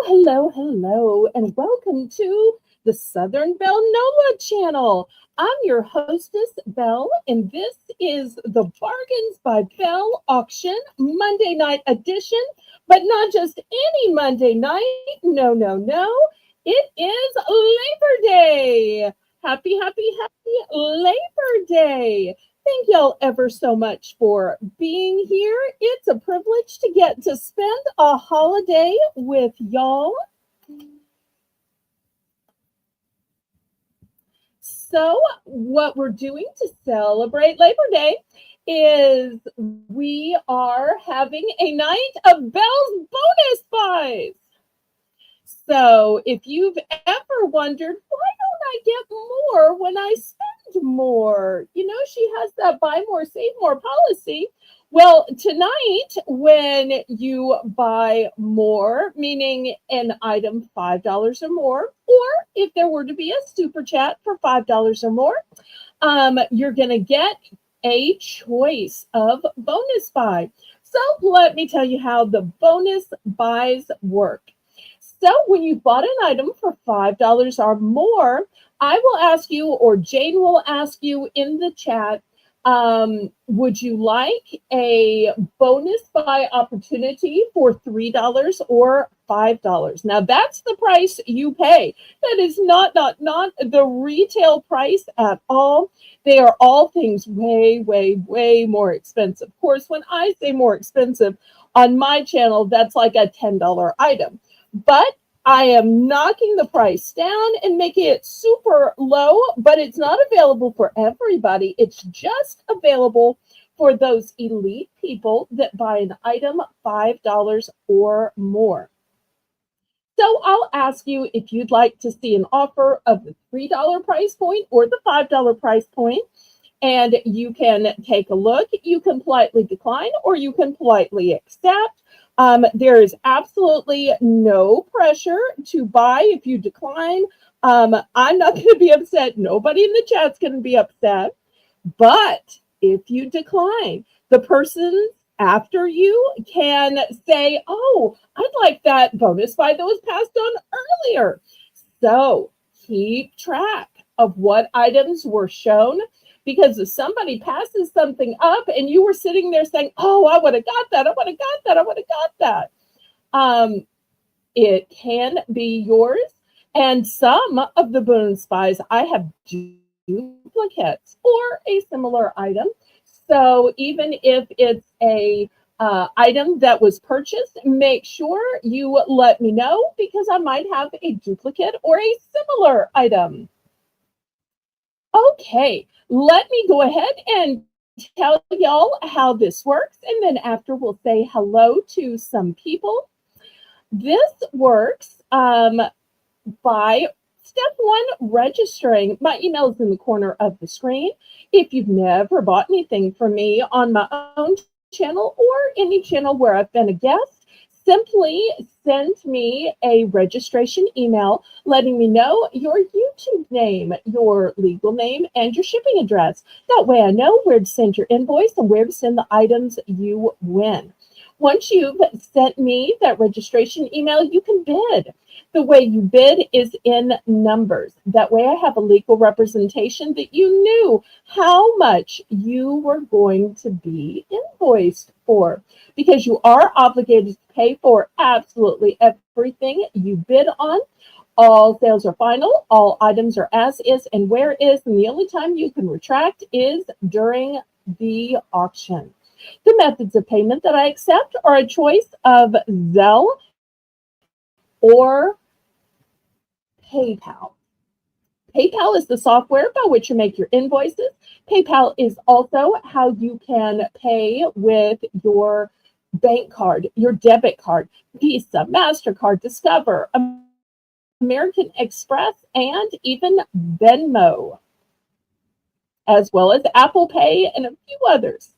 Hello, and welcome to the Southern Belle Nola channel. I'm your hostess, Belle, and this is the Bargains by Belle auction Monday night edition, but not just any Monday night. No. It is Labor Day. Happy Labor Day. Thank y'all ever so much for being here. It's a privilege to get to spend a holiday with y'all. So, what we're doing to celebrate Labor Day is we are having a night of Belle's bonus buys. So, if you've ever wondered, why don't I get more when I spend more? She has that buy more, save more policy. Well, tonight, when you buy more, meaning an item $5 or more, or if there were to be a super chat for $5 or more, you're going to get a choice of bonus buy. So let me tell you how the bonus buys work. So when you bought an item for $5 or more, I will ask you, or Jane will ask you in the chat, would you like a bonus buy opportunity for $3 or $5? Now that's the price you pay. That is not the retail price at all. They are all things way more expensive. Of course, when I say more expensive on my channel, that's like a $10 item. But I am knocking the price down and making it super low, but it's not available for everybody. It's just available for those elite people that buy an item $5 or more. So I'll ask you if you'd like to see an offer of the $3 price point or the $5 price point, and you can take a look. You can politely decline or you can politely accept. There is absolutely no pressure to buy if you decline. I'm not going to be upset. Nobody in the chat's going to be upset. But if you decline, the person after you can say, oh, I'd like that bonus buy that was passed on earlier. So keep track of what items were shown. Because if somebody passes something up and you were sitting there saying, oh, I would have got that. It can be yours. And some of the bonus buys, I have duplicates or a similar item. So even if it's a item that was purchased, make sure you let me know because I might have a duplicate or a similar item. Okay, let me go ahead and tell y'all how this works, and then after we'll say hello to some people. This works by step one, registering. My email is in the corner of the screen. If you've never bought anything from me on my own channel or any channel where I've been a guest, simply send me a registration email letting me know your YouTube name, your legal name, and your shipping address. That way I know where to send your invoice and where to send the items you win. Once you've sent me that registration email, you can bid. The way you bid is in numbers. That way I have a legal representation that you knew how much you were going to be invoiced for, because you are obligated to pay for absolutely everything you bid on. All sales are final, all items are as is and where is, and the only time you can retract is during the auction. The methods of payment that I accept are a choice of Zelle or PayPal. PayPal is the software by which you make your invoices. PayPal is also how you can pay with your bank card, your debit card, Visa, MasterCard, Discover, American Express, and even Venmo, as well as Apple Pay and a few others.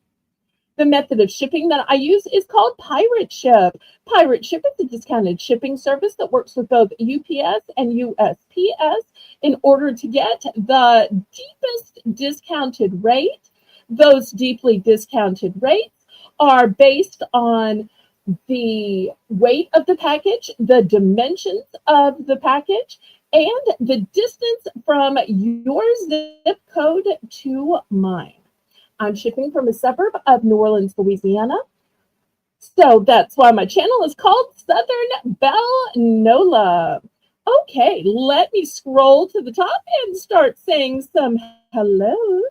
The method of shipping that I use is called Pirate Ship. Pirate Ship is a discounted shipping service that works with both UPS and USPS in order to get the deepest discounted rate. Those deeply discounted rates are based on the weight of the package, the dimensions of the package, and the distance from your zip code to mine. I'm shipping from a suburb of New Orleans, Louisiana. So that's why my channel is called Southern Belle Nola. Okay, let me scroll to the top and start saying some hellos.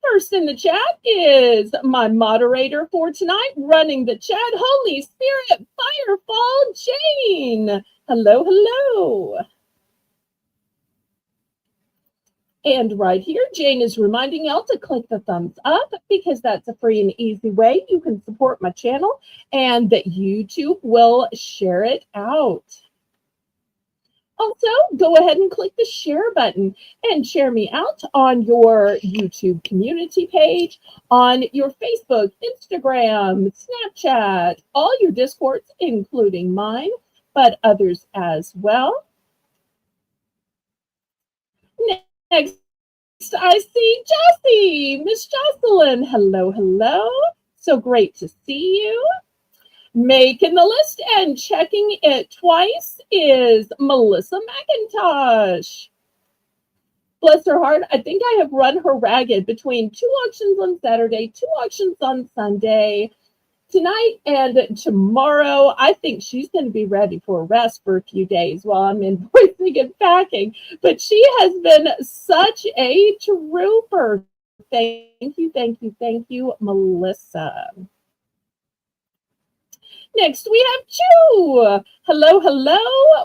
First in the chat is my moderator for tonight, running the chat, Holy Spirit Firefall Jane. Hello, hello. And right here, Jane is reminding y'all to click the thumbs up because that's a free and easy way you can support my channel and that YouTube will share it out. Also, go ahead and click the share button and share me out on your YouTube community page, on your Facebook, Instagram, Snapchat, all your Discords, including mine, but others as well. Next, I see Jessie, Miss Jocelyn. Hello, hello. So great to see you. Making the list and checking it twice is Melissa McIntosh. Bless her heart, I think I have run her ragged between 2 auctions on Saturday, 2 auctions on Sunday. Tonight and tomorrow, I think she's going to be ready for a rest for a few days while I'm invoicing and packing. But she has been such a trooper. Thank you, thank you, thank you, Melissa. Next, we have Chu. Hello, hello.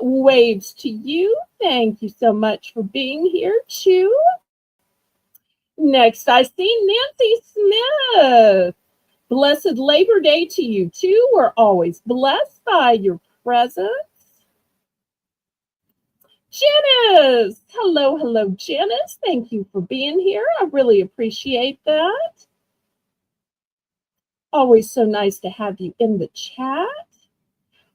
Waves to you. Thank you so much for being here, Chu. Next, I see Nancy Smith. Blessed Labor Day to you, too. We're always blessed by your presence. Janice. Hello, hello, Janice. Thank you for being here. I really appreciate that. Always so nice to have you in the chat.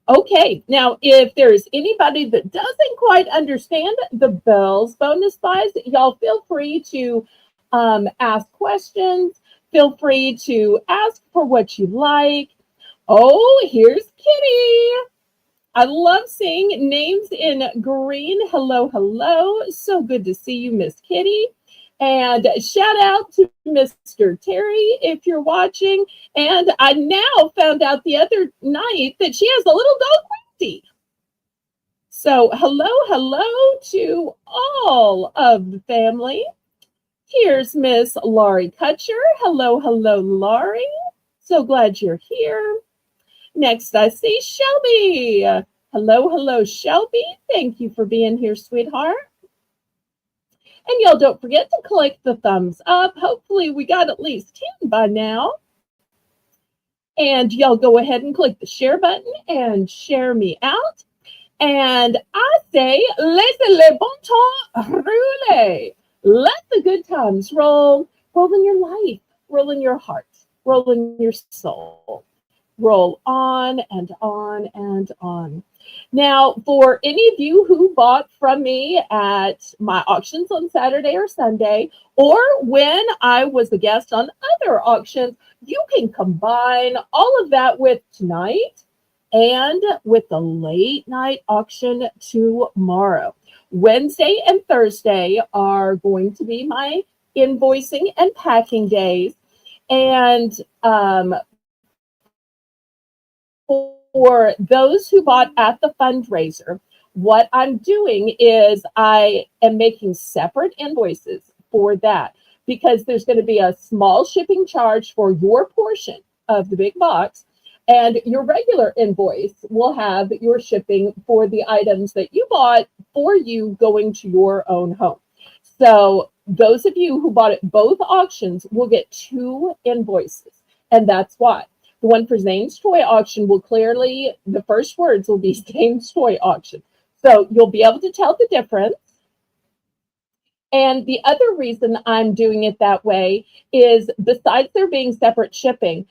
Okay, now if there's anybody that doesn't quite understand the Belle's bonus buys, y'all feel free to ask questions. Feel free to ask for what you like. Oh, here's Kitty. I love seeing names in green. Hello, hello. So good to see you, Miss Kitty. And shout out to Mr. Terry if you're watching. And I now found out the other night that she has a little dog, Wendy. So hello, hello to all of the family. Here's Miss Laurie Kutcher. Hello, hello, Laurie. So glad you're here. Next, I see Shelby. Hello, hello, Shelby. Thank you for being here, sweetheart. And y'all don't forget to click the thumbs up. Hopefully we got at least 10 by now. And y'all go ahead and click the share button and share me out. And I say, laissez le bon temps rouler. Let the good times roll. Roll in your life, roll in your heart, roll in your soul. Roll on and on and on. Now, for any of you who bought from me at my auctions on Saturday or Sunday, or when I was a guest on other auctions, you can combine all of that with tonight and with the late night auction tomorrow. Wednesday and Thursday are going to be my invoicing and packing days. And for those who bought at the fundraiser, what I'm doing is I am making separate invoices for that because there's going to be a small shipping charge for your portion of the big box, and your regular invoice will have your shipping for the items that you bought for you going to your own home. So those of you who bought at both auctions will get 2 invoices, and that's why. The one for Zane's Toy Auction will clearly, the first words will be Zane's Toy Auction. So you'll be able to tell the difference. And the other reason I'm doing it that way is besides there being separate shipping,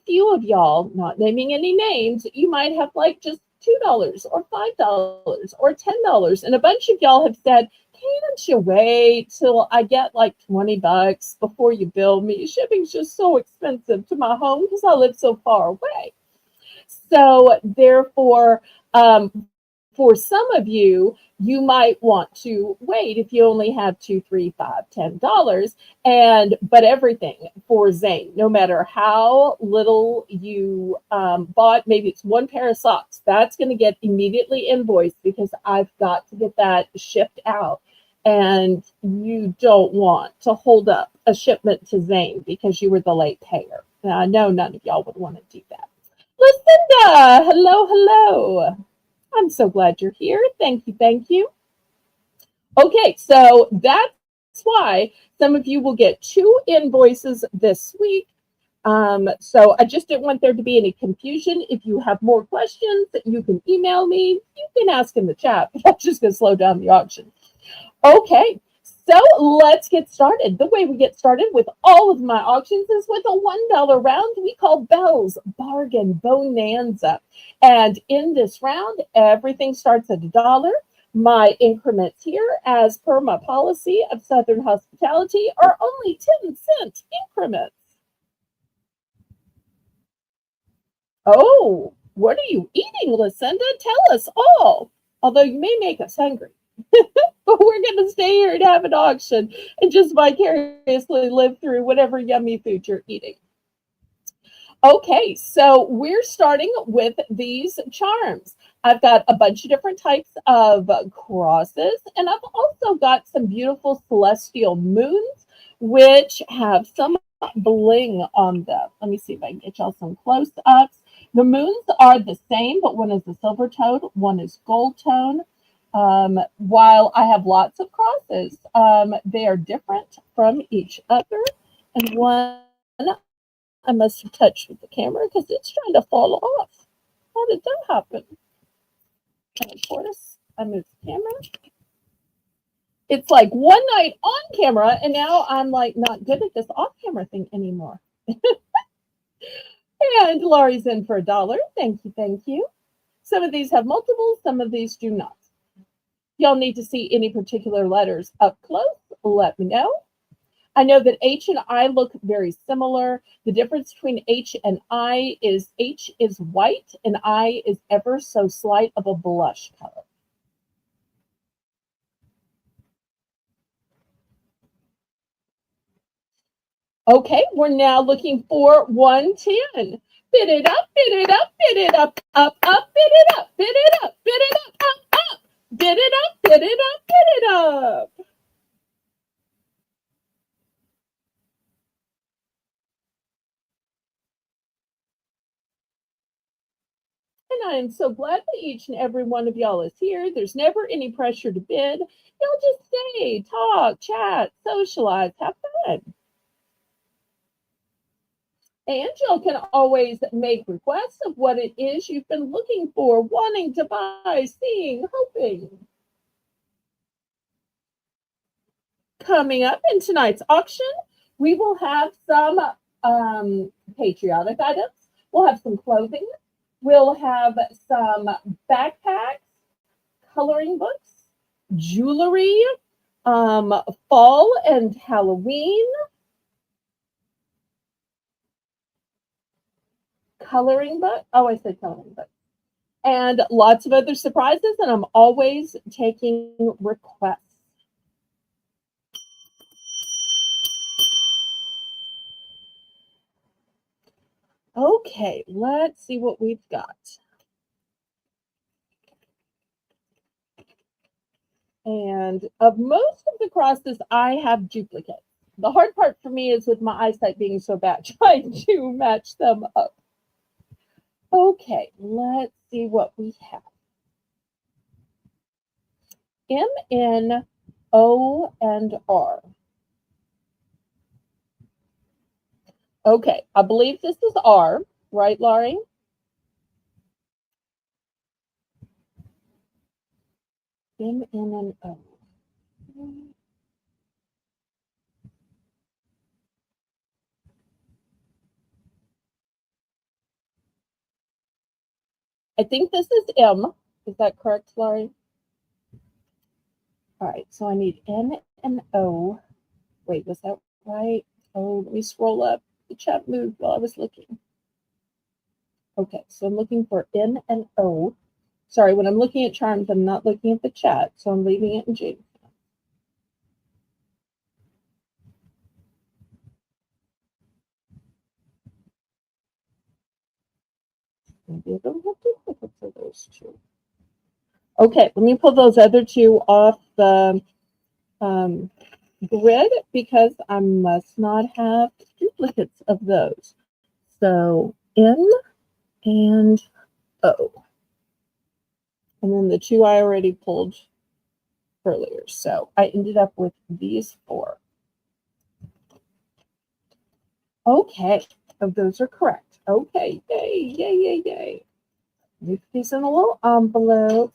few of y'all, not naming any names, you might have like just $2 or $5 or $10. And a bunch of y'all have said, can't you wait till I get like 20 bucks before you bill me? Shipping's just so expensive to my home because I live so far away. So therefore, for some of you, you might want to wait if you only have two, three, five, $10, and but everything for Zane, no matter how little you bought, maybe it's one pair of socks, that's going to get immediately invoiced because I've got to get that shipped out. And you don't want to hold up a shipment to Zane because you were the late payer. Now, I know none of y'all would want to do that. Lucinda, hello, hello. I'm so glad you're here. Thank you, thank you. Okay, so that's why some of you will get two invoices this week. So I just didn't want there to be any confusion. If you have more questions, you can email me. You can ask in the chat, but I'm just going to slow down the auction. Okay, so let's get started. The way we get started with all of my auctions is with a $1 round we call Belle's Bargain Bonanza. And in this round, everything starts at $1. My increments here, as per my policy of Southern Hospitality, are only 10-cent increments. Oh, what are you eating, Lucinda? Tell us all. Although you may make us hungry. But we're going to stay here and have an auction and just vicariously live through whatever yummy food you're eating. Okay, so we're starting with these charms. I've got a bunch of different types of crosses, and I've also got some beautiful celestial moons, which have some bling on them. Let me see if I can get y'all some close-ups. The moons are the same, but one is a silver tone, one is gold tone. While I have lots of crosses, they are different from each other. And one I must have touched with the camera because it's trying to fall off. How did that happen? And of course, I moved the camera. It's like one night on camera, and now I'm like not good at this off camera thing anymore. And Laurie's in for $1. Thank you, thank you. Some of these have multiples, some of these do not. Y'all need to see any particular letters up close, let me know. I know that H and I look very similar. The difference between H and I is H is white and I is ever so slight of a blush color. Okay, we're now looking for 110. Bid it up, bid it up, bid it up, up, bid it up, bid it up, bid it up, up. Bid it up, bid it up, bid it up. And I am so glad that each and every one of y'all is here. There's never any pressure to bid. Y'all just stay, talk, chat, socialize, have fun. And y'all can always make requests of what it is you've been looking for, wanting to buy, seeing, hoping. Coming up in tonight's auction, we will have some patriotic items. We'll have some clothing. We'll have some backpacks, coloring books, jewelry, fall and Halloween, coloring book. Oh, I said coloring book. And lots of other surprises, and I'm always taking requests. Okay, let's see what we've got. And of most of the crosses, I have duplicates. The hard part for me is with my eyesight being so bad, trying to match them up. Okay, let's see what we have. M, N, O, and R. Okay, I believe this is R, right, Laurie? M, N, and O. I think this is M. Is that correct, Laurie? All right, so I need N and O. Wait, was that right? Oh, let me scroll up. The chat moved while I was looking. Okay, so I'm looking for N and O. Sorry, when I'm looking at charms, I'm not looking at the chat, so I'm leaving it in J. Maybe I don't have duplicates of those two. Okay, let me pull those other two off the grid because I must not have duplicates of those. So N and O. And then the two I already pulled earlier. So I ended up with these four. Okay, oh, those are correct. Okay, yay, yay, yay, yay. Leave these in a little envelope.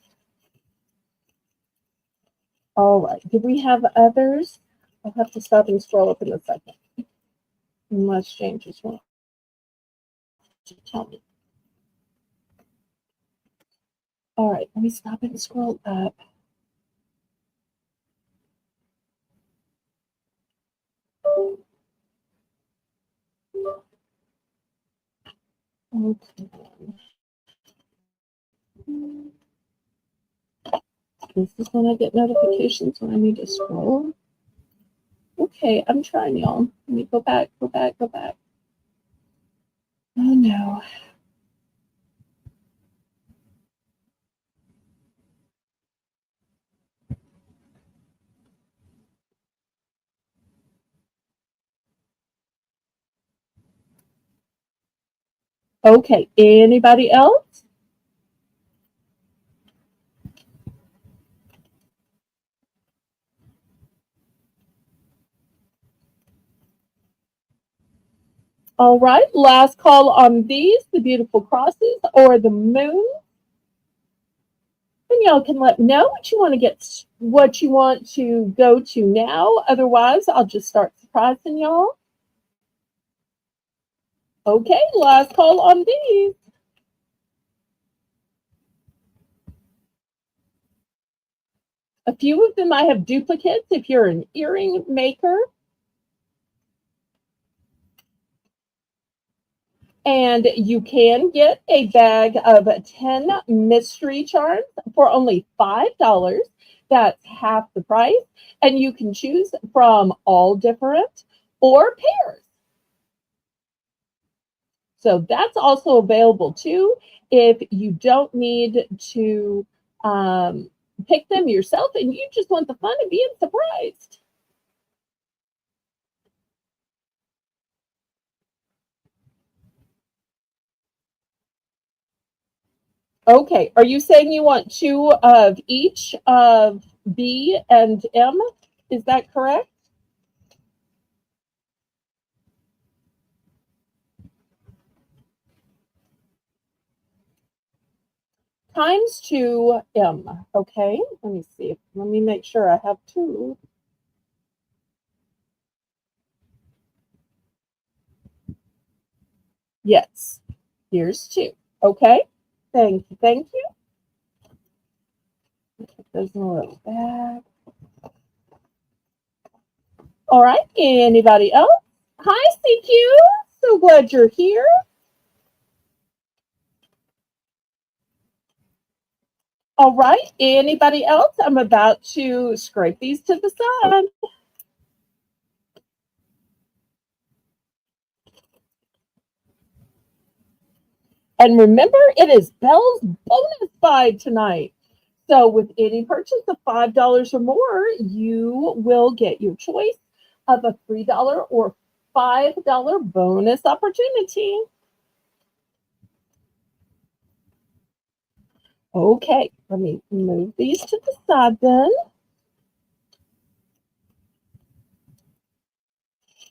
All right, did we have others? I'll have to stop and scroll up in a second. Unless James just wants to tell me. All right, let me stop and scroll up. Okay. This is when I get notifications when I need to scroll. Okay, I'm trying, y'all. Let me go back, go back, go back. Oh no. Okay, anybody else? All right, last call on these, the beautiful crosses or the moon. And y'all can let me know what you want to get, what you want to go to now. Otherwise, I'll just start surprising y'all. Okay, last call on these. A few of them I have duplicates if you're an earring maker. And you can get a bag of 10 mystery charms for only $5. That's half the price. And you can choose from all different or pairs. So that's also available too if you don't need to pick them yourself and you just want the fun of being surprised. Okay, are you saying you want two of each of B and M? Is that correct? Times 2M. Okay, let me see. Let me make sure I have two. Yes, here's two. Okay, thank you, thank you. Put those in a little bag. All right, anybody else? Hi, CQ. So glad you're here. All right, anybody else? I'm about to scrape these to the side. And remember, it is Belle's bonus buy tonight. So with any purchase of $5 or more, you will get your choice of a $3 or $5 bonus opportunity. Okay, let me move these to the side then.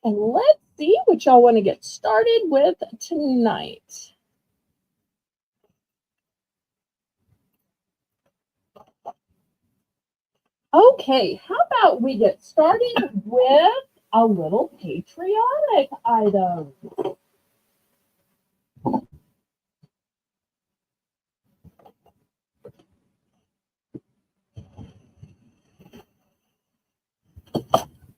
And let's see what y'all want to get started with tonight. Okay, how about we get started with a little patriotic item?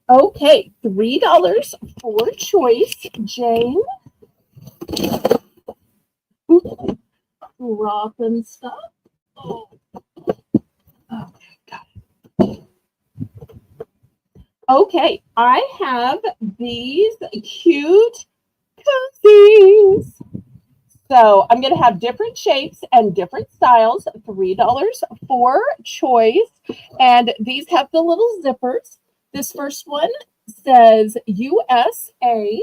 Okay, $3 for choice, Jane. Oops, dropping stuff. Oh, okay, got it. Okay, I have these cute cozies. So I'm going to have different shapes and different styles, $3 for choice. And these have the little zippers. This first one says USA.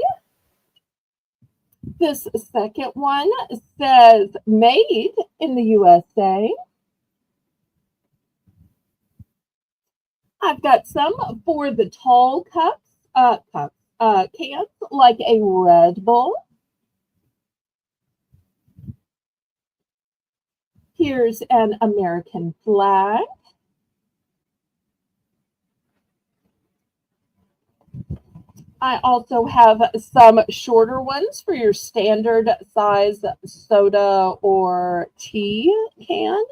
This second one says made in the USA. I've got some for the tall cans, like a Red Bull. Here's an American flag. I also have some shorter ones for your standard size soda or tea can.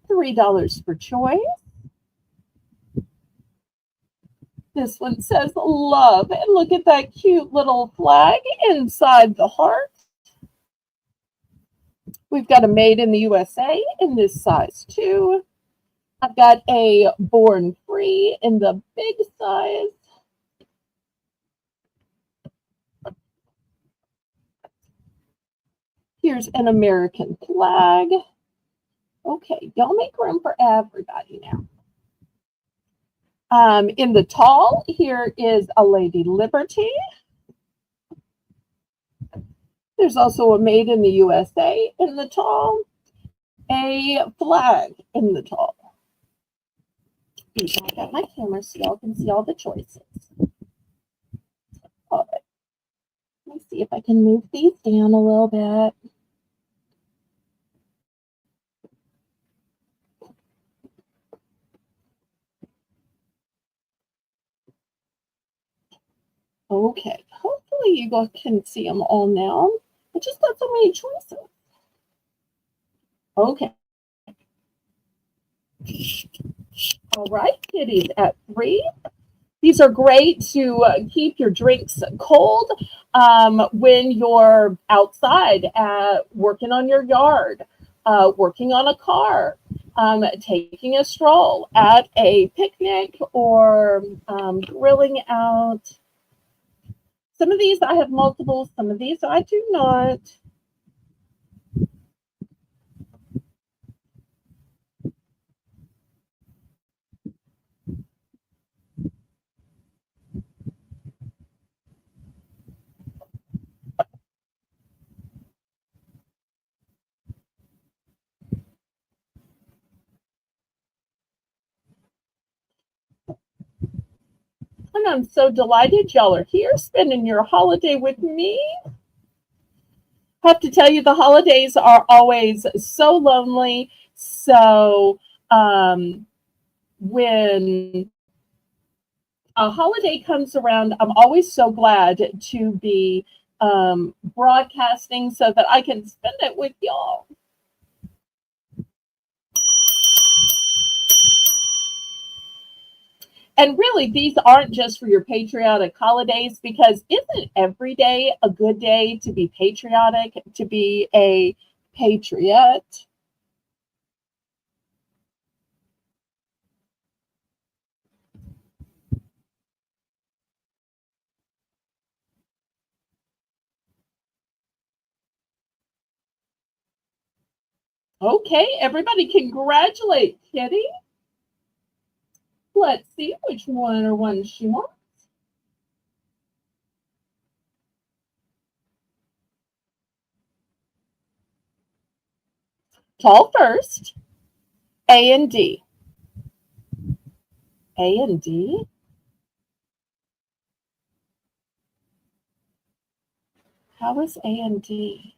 $3 for choice. This one says love, and look at that cute little flag inside the heart. We've got a made in the USA in this size too. I've got a born free in the big size. Here's an American flag. Okay, y'all make room for everybody now. In the tall, here is a Lady Liberty. There's also a made in the USA in the tall, a flag in the tall. I got my camera so y'all can see all the choices. All right. Let me see if I can move these down a little bit. Okay, hopefully you guys can see them all now. I just got so many choices. Okay. All right, kitties at 3. These are great to keep your drinks cold when you're outside working on your yard, working on a car, taking a stroll at a picnic, or grilling out. Some of these I have multiple, some of these I do not. And I'm so delighted y'all are here spending your holiday with me. I have to tell you, the holidays are always so lonely. So when a holiday comes around, I'm always so glad to be broadcasting so that I can spend it with y'all. And really, these aren't just for your patriotic holidays, because isn't every day a good day to be patriotic, to be a patriot? Okay, everybody congratulate Kitty. Let's see which one or one she wants. Tall first. A and D. A and D. How is A and D?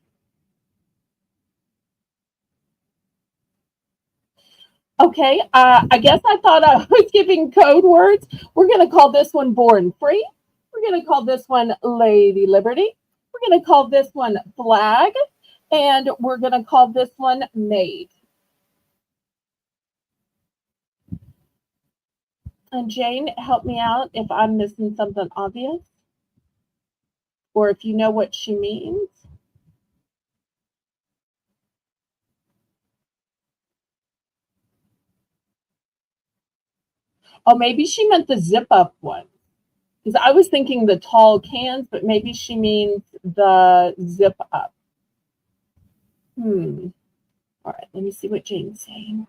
Okay, I guess I thought I was giving code words. We're going to call this one Born Free. We're going to call this one Lady Liberty. We're going to call this one Flag. And we're going to call this one Made. And Jane, help me out if I'm missing something obvious or if you know what she means. Oh, maybe she meant the zip up one. Because I was thinking the tall cans, but maybe she means the zip up. Hmm. All right, let me see what Jane's saying.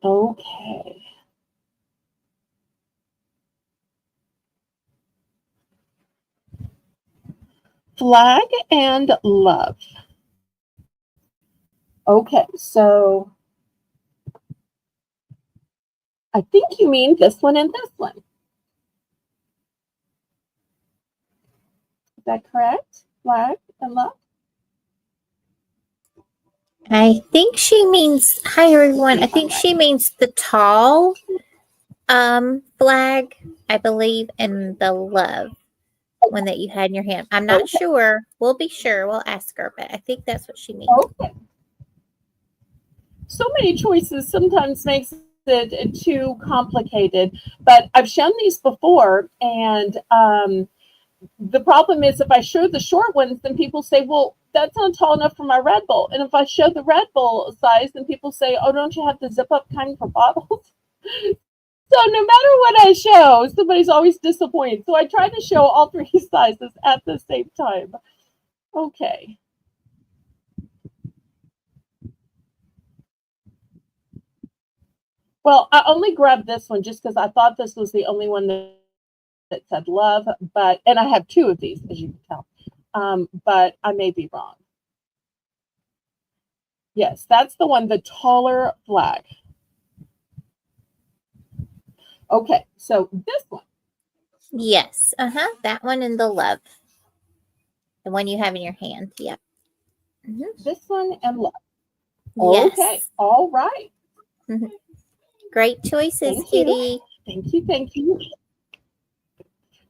Okay. Flag and love. Okay, so I think you mean this one and this one. Is that correct? Flag and love? I think she means, hi everyone. I think she means the tall flag, I believe, and the love one that you had in your hand. I'm not sure. We'll be sure. We'll ask her, but I think that's what she means. Okay. So many choices sometimes makes it too complicated, but I've shown these before, and the problem is if I show the short ones, then people say, well, that's not tall enough for my Red Bull. And if I show the Red Bull size, then people say, oh, don't you have the zip up kind for bottles? So no matter what I show, somebody's always disappointed. So I try to show all three sizes at the same time. Okay. Well, I only grabbed this one just because I thought this was the only one that said love, but and I have two of these, as you can tell. But I may be wrong. Yes, that's the one, the taller flag. Okay, so this one. Yes. That one and the love. The one you have in your hand. Yep. This one and love. Yes. Okay, all right. Great choices, Thank Kitty. you. Thank you. Thank you.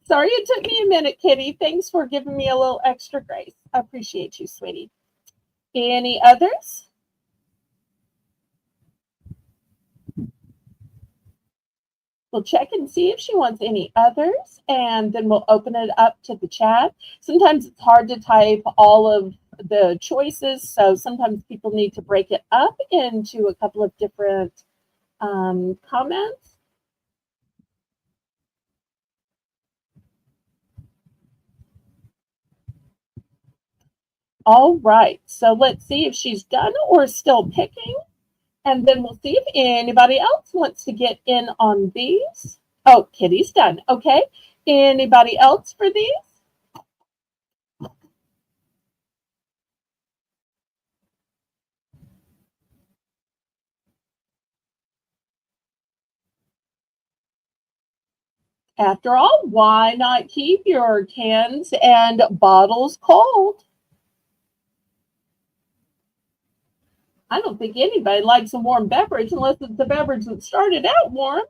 Sorry it took me a minute, Kitty. Thanks for giving me a little extra grace. I appreciate you, sweetie. Any others? We'll check and see if she wants any others, and then we'll open it up to the chat. Sometimes it's hard to type all of the choices, so sometimes people need to break it up into a couple of different comments. All right, so let's see if she's done or still picking. And then we'll see if anybody else wants to get in on these. Oh, Kitty's done. Okay. Anybody else for these? After all, why not keep your cans and bottles cold? I don't think anybody likes a warm beverage unless it's a beverage that started out warm.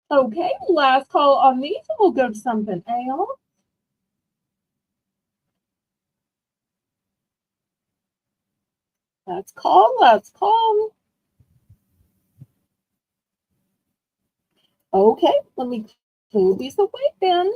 Okay, last call on these, and we'll go to something else. Let's call. Let's call. Okay, let me clear these away then.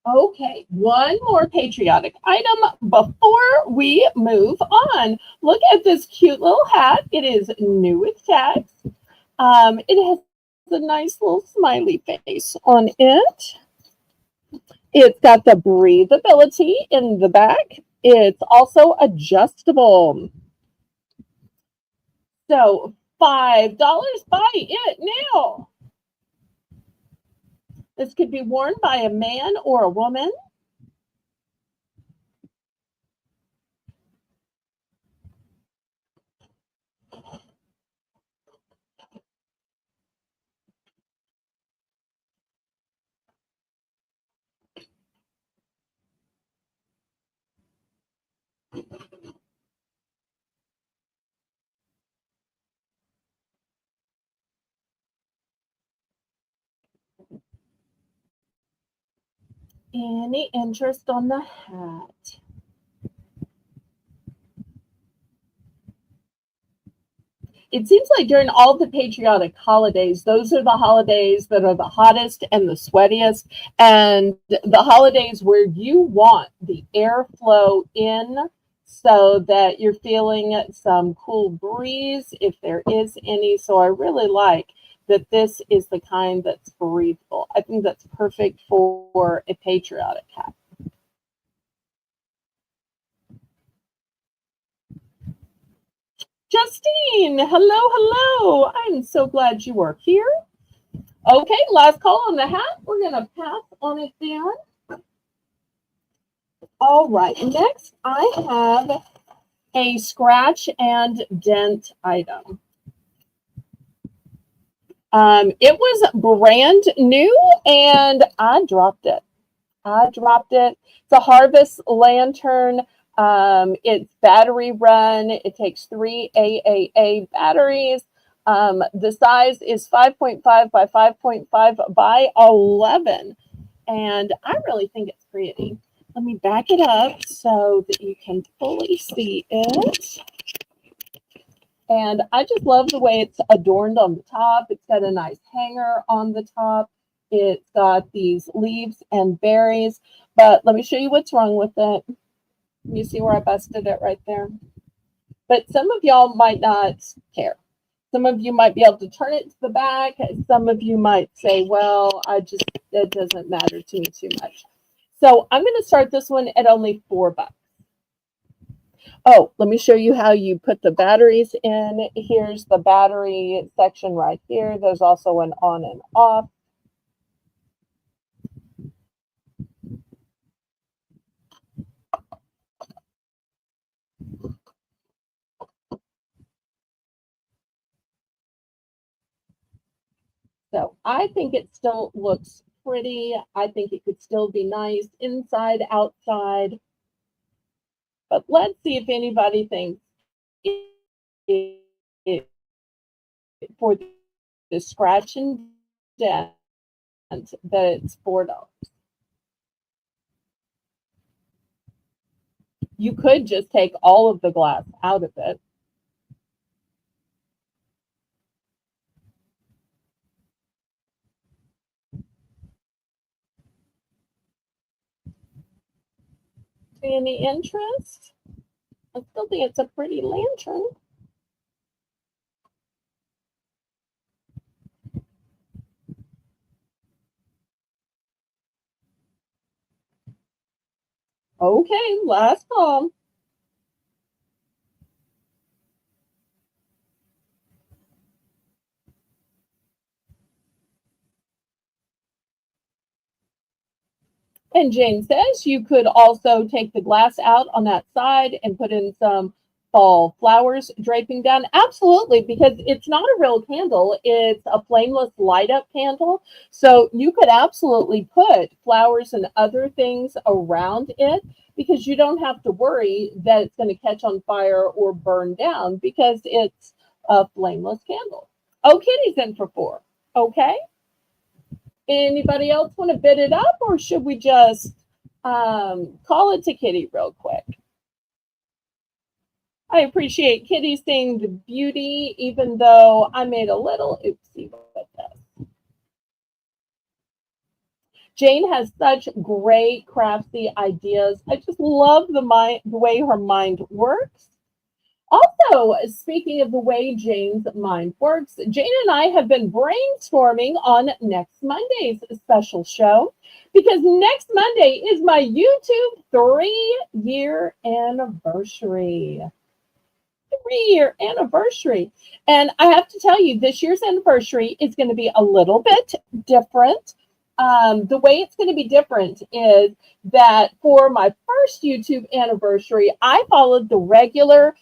Okay, one more patriotic item before we move on. Look at this cute little hat. It is new with tags. It has a nice little smiley face on it. It's got the breathability in the back. It's also adjustable. So $5, buy it now. This could be worn by a man or a woman. Any interest on the hat? It seems like during all the patriotic holidays, those are the holidays that are the hottest and the sweatiest, and the holidays where you want the airflow in so that you're feeling some cool breeze if there is any. So I really like that this is the kind that's breathable. I think that's perfect for a patriotic hat. Justine, hello, hello. I'm so glad you are here. Okay, last call on the hat. We're going to pass on it then. All right, next I have a scratch and dent item. It was brand new and I dropped it. It's a harvest lantern. It's battery run. It takes 3 AAA batteries. The size is 5.5 by 5.5 by 11. And I really think it's pretty. Let me back it up so that you can fully see it. And I just love the way it's adorned on the top. It's got a nice hanger on the top. It's got these leaves and berries. But let me show you what's wrong with it. You see where I busted it right there? But some of y'all might not care. Some of you might be able to turn it to the back. Some of you might say, well, it doesn't matter to me too much. So I'm going to start this one at only $4. Oh, let me show you how you put the batteries in. Here's the battery section right here. There's also an on and off. So I think it still looks pretty. I think it could still be nice inside, outside. But let's see if anybody thinks it, for the scratch and dent that it's $4. You could just take all of the glass out of it. Any interest? I still think it's a pretty lantern. Okay, last call. And Jane says you could also take the glass out on that side and put in some fall flowers draping down. Absolutely, because it's not a real candle. It's a flameless light up candle. So you could absolutely put flowers and other things around it because you don't have to worry that it's going to catch on fire or burn down because it's a flameless candle. Oh, Kitty's in for 4. Okay. Anybody else want to bid it up, or should we just call it to Kitty real quick? I appreciate Kitty seeing the beauty, even though I made a little oopsie with this. Jane has such great craftsy ideas. I just love the way her mind works. Also, speaking of the way Jane's mind works, Jane and I have been brainstorming on next Monday's special show because next Monday is my YouTube 3-year anniversary. 3-year anniversary. And I have to tell you, this year's anniversary is going to be a little bit different. The way it's going to be different is that for my first YouTube anniversary, I followed the regular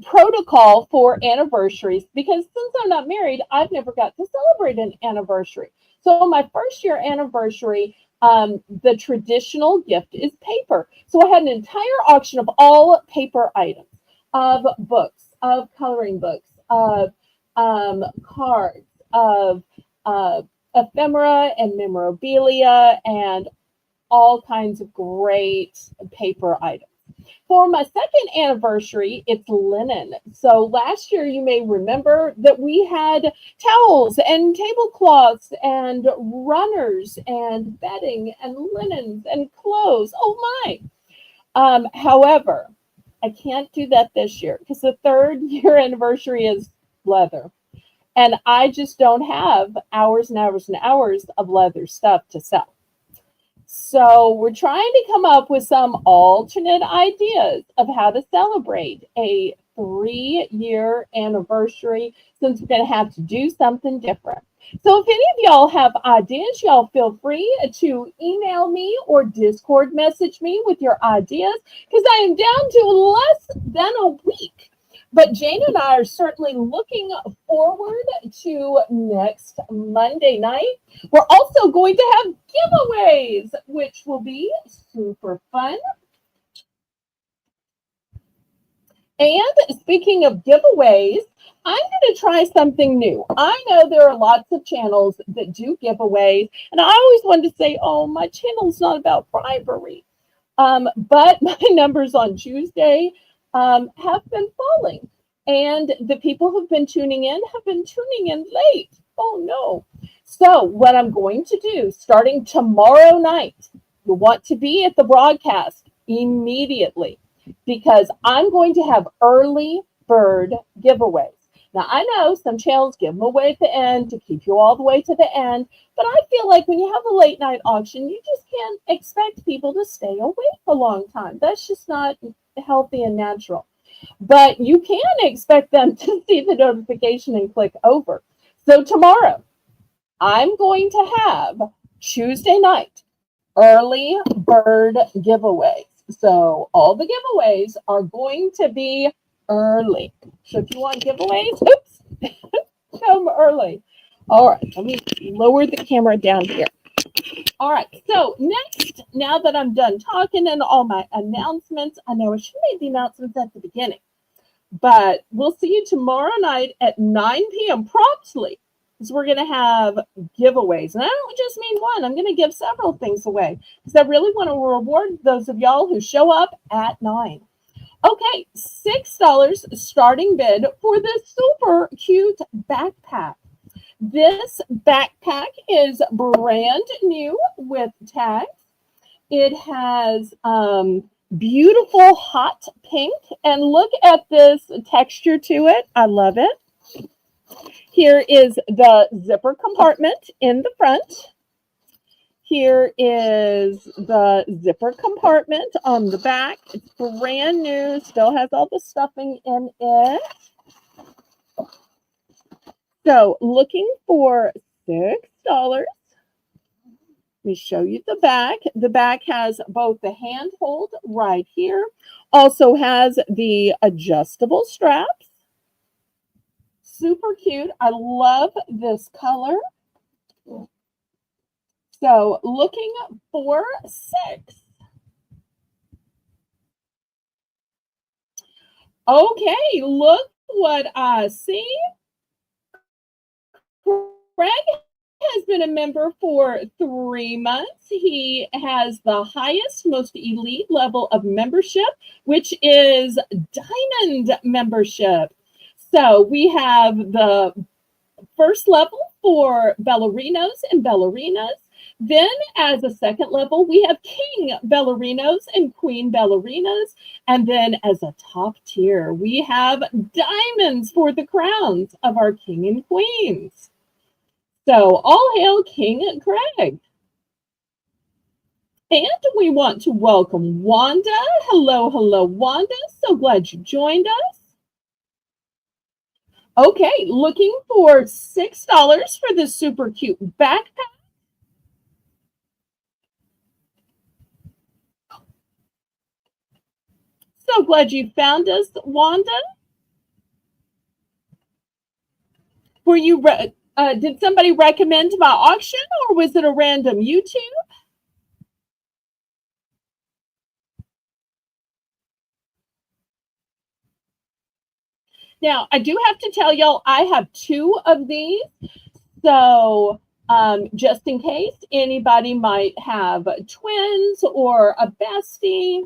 protocol for anniversaries because since I'm not married, I've never got to celebrate an anniversary. So my first year anniversary, the traditional gift is paper. So I had an entire auction of all paper items, of books, of coloring books, of cards, of ephemera and memorabilia and all kinds of great paper items. For my second anniversary, it's linen. So last year, you may remember that we had towels and tablecloths and runners and bedding and linens and clothes. Oh my. However, I can't do that this year because the third year anniversary is leather. And I just don't have hours and hours and hours of leather stuff to sell. So we're trying to come up with some alternate ideas of how to celebrate a 3-year anniversary since we're going to have to do something different. So if any of y'all have ideas, y'all feel free to email me or Discord message me with your ideas because I am down to less than a week. But Jane and I are certainly looking forward to next Monday night. We're also going to have giveaways, which will be super fun. And speaking of giveaways, I'm going to try something new. I know there are lots of channels that do giveaways, and I always wanted to say, oh, my channel's not about bribery. But my numbers on Tuesday have been falling. And the people who've been tuning in have been tuning in late. Oh, no. So what I'm going to do, starting tomorrow night, you want to be at the broadcast immediately because I'm going to have early bird giveaways. Now, I know some channels give them away at the end to keep you all the way to the end, but I feel like when you have a late night auction, you just can't expect people to stay awake a long time. That's just not healthy and natural. But you can expect them to see the notification and click over. So tomorrow, I'm going to have Tuesday night early bird giveaways. So all the giveaways are going to be early. So if you want giveaways, oops, come early. All right, let me lower the camera down here. All right, so next, now that I'm done talking and all my announcements, I know I should have made the announcements at the beginning, but we'll see you tomorrow night at 9 p.m. promptly, because we're going to have giveaways. And I don't just mean one, I'm going to give several things away, because I really want to reward those of y'all who show up at 9. Okay, $6 starting bid for this super cute backpack. This backpack is brand new with tags. It has beautiful hot pink, and look at this texture to it. I love it. Here is the zipper compartment in the front. Here is the zipper compartment on the back. It's brand new, still has all the stuffing in it. So looking for $6. Let me show you the back. The back has both the handhold right here, also has the adjustable straps. Super cute. I love this color. So looking for $6. Okay, look what I see. Craig has been a member for 3 months. He has the highest, most elite level of membership, which is diamond membership. So we have the first level for ballerinos and ballerinas. Then, as a second level, we have king ballerinos and queen ballerinas. And then, as a top tier, we have diamonds for the crowns of our king and queens. So, all hail King Craig. And we want to welcome Wanda. Hello, hello, Wanda. So glad you joined us. Okay, looking for $6 for this super cute backpack. So glad you found us, Wanda. Were you did somebody recommend my auction, or was it a random YouTube? Now, I do have to tell y'all, I have 2 of these. So just in case anybody might have twins or a bestie.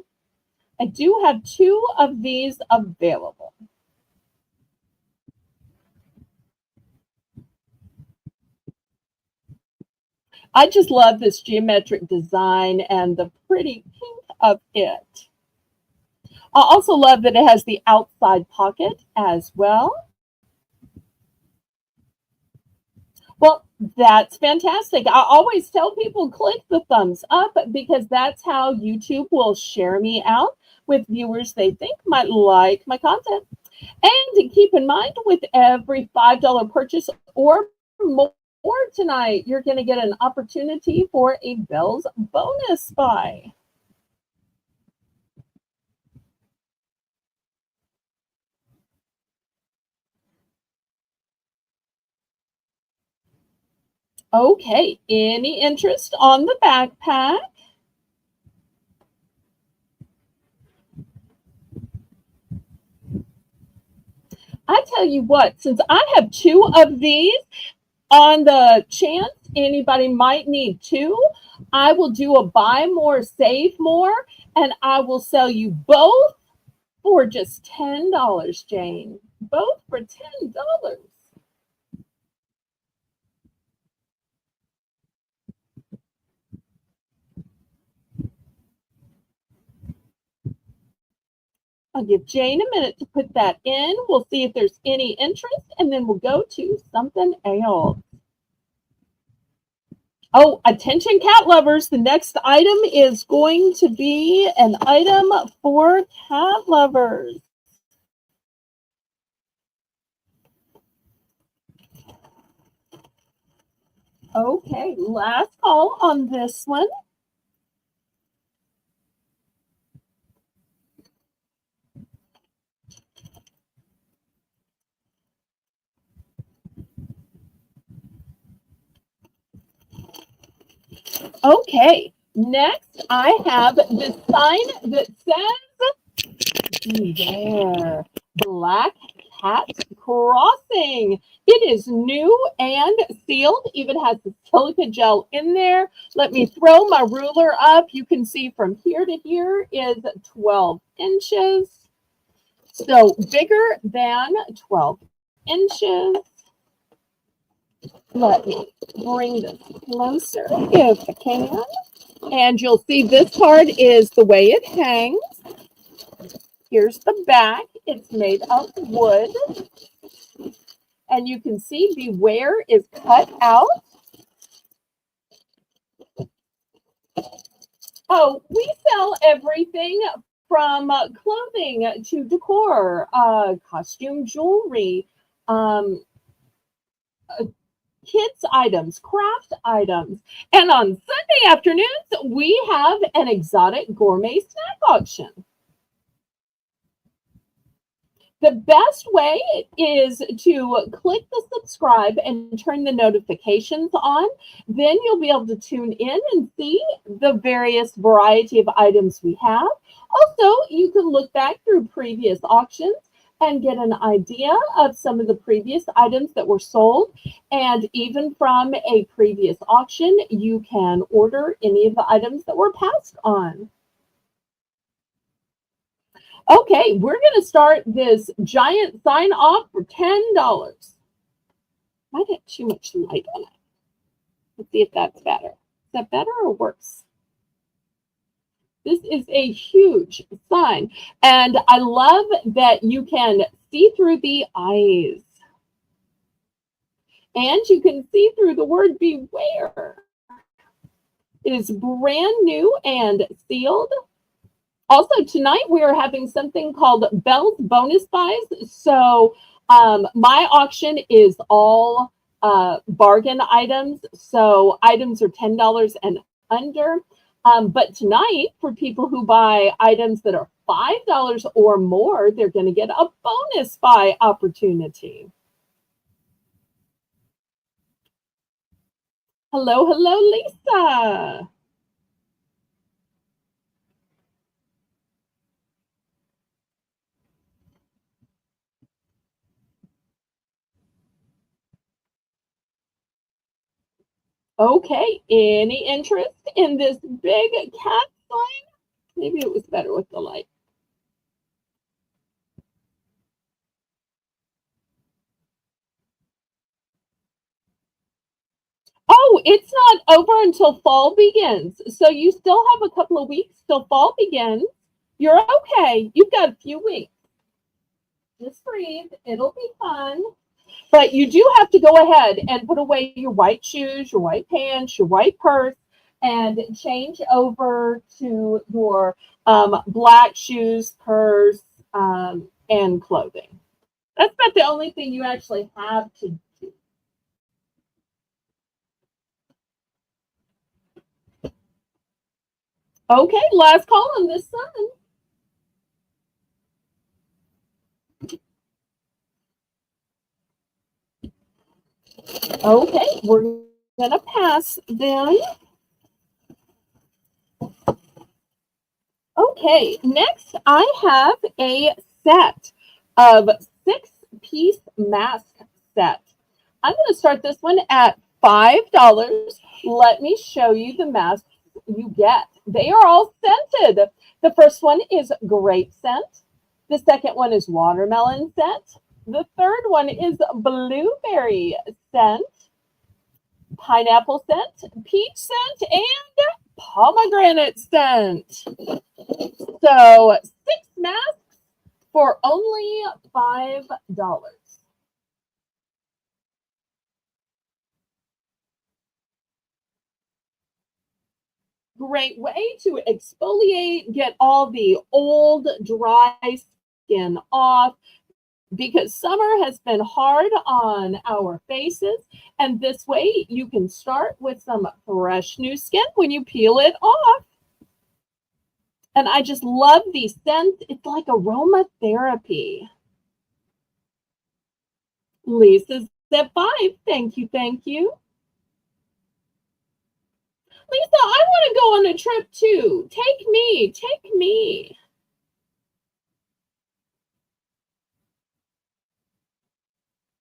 I do have two of these available. I just love this geometric design and the pretty pink of it. I also love that it has the outside pocket as well. Well, that's fantastic. I always tell people click the thumbs up because that's how YouTube will share me out with viewers they think might like my content. And keep in mind, with every $5 purchase or more tonight, you're going to get an opportunity for a Belle's bonus buy. Okay, any interest on the backpack? I tell you what, since I have two of these, on the chance anybody might need two, I will do a buy more, save more, and I will sell you both for just $10, Jane. Both for $10. I'll give Jane a minute to put that in. We'll see if there's any interest, and then we'll go to something else. Oh, attention cat lovers. The next item is going to be an item for cat lovers. Okay, last call on this one. Okay, next I have this sign that says, there, Black Cat Crossing. It is new and sealed, even has the silica gel in there. Let me throw my ruler up. You can see from here to here is 12 inches. So bigger than 12 inches. Let me bring this closer if I can. And you'll see this card is the way it hangs. Here's the back. It's made of wood. And you can see beware is cut out. Oh, we sell everything from clothing to decor, costume jewelry, um, kids items, craft items. And on Sunday afternoons, we have an exotic gourmet snack auction. The best way is to click the subscribe and turn the notifications on. Then you'll be able to tune in and see the various variety of items we have. Also, you can look back through previous auctions and get an idea of some of the previous items that were sold. And even from a previous auction, you can order any of the items that were passed on. Okay, we're going to start this giant sign off for $10. Might have too much light on it. Let's see if that's better. Is that better or worse? This is a huge sign. And I love that you can see through the eyes. And you can see through the word beware. It is brand new and sealed. Also, tonight we are having something called Belle's bonus buys. So my auction is all bargain items. So items are $10 and under. But tonight, for people who buy items that are $5 or more, they're going to get a bonus buy opportunity. Hello, hello, Lisa. Okay, any interest in this big cat sign? Maybe it was better with the light. Oh, it's not over until fall begins. So you still have a couple of weeks till fall begins. You're okay. You've got a few weeks. Just breathe. It'll be fun. But you do have to go ahead and put away your white shoes, your white pants, your white purse, and change over to your black shoes, purse, and clothing. That's about the only thing you actually have to do. Okay, last call on this one. Okay, we're gonna pass then. Okay, next I have a set of 6-piece mask set. I'm going to start this one at $5. Let me show you the masks you get. They are all scented. The first one is grape scent. The second one is watermelon scent. The third one is blueberry scent, pineapple scent, peach scent, and pomegranate scent. So 6 masks for only $5. Great way to exfoliate, get all the old, dry skin off because summer has been hard on our faces. And this way, you can start with some fresh new skin when you peel it off. And I just love these scents. It's like aromatherapy. Lisa's at 5. Thank you. Thank you. Lisa, I want to go on a trip too. Take me. Take me.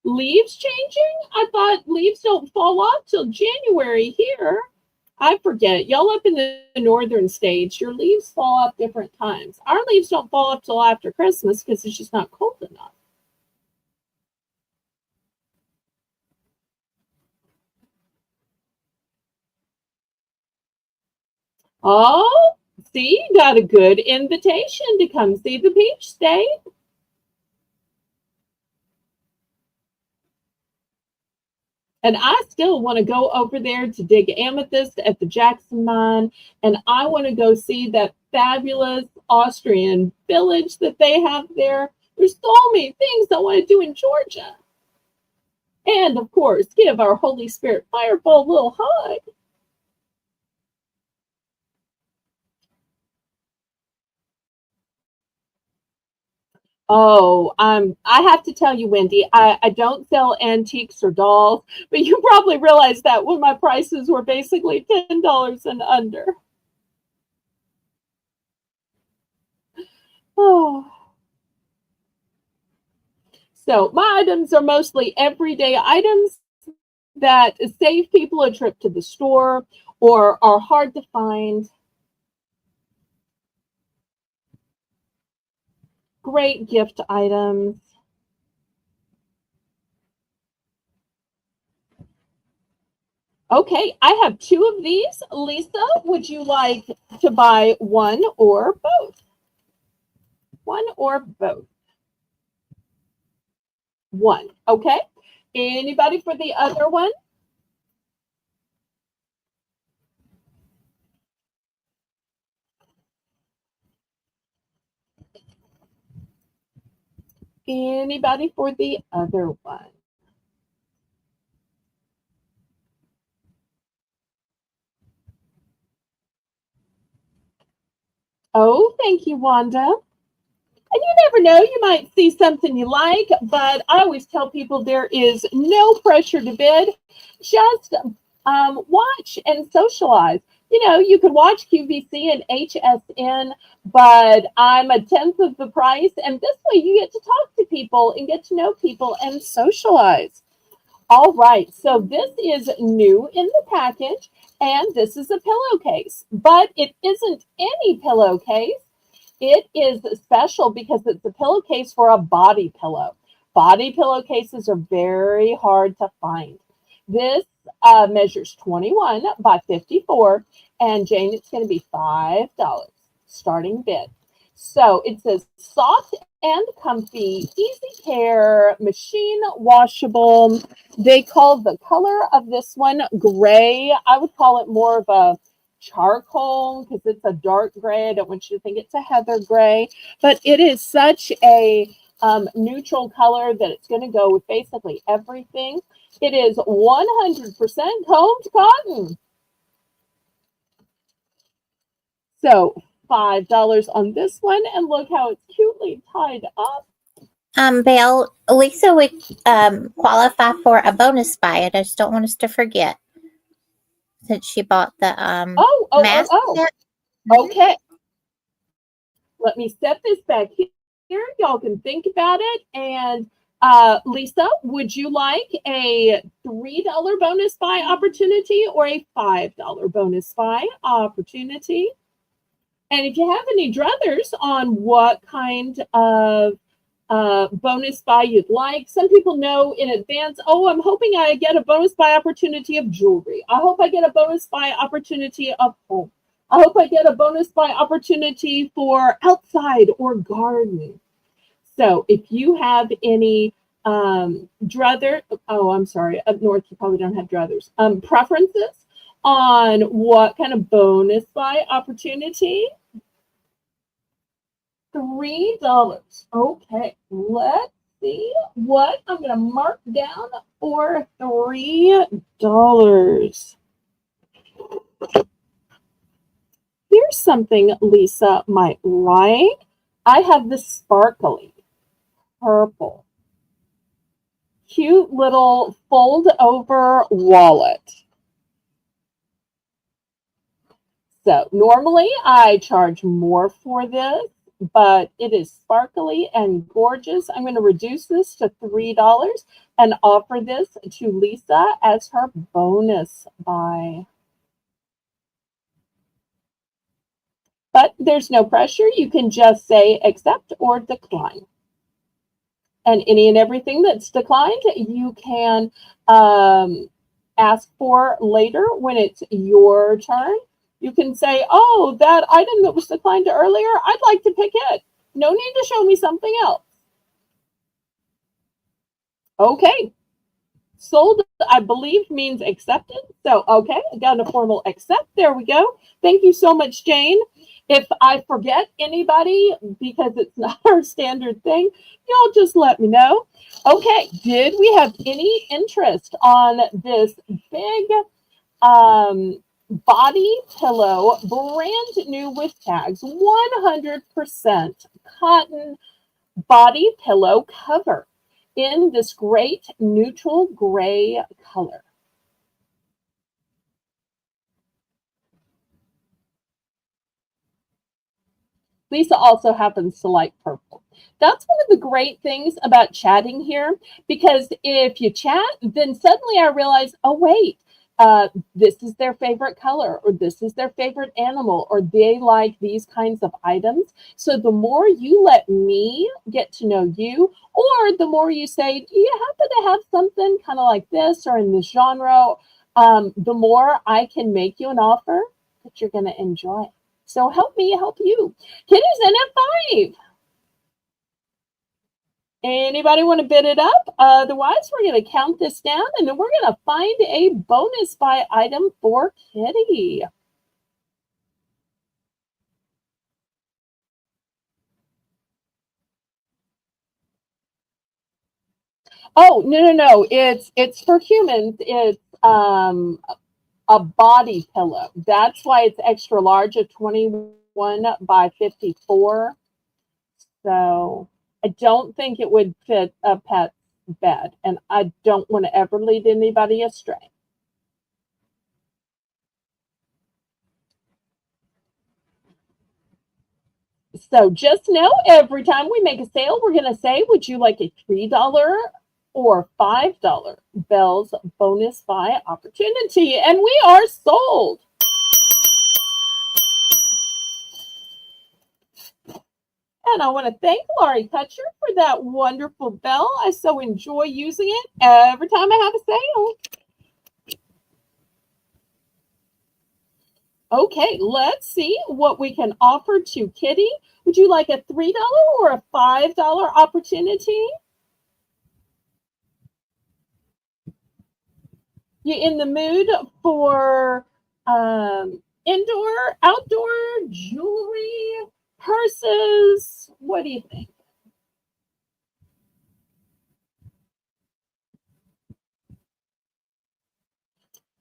Leaves changing? I thought leaves don't fall off till January here. I forget. Y'all up in the northern states, your leaves fall off different times. Our leaves don't fall off till after Christmas because it's just not cold enough. Oh, see, got a good invitation to come see the Peach State. And I still want to go over there to dig amethyst at the Jackson mine. And I want to go see that fabulous Austrian village that they have there. There's so many things I want to do in Georgia. And of course, give our Holy Spirit Fireball a little hug. Oh, I have to tell you, Wendy, I don't sell antiques or dolls, but you probably realized that when my prices were basically $10 and under. Oh. So my items are mostly everyday items that save people a trip to the store or are hard to find. Great gift items. Okay, I have 2 of these. Lisa, would you like to buy one or both? One or both? One. Okay. Anybody for the other one? Anybody for the other one? Oh, thank you, Wanda. And you never know, you might see something you like, but I always tell people there is no pressure to bid. Just watch and socialize. You know, you could watch QVC and HSN, but I'm a tenth of the price. And this way you get to talk to people and get to know people and socialize. All right, so this is new in the package, and this is a pillowcase, but it isn't any pillowcase. It is special because it's a pillowcase for a body pillow. Body pillowcases are very hard to find. This measures 21 by 54, and Jane, it's going to be $5 starting bid. So it says soft and comfy, easy care, machine washable. They call the color of this one gray. I would call it more of a charcoal because it's a dark gray. I don't want you to think it's a heather gray, but it is such a neutral color that it's going to go with basically everything. It is 100% combed cotton. So $5 on this one, and look how it's cutely tied up. Belle, Lisa would qualify for a bonus buy. I just don't want us to forget since she bought the Oh, oh, oh, mask oh. set. Mhm. Okay. Let me set this back here. Y'all can think about it. And Lisa, would you like a $3 bonus buy opportunity or a $5 bonus buy opportunity? And if you have any druthers on what kind of bonus buy you'd like, some people know in advance, oh, I'm hoping I get a bonus buy opportunity of jewelry. I hope I get a bonus buy opportunity of home. I hope I get a bonus buy opportunity for outside or garden. So if you have any druther, oh, I'm sorry, up north you probably don't have druthers, preferences on what kind of bonus buy opportunity, $3. Okay, let's see what I'm going to mark down for $3. Here's something Lisa might like. I have this sparkly purple, cute little fold over wallet. So normally I charge more for this, but it is sparkly and gorgeous. I'm going to reduce this to $3 and offer this to Lisa as her bonus buy. But there's no pressure. You can just say accept or decline. And any and everything that's declined, you can ask for later when it's your turn. You can say, oh, that item that was declined earlier, I'd like to pick it. No need to show me something else. Okay. Sold, I believe, means accepted. So, okay, I got a formal accept. There we go. Thank you so much, Jane. If I forget anybody, because it's not our standard thing, y'all just let me know. Okay, did we have any interest on this big body pillow, brand new with tags, 100% cotton body pillow cover in this great neutral gray color? Lisa also happens to like purple. That's one of the great things about chatting here, because if you chat, then suddenly I realize, oh, wait, this is their favorite color, or this is their favorite animal, or they like these kinds of items. So the more you let me get to know you, or the more you say, do you happen to have something kind of like this or in this genre, the more I can make you an offer that you're going to enjoy. So help me help you. Kitty's in at 5. Anybody want to bid it up? Otherwise, we're going to count this down, and then we're going to find a bonus buy item for Kitty. Oh, no. It's for humans. It's a body pillow. That's why it's extra large, a 21 by 54. So I don't think it would fit a pet's bed, and I don't want to ever lead anybody astray. So just know every time we make a sale, we're going to say, would you like a $3 or $5 Belle's bonus buy opportunity. And we are sold. And I want to thank Laurie Kutcher for that wonderful bell. I so enjoy using it every time I have a sale. Okay, let's see what we can offer to Kitty. Would you like a $3 or a $5 opportunity? You in the mood for indoor, outdoor jewelry, purses? What do you think?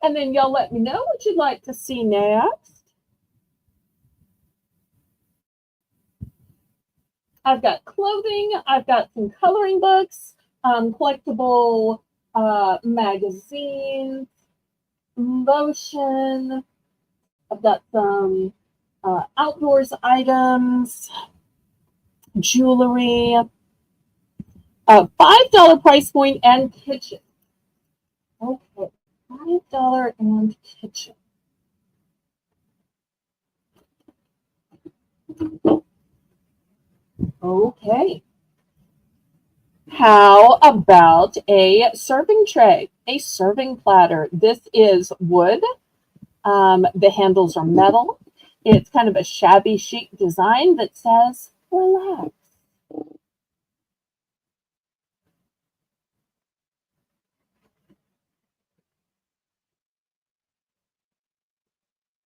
And then y'all let me know what you'd like to see next. I've got clothing, I've got some coloring books, collectible magazines, lotion. I've got some outdoors items, jewelry, $5 price point, and kitchen. Okay, $5 and kitchen. Okay. How about a serving tray, a serving platter? This is wood. The handles are metal. It's kind of a shabby chic design that says, relax.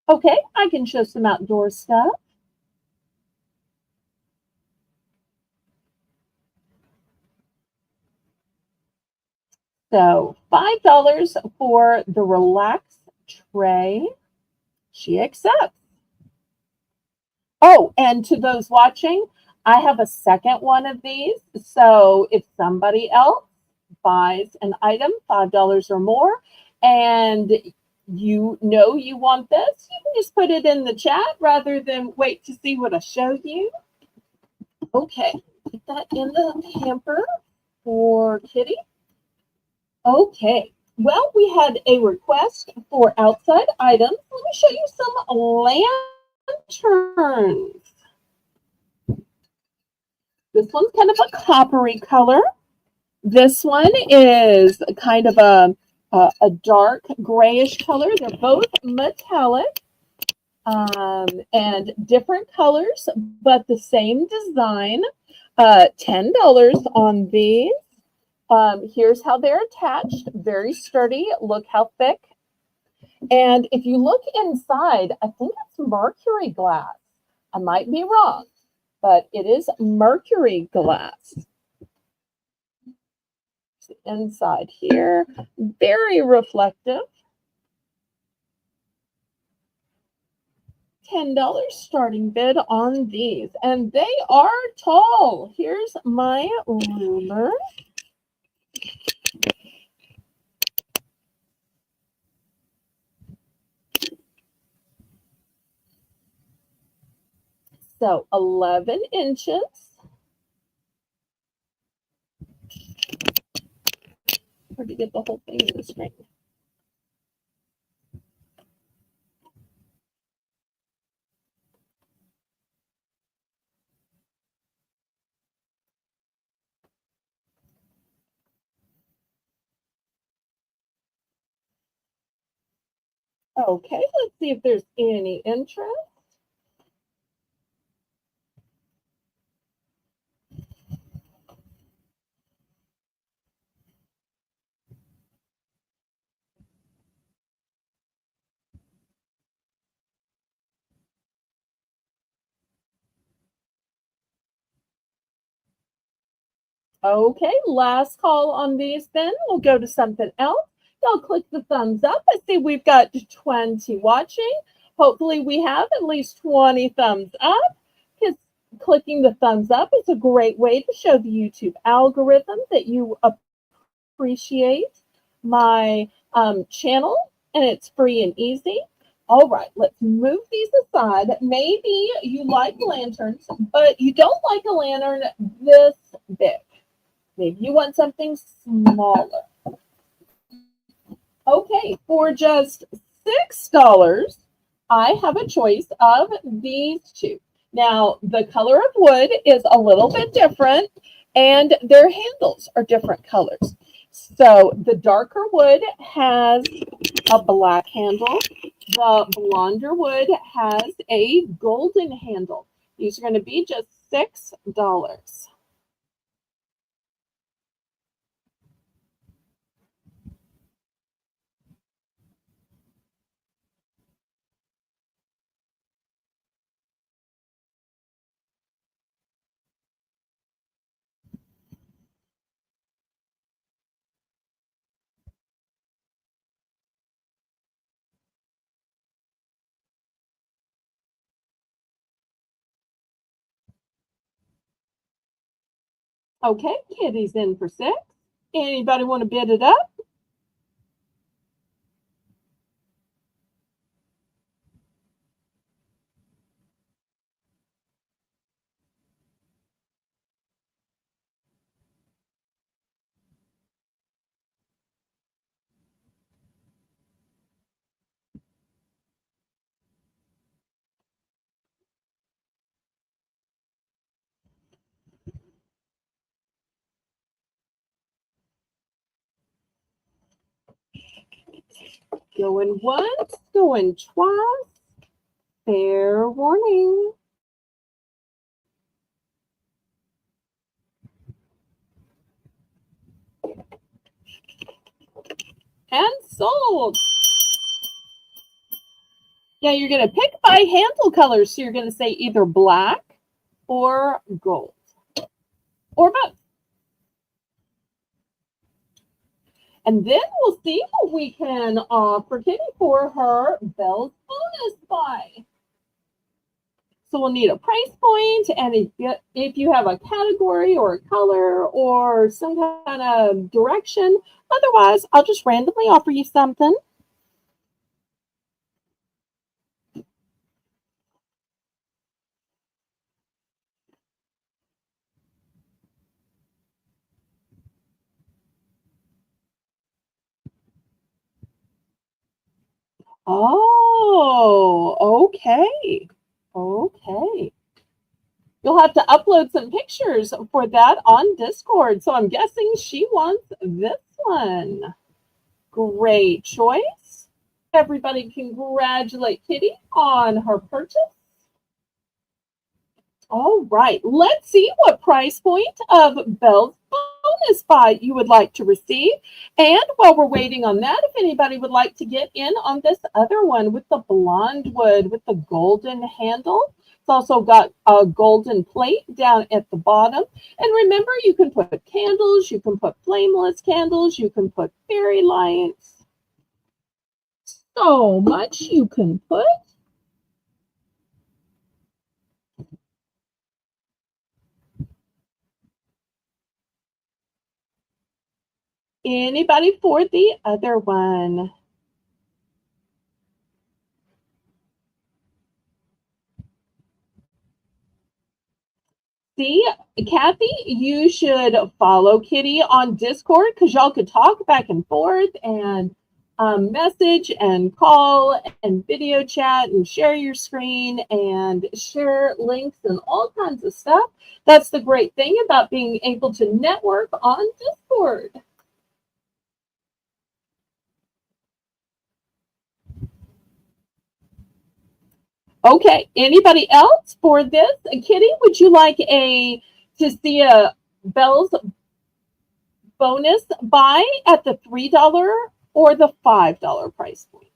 Okay, I can show some outdoor stuff. So $5 for the relax tray. She accepts. Oh, and to those watching, I have a second one of these. So if somebody else buys an item, $5 or more, and you know you want this, you can just put it in the chat rather than wait to see what I show you. Okay, put that in the hamper for Kitty. Okay, well, we had a request for outside items. Let me show you some lanterns. This one's kind of a coppery color. This one is kind of a dark grayish color. They're both metallic and different colors, but the same design. $10 on these. Here's how they're attached. Very sturdy. Look how thick. And if you look inside, I think it's mercury glass. I might be wrong, but it is mercury glass. Inside here, very reflective. $10 starting bid on these, and they are tall. Here's my ruler. So 11 inches. Hard to get the whole thing in the screen. Okay, let's see if there's any interest. Okay, last call on these then. We'll go to something else. Y'all click the thumbs up. I see we've got 20 watching. Hopefully we have at least 20 thumbs up, because clicking the thumbs up is a great way to show the YouTube algorithm that you appreciate my channel, and it's free and easy. All right, let's move these aside. Maybe you like lanterns, but you don't like a lantern this big. Maybe you want something smaller. Okay, for just $6, I have a choice of these two. Now, the color of wood is a little bit different, and their handles are different colors. So the darker wood has a black handle. The blonder wood has a golden handle. These are going to be just $6. Okay, Kitty's in for 6. Anybody want to bid it up? Going once, going twice. Fair warning. And sold. Now you're going to pick by handle color. So you're going to say either black or gold or both. And then we'll see what we can offer Kitty for her Belle's bonus buy. So we'll need a price point, and if you have a category or a color or some kind of direction, otherwise I'll just randomly offer you something. Oh, okay. Okay. You'll have to upload some pictures for that on Discord. So I'm guessing she wants this one. Great choice. Everybody congratulate Kitty on her purchase. All right, let's see what price point of Belle's bonus buy you would like to receive. And while we're waiting on that, if anybody would like to get in on this other one with the blonde wood with the golden handle, it's also got a golden plate down at the bottom. And remember, you can put candles, you can put flameless candles, you can put fairy lights. So much you can put. Anybody for the other one? See, Kathy, you should follow Kitty on Discord because y'all could talk back and forth and message and call and video chat and share your screen and share links and all kinds of stuff. That's the great thing about being able to network on Discord. Okay, anybody else for this? Kitty, would you like to see a Belle's bonus buy at the $3 or the $5 price point?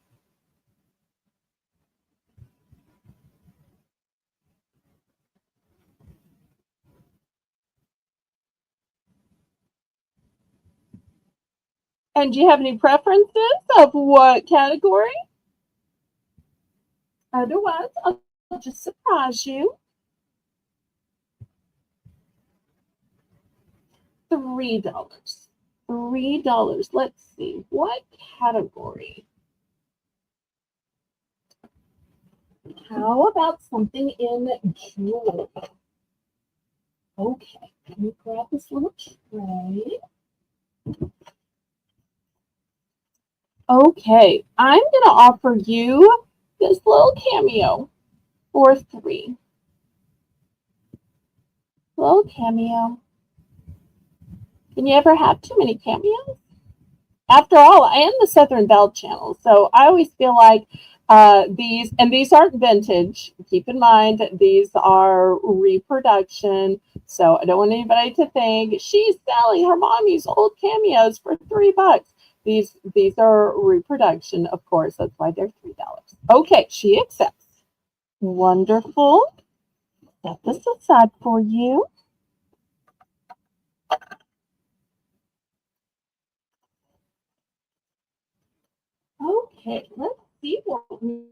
And do you have any preferences of what category? Otherwise, I'll just surprise you. $3. $3. Let's see. What category? How about something in jewelry? Okay, let me grab this little tray. Okay, I'm going to offer you this little cameo for 3. Little cameo. Can you ever have too many cameos? After all, I am the Southern Belle channel, so I always feel like these aren't vintage. Keep in mind, these are reproduction. So I don't want anybody to think she's selling her mommy's old cameos for $3. These are reproduction, of course. That's why they're $3. Okay, she accepts. Wonderful. Set this aside for you. Okay, let's see what we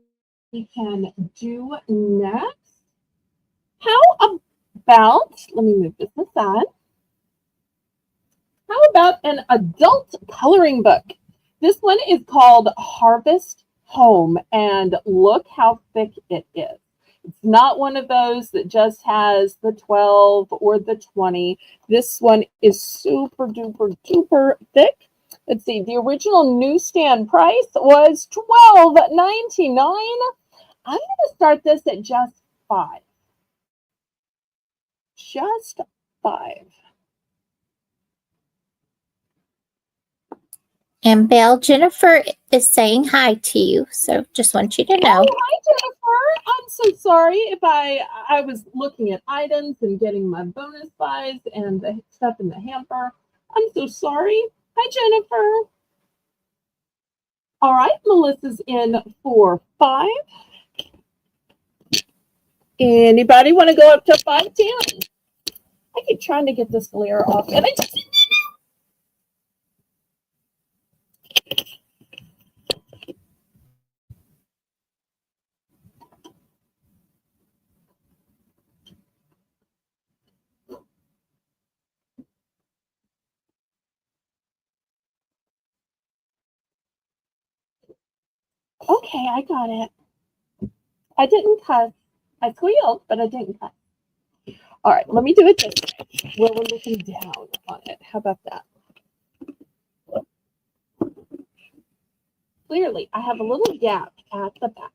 can do next. How about, let me move this aside. How about an adult coloring book? This one is called Harvest Home, and look how thick it is. It's not one of those that just has the 12 or the 20. This one is super duper duper thick. Let's see, the original newsstand price was $12.99. I'm going to start this at just 5. Just 5. And Belle, Jennifer is saying hi to you. So just want you to know. Oh, hi, Jennifer. I'm so sorry if I was looking at items and getting my bonus buys and the stuff in the hamper. I'm so sorry. Hi, Jennifer. All right, Melissa's in for 5. Anybody want to go up to 510? I keep trying to get this glare off, and I just okay, I got it. I didn't cuss. I squealed, but I didn't cuss. All right, let me do it this way, where we're looking down on it. How about that? Clearly, I have a little gap at the back.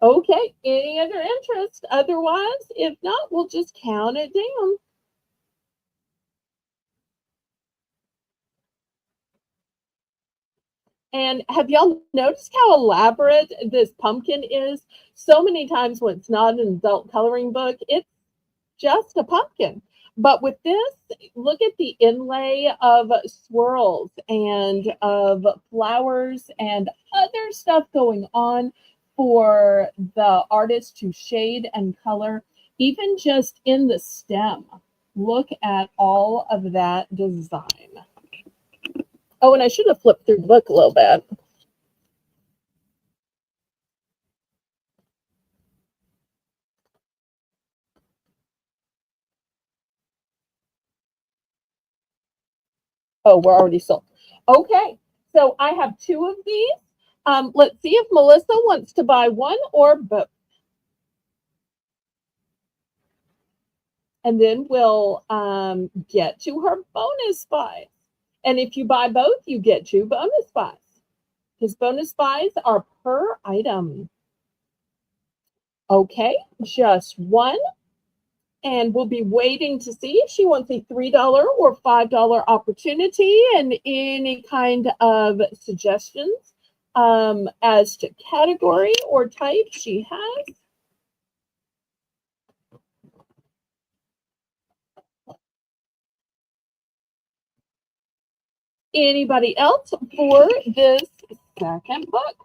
Okay, any other interest? Otherwise, if not, we'll just count it down. And have y'all noticed how elaborate this pumpkin is? So many times when it's not an adult coloring book, it's just a pumpkin. But with this, look at the inlay of swirls and of flowers and other stuff going on for the artist to shade and color, even just in the stem. Look at all of that design. Oh, and I should have flipped through the book a little bit. Oh, we're already sold. Okay, so I have 2 of these. Let's see if Melissa wants to buy one or both. And then we'll get to her bonus buys. And if you buy both, you get 2 bonus buys. His bonus buys are per item. Okay, just 1. And we'll be waiting to see if she wants a $3 or $5 opportunity and any kind of suggestions as to category or type she has. Anybody else for this second book?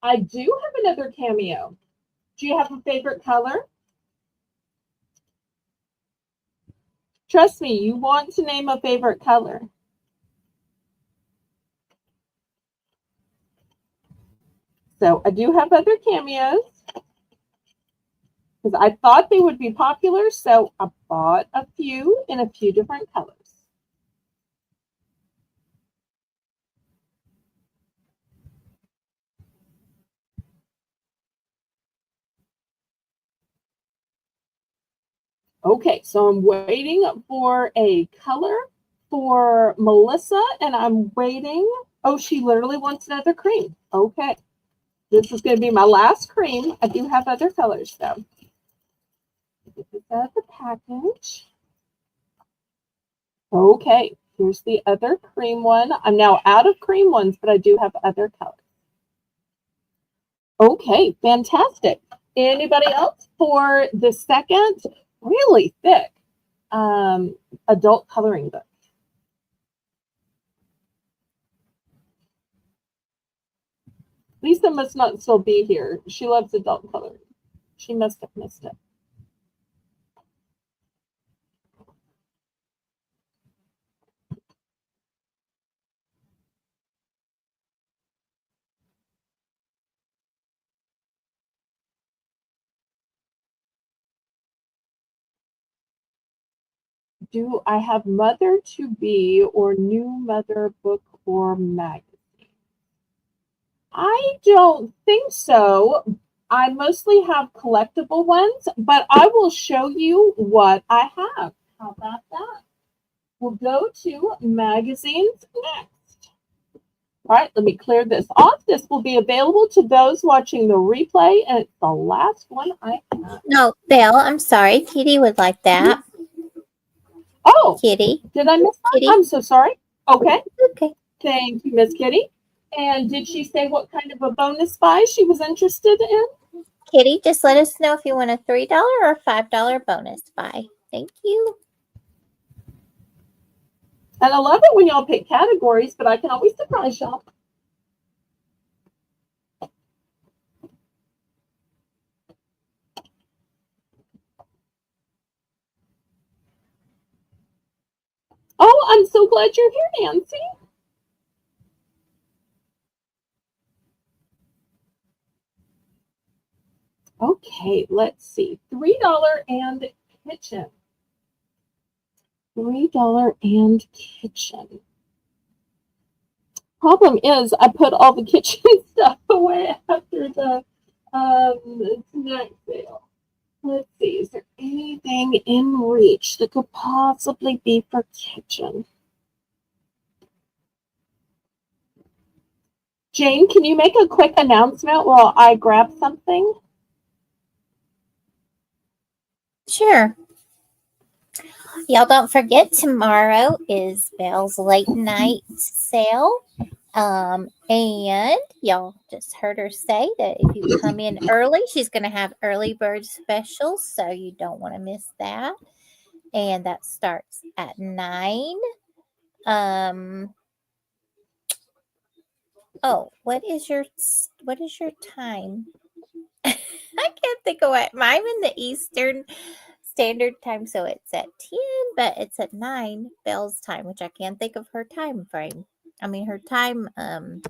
I do have another cameo. Do you have a favorite color? Trust me, you want to name a favorite color. So I do have other cameos. because I thought they would be popular, so I bought a few in a few different colors. Okay, so I'm waiting for a color for Melissa, and I'm waiting. Oh, she literally wants another cream. Okay, this is going to be my last cream. I do have other colors, though. This is out of the package. Okay, here's the other cream one. I'm now out of cream ones, but I do have other colors. Okay, fantastic. Anybody else for the second really thick adult coloring book? Lisa must not still be here. She loves adult coloring. She must have missed it. Do I have Mother to Be or New Mother book or magazine? I don't think so. I mostly have collectible ones, but I will show you what I have. How about that? We'll go to magazines next. All right, let me clear this off. This will be available to those watching the replay, and it's the last one I have. No, Belle, I'm sorry. Kitty would like that. Oh, Kitty. did I miss that? Kitty. I'm so sorry. Okay. Okay. Thank you, Miss Kitty. And did she say what kind of a bonus buy she was interested in? Kitty, just let us know if you want a $3 or $5 bonus buy. Thank you. And I love it when y'all pick categories, but I can always surprise y'all. Oh, I'm so glad you're here, Nancy. Okay, let's see. $3 and kitchen. $3 and kitchen. Problem is, I put all the kitchen stuff away after the snack sale. Let's see, is there anything in reach that could possibly be for kitchen? Jane, can you make a quick announcement while I grab something? Sure. Y'all don't forget tomorrow is Belle's late night sale. And y'all just heard her say that if you come in early, she's going to have early bird specials. So you don't want to miss that. And that starts at 9. Oh, what is your time? I can't think of what. I'm in the Eastern Standard Time, so it's at 10, but it's at 9 Belle's time, which I can't think of her time frame. I mean her time, y'all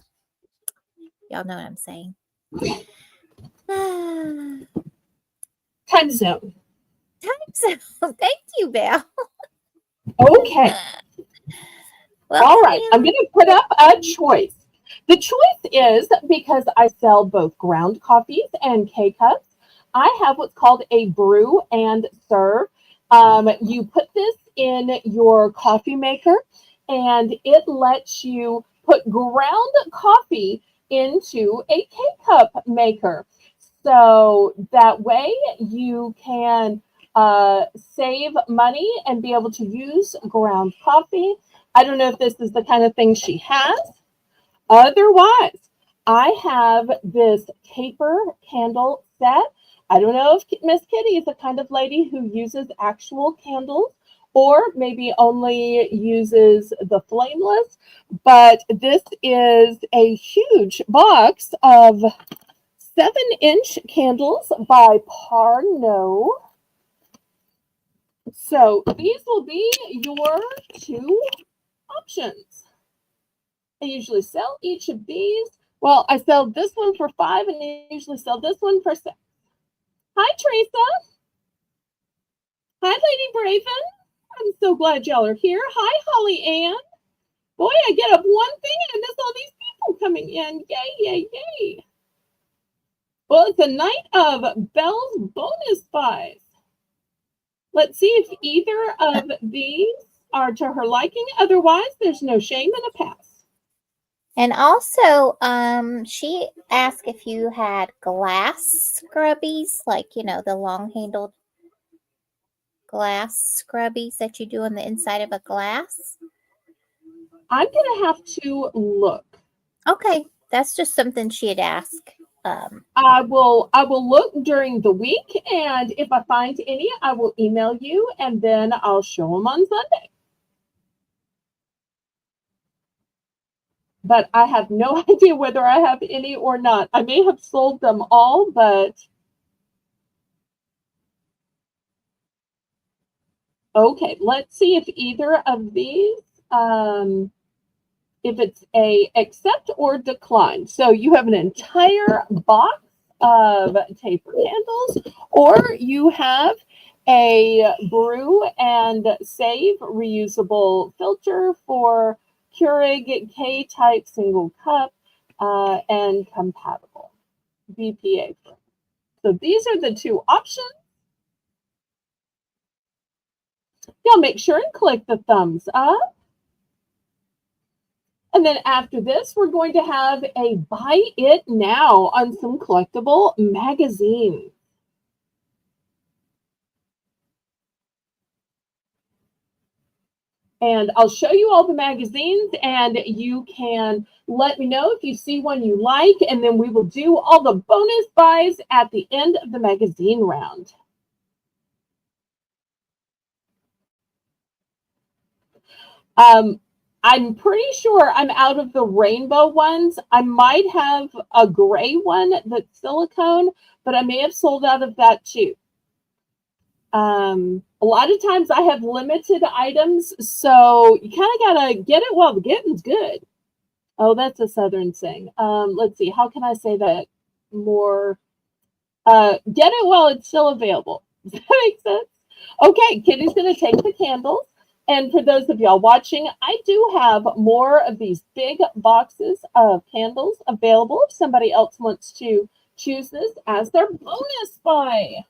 know what I'm saying. Time zone. Time zone. Thank you, Belle. Okay. Well, all right. I'm going to put up a choice. The choice is because I sell both ground coffees and K-Cups. I have what's called a brew and serve. You put this in your coffee maker, and it lets you put ground coffee into a K-Cup maker. So that way you can save money and be able to use ground coffee. I don't know if this is the kind of thing she has. Otherwise, I have this taper candle set. I don't know if Miss Kitty is the kind of lady who uses actual candles or maybe only uses the flameless, but this is a huge box of 7-inch candles by Parno. So these will be your two options. I usually sell each of these. Well, I sell this one for $5 and I usually sell this one for $6. Hi, Teresa. Hi, Lady Braven. I'm so glad y'all are here. Hi, Holly Ann. Boy, I get up one thing and I miss all these people coming in. Yay, yay, yay. Well, it's a night of Belle's bonus buys. Let's see if either of these are to her liking. Otherwise, there's no shame in a pass. And also, she asked if you had glass scrubbies, like, the long-handled glass scrubbies that you do on the inside of a glass. I'm going to have to look. Okay, that's just something she had asked. I will look during the week, and if I find any, I will email you, and then I'll show them on Sunday. But I have no idea whether I have any or not. I may have sold them all, but okay, let's see if either of these, if it's a accept or decline. So you have an entire box of taper candles, or you have a brew and save reusable filter for Keurig K-type single cup and compatible BPA. So these are the two options. Y'all make sure and click the thumbs up. And then after this, we're going to have a buy it now on some collectible magazines. And I'll show you all the magazines, and you can let me know if you see one you like, and then we will do all the bonus buys at the end of the magazine round. I'm pretty sure I'm out of the rainbow ones. I might have a gray one that's silicone, but I may have sold out of that too. A lot of times I have limited items, so you kind of gotta get it while the getting's good. Oh, that's a Southern saying. Let's see, how can I say that more? Get it while it's still available. Does that make sense? Okay, Kitty's gonna take the candles. And for those of y'all watching, I do have more of these big boxes of candles available if somebody else wants to choose this as their bonus buy.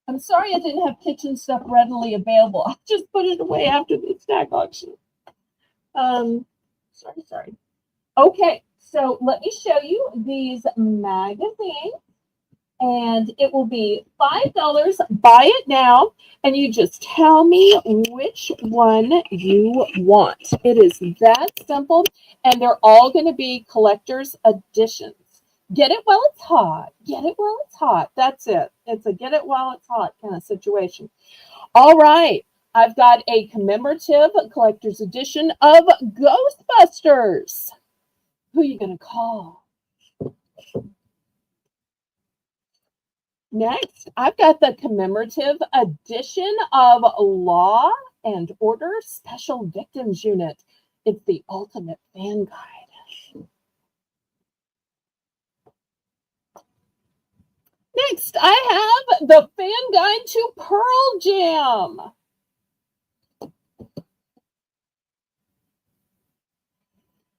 I'm sorry I didn't have kitchen stuff readily available. I just put it away after the stack auction. Sorry. Okay, so let me show you these magazines. And it will be $5. Buy it now, and you just tell me which one you want. It is that simple, and they're all going to be collector's editions. Get it while it's hot. Get it while it's hot. That's it. It's a get it while it's hot kind of situation. All right. I've got a commemorative collector's edition of Ghostbusters. Who are you going to call? Next, I've got the commemorative edition of Law and Order Special Victims Unit. It's the ultimate fan guide. Next, I have the fan guide to Pearl Jam.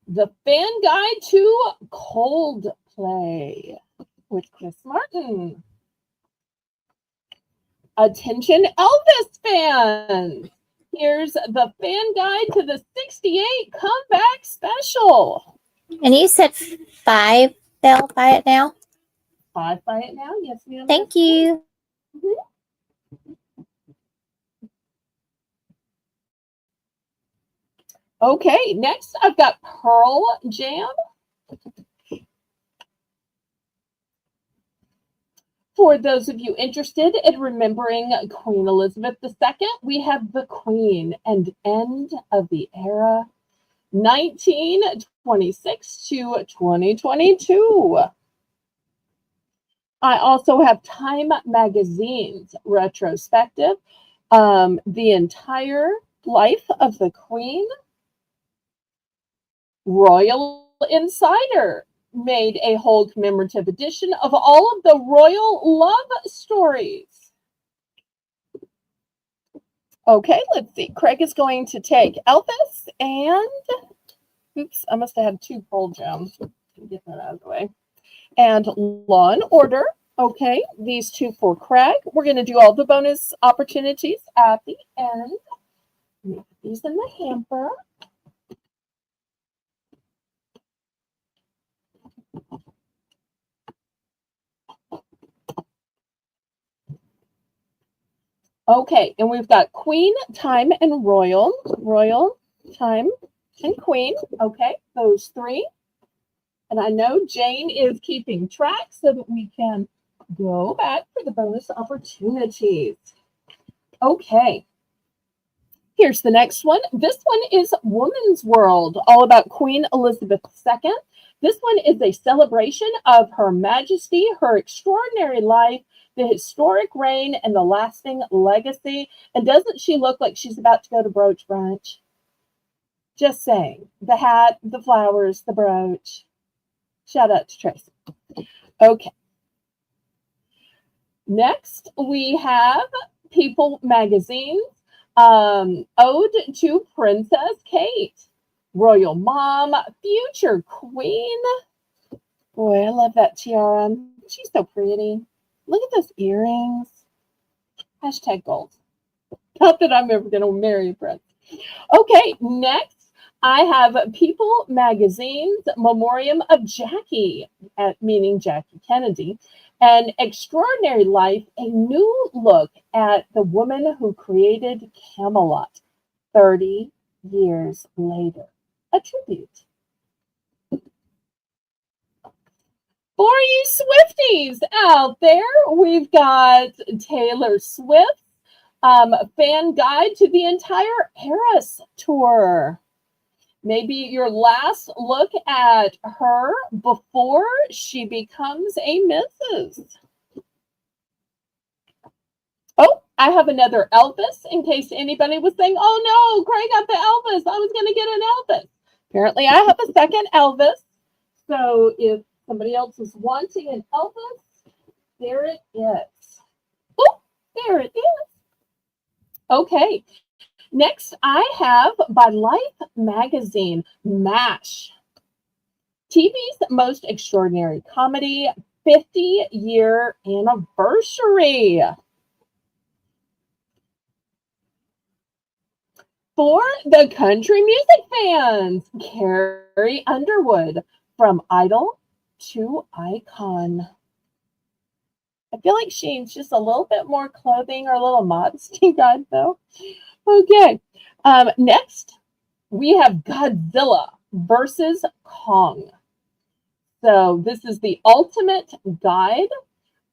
The fan guide to Coldplay with Chris Martin. Attention Elvis fans. Here's the fan guide to the 68 comeback special. And you said 5, Belle, buy it now? 5 buy it now? Yes, ma'am. Thank you. Okay, next I've got Pearl Jam. For those of you interested in remembering Queen Elizabeth II, we have the Queen and End of the Era, 1926 to 2022. I also have Time Magazine's retrospective, the entire life of the Queen, Royal Insider, made a whole commemorative edition of all of the royal love stories. Okay, let's see. Craig is going to take Elvis and, oops, I must have had two Pearl Jams. Get that out of the way. And Law and Order. Okay, these two for Craig. We're going to do all the bonus opportunities at the end. Let me put these in the hamper. Okay, and we've got Queen, Time, and Royal. Royal, Time, and Queen. Okay, those three. And I know Jane is keeping track so that we can go back for the bonus opportunities. Okay, here's the next one. This one is Woman's World, all about Queen Elizabeth II. This one is a celebration of Her Majesty, her extraordinary life, the historic reign, and the lasting legacy. And doesn't she look like she's about to go to brooch brunch? Just saying. The hat, the flowers, the brooch. Shout out to Tracy. Okay. Next, we have People Magazine's Ode to Princess Kate. Royal Mom, Future Queen. Boy, I love that tiara. She's so pretty. Look at those earrings. Hashtag gold. Not that I'm ever going to marry a prince. Okay, next I have People Magazine's Memoriam of Jackie, meaning Jackie Kennedy, an extraordinary life, a new look at the woman who created Camelot 30 years later. A tribute. For you Swifties out there, we've got Taylor Swift's fan guide to the entire Eras tour. Maybe your last look at her before she becomes a Mrs. Oh, I have another Elvis in case anybody was saying, oh no, Craig got the Elvis. I was going to get an Elvis. Apparently I have a second Elvis. So if somebody else is wanting an Elvis, there it is. Oh, there it is. Okay. Next, I have by Life Magazine, MASH. TV's most extraordinary comedy, 50-year anniversary. For the country music fans, Carrie Underwood, From Idol to Icon. I feel like she's just a little bit more clothing or a little modesty guide, though. Okay. Next, we have Godzilla versus Kong. So this is the ultimate guide.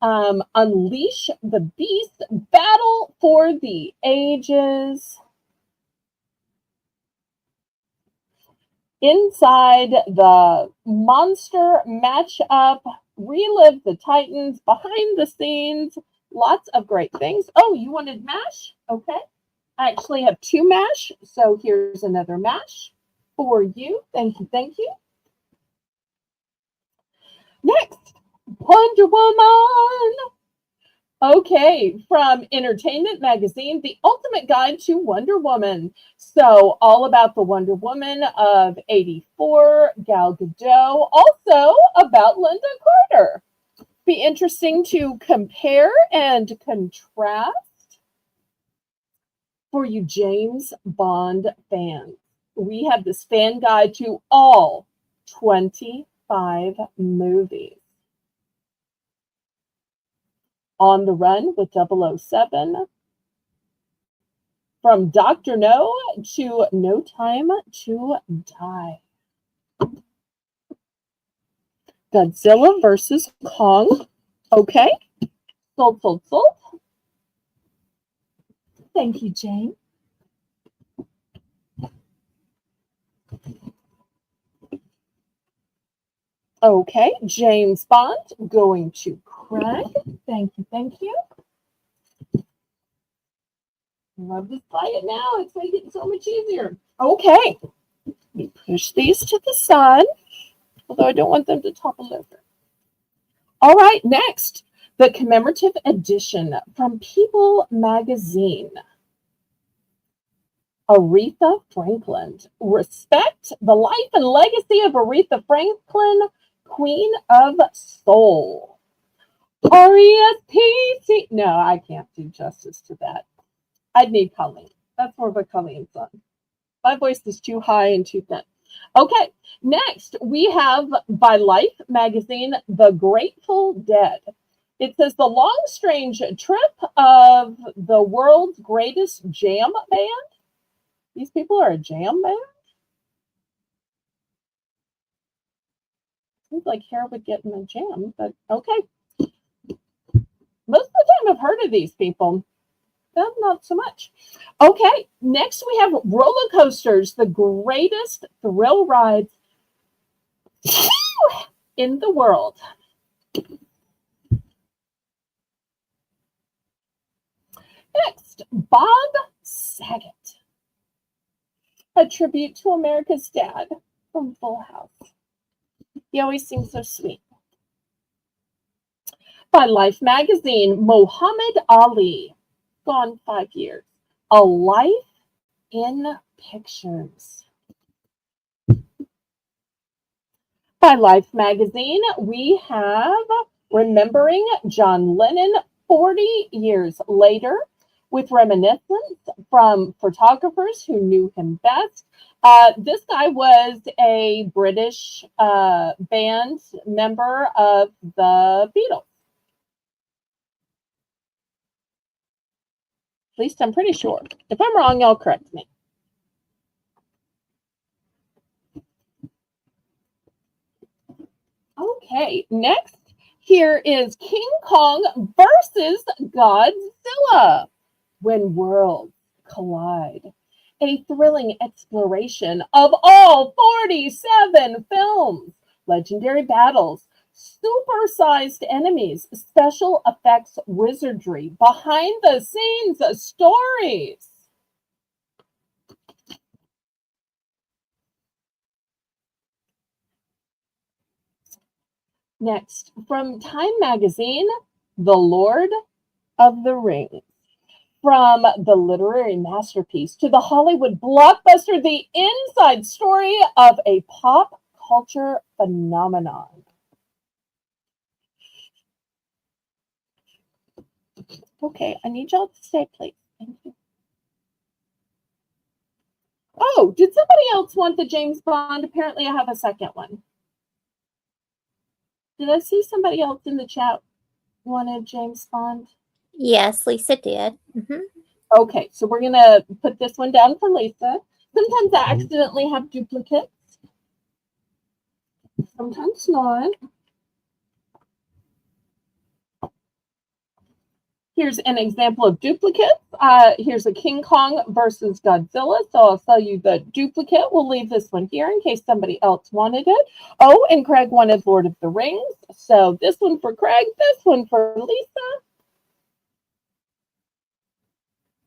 Unleash the Beast, Battle for the Ages. Inside the monster matchup, relive the Titans, behind the scenes, lots of great things. Oh, you wanted MASH? Okay. I actually have two MASH, so here's another MASH for you. Thank you, thank you. Next, Wonder Woman. Okay, from Entertainment Magazine, The Ultimate Guide to Wonder Woman. So all about the Wonder Woman of 84, Gal Gadot, also about Linda Carter. Be interesting to compare and contrast. For you James Bond fans, we have this fan guide to all 25 movies. On the Run with 007, From Dr. No to No Time to Die. Godzilla versus Kong. Okay. Sold. Thank you, Jane. Okay, James Bond going to Craig. Thank you. Love to play it now. It's making it so much easier. Okay, let me push these to the side. although I don't want them to topple over. All right, next, the commemorative edition from People magazine. Aretha Franklin. Respect the life and legacy of Aretha Franklin, Queen of Soul. R-E-S-P-C. No, I can't do justice to that. I'd need Colleen. That's more of a Colleen song. My voice is too high and too thin. Okay, next we have by Life magazine, The Grateful Dead. It says the long, strange trip of the world's greatest jam band. These people are a jam band? Seems like hair would get in a jam, but okay. Most of the time I've heard of these people. Them, not so much. Okay, next we have roller coasters, the greatest thrill rides in the world. Next, Bob Saget. A tribute to America's dad from Full House. He always seems so sweet. By Life magazine, Muhammad Ali. Gone 5 years. A life in pictures. By Life magazine, we have Remembering John Lennon 40 years later, with reminiscence from photographers who knew him best. This guy was a British band member of the Beatles. At least I'm pretty sure. If I'm wrong, y'all correct me. Okay, next here is King Kong versus Godzilla. When worlds collide. A thrilling exploration of all 47 films. Legendary battles, super-sized enemies, special effects wizardry, behind the scenes stories. Next, from Time magazine, The Lord of the Rings. From the literary masterpiece to the Hollywood blockbuster, the inside story of a pop culture phenomenon. Okay, I need y'all to stay, please. Thank you. Oh, did somebody else want the James Bond? Apparently I have a second one. Did I see somebody else in the chat wanted James Bond? Yes, Lisa did. Okay, so we're going to put this one down for Lisa. Sometimes I accidentally have duplicates. Sometimes not. Here's an example of duplicates. Here's a King Kong versus Godzilla. So I'll sell you the duplicate. We'll leave this one here in case somebody else wanted it. Oh, and Craig wanted Lord of the Rings. So this one for Craig, this one for Lisa.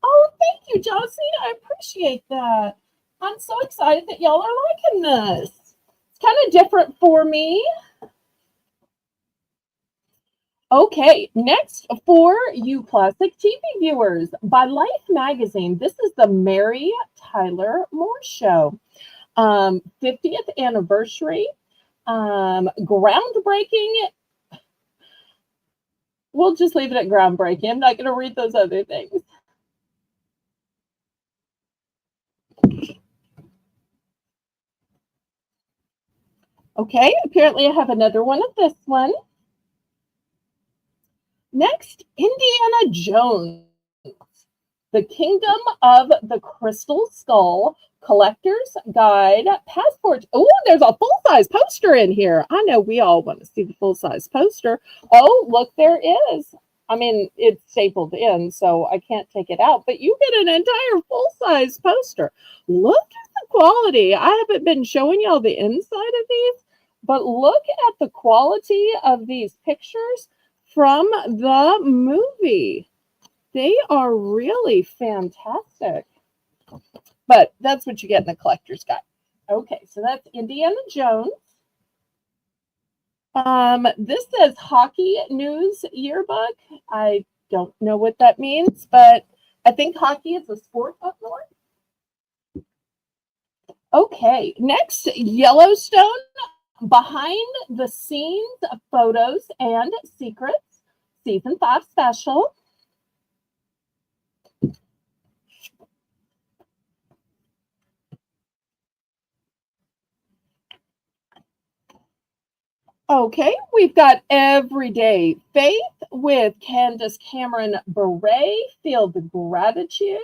Oh, thank you, Josie. I appreciate that. I'm so excited that y'all are liking this. It's kind of different for me. Okay, next for you classic TV viewers, by Life magazine, this is the Mary Tyler Moore Show. 50th anniversary, groundbreaking. We'll just leave it at groundbreaking. I'm not going to read those other things. Okay, apparently I have another one of this one. Next, Indiana Jones, The Kingdom of the Crystal Skull, Collector's Guide, Passport. Oh, there's a full-size poster in here. I know we all want to see the full-size poster. Oh, look, there is. I mean, it's stapled in, so I can't take it out, but you get an entire full-size poster. Look at the quality. I haven't been showing y'all the inside of these, but look at the quality of these pictures from the movie. They are really fantastic. But that's what you get in the collector's guide. Okay, so that's Indiana Jones. This says Hockey News Yearbook. I don't know what that means, but I think hockey is a sport up north. Okay, next, Yellowstone behind the scenes photos and secrets, season 5 special. Okay, we've got Everyday Faith with Candace Cameron Bure, Feel the Gratitude.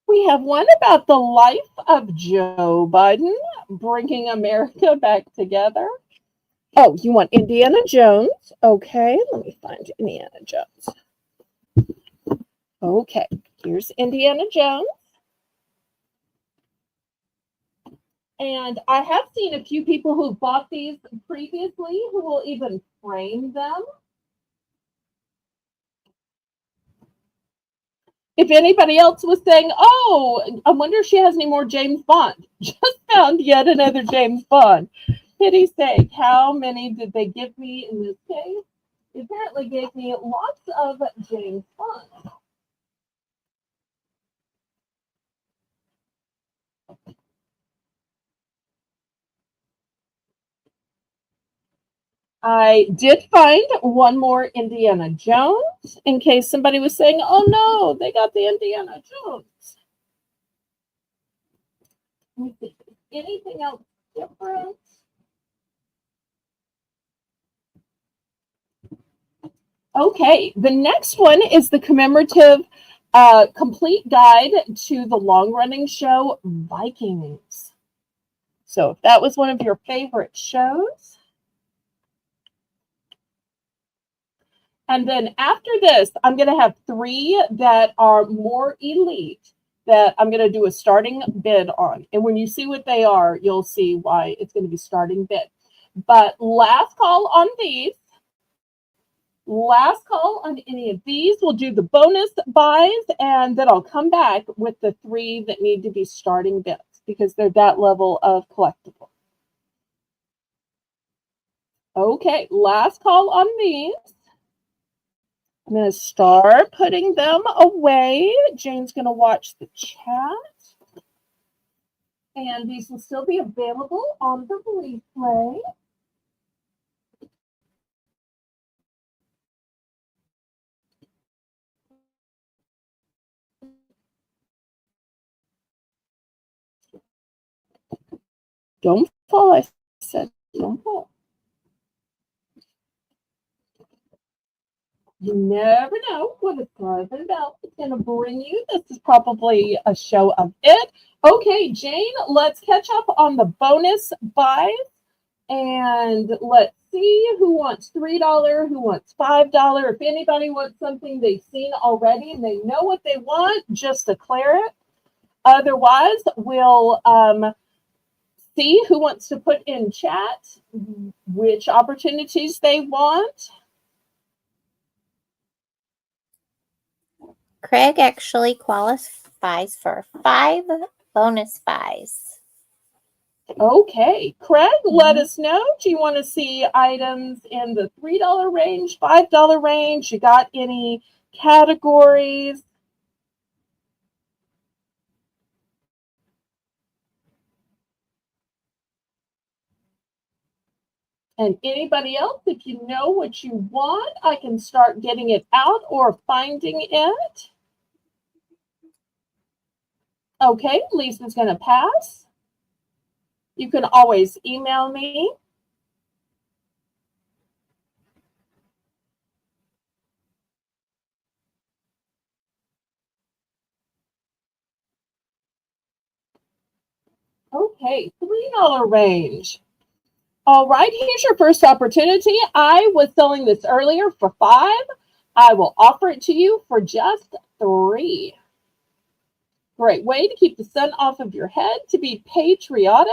We have one about the life of Joe Biden, bringing America back together. Oh, you want Indiana Jones? Okay, let me find Indiana Jones. Okay, here's Indiana Jones. And I have seen a few people who bought these previously who will even frame them. If anybody else was saying, oh, I wonder if she has any more James Bond. Just found yet another James Bond. Pity sake, how many did they give me in this case? They apparently gave me lots of James Bond. I did find one more Indiana Jones in case somebody was saying, oh no, they got the Indiana Jones. Let me see. Anything else different? Okay, the next one is the commemorative complete guide to the long running show Vikings. So if that was one of your favorite shows. And then after this, I'm going to have 3 that are more elite that I'm going to do a starting bid on. And when you see what they are, you'll see why it's going to be starting bid. But last call on these. Last call on any of these. We'll do the bonus buys, and then I'll come back with the 3 that need to be starting bids because they're that level of collectible. Okay, last call on these. I'm going to start putting them away. Jane's going to watch the chat. And these will still be available on the replay. Don't fall, I said. Don't fall. You never know what a Garvin Bell is going to bring you. This is probably a show of it. Okay, Jane, let's catch up on the bonus buys. And let's see who wants $3, who wants $5. If anybody wants something they've seen already and they know what they want, just declare it. Otherwise, we'll see who wants to put in chat which opportunities they want. Craig actually qualifies for 5 bonus buys. Okay, Craig, let us know. Do you want to see items in the $3 range, $5 range? You got any categories? And anybody else, if you know what you want, I can start getting it out or finding it. Okay, Lisa's going to pass. You can always email me. Okay, $3 range. All right, here's your first opportunity. I was selling this earlier for $5. I will offer it to you for just $3. Great way to keep the sun off of your head, to be patriotic.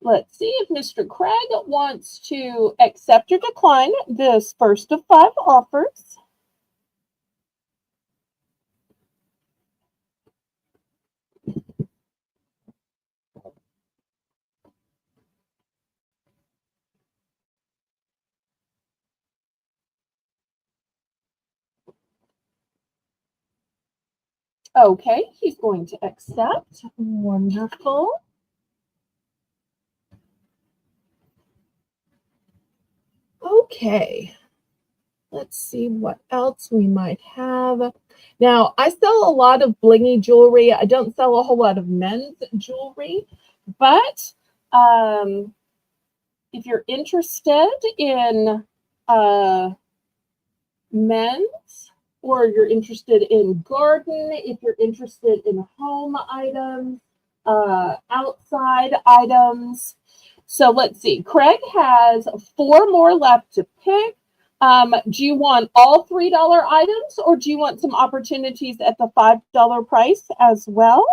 Let's see if Mr. Craig wants to accept or decline this first of 5 offers. Okay, he's going to accept. Wonderful. Okay, let's see what else we might have. Now, I sell a lot of blingy jewelry. I don't sell a whole lot of men's jewelry, but if you're interested in men's, or you're interested in garden, if you're interested in home items, outside items. So let's see. Craig has 4 more left to pick. Do you want all $3 items, or do you want some opportunities at the $5 price as well?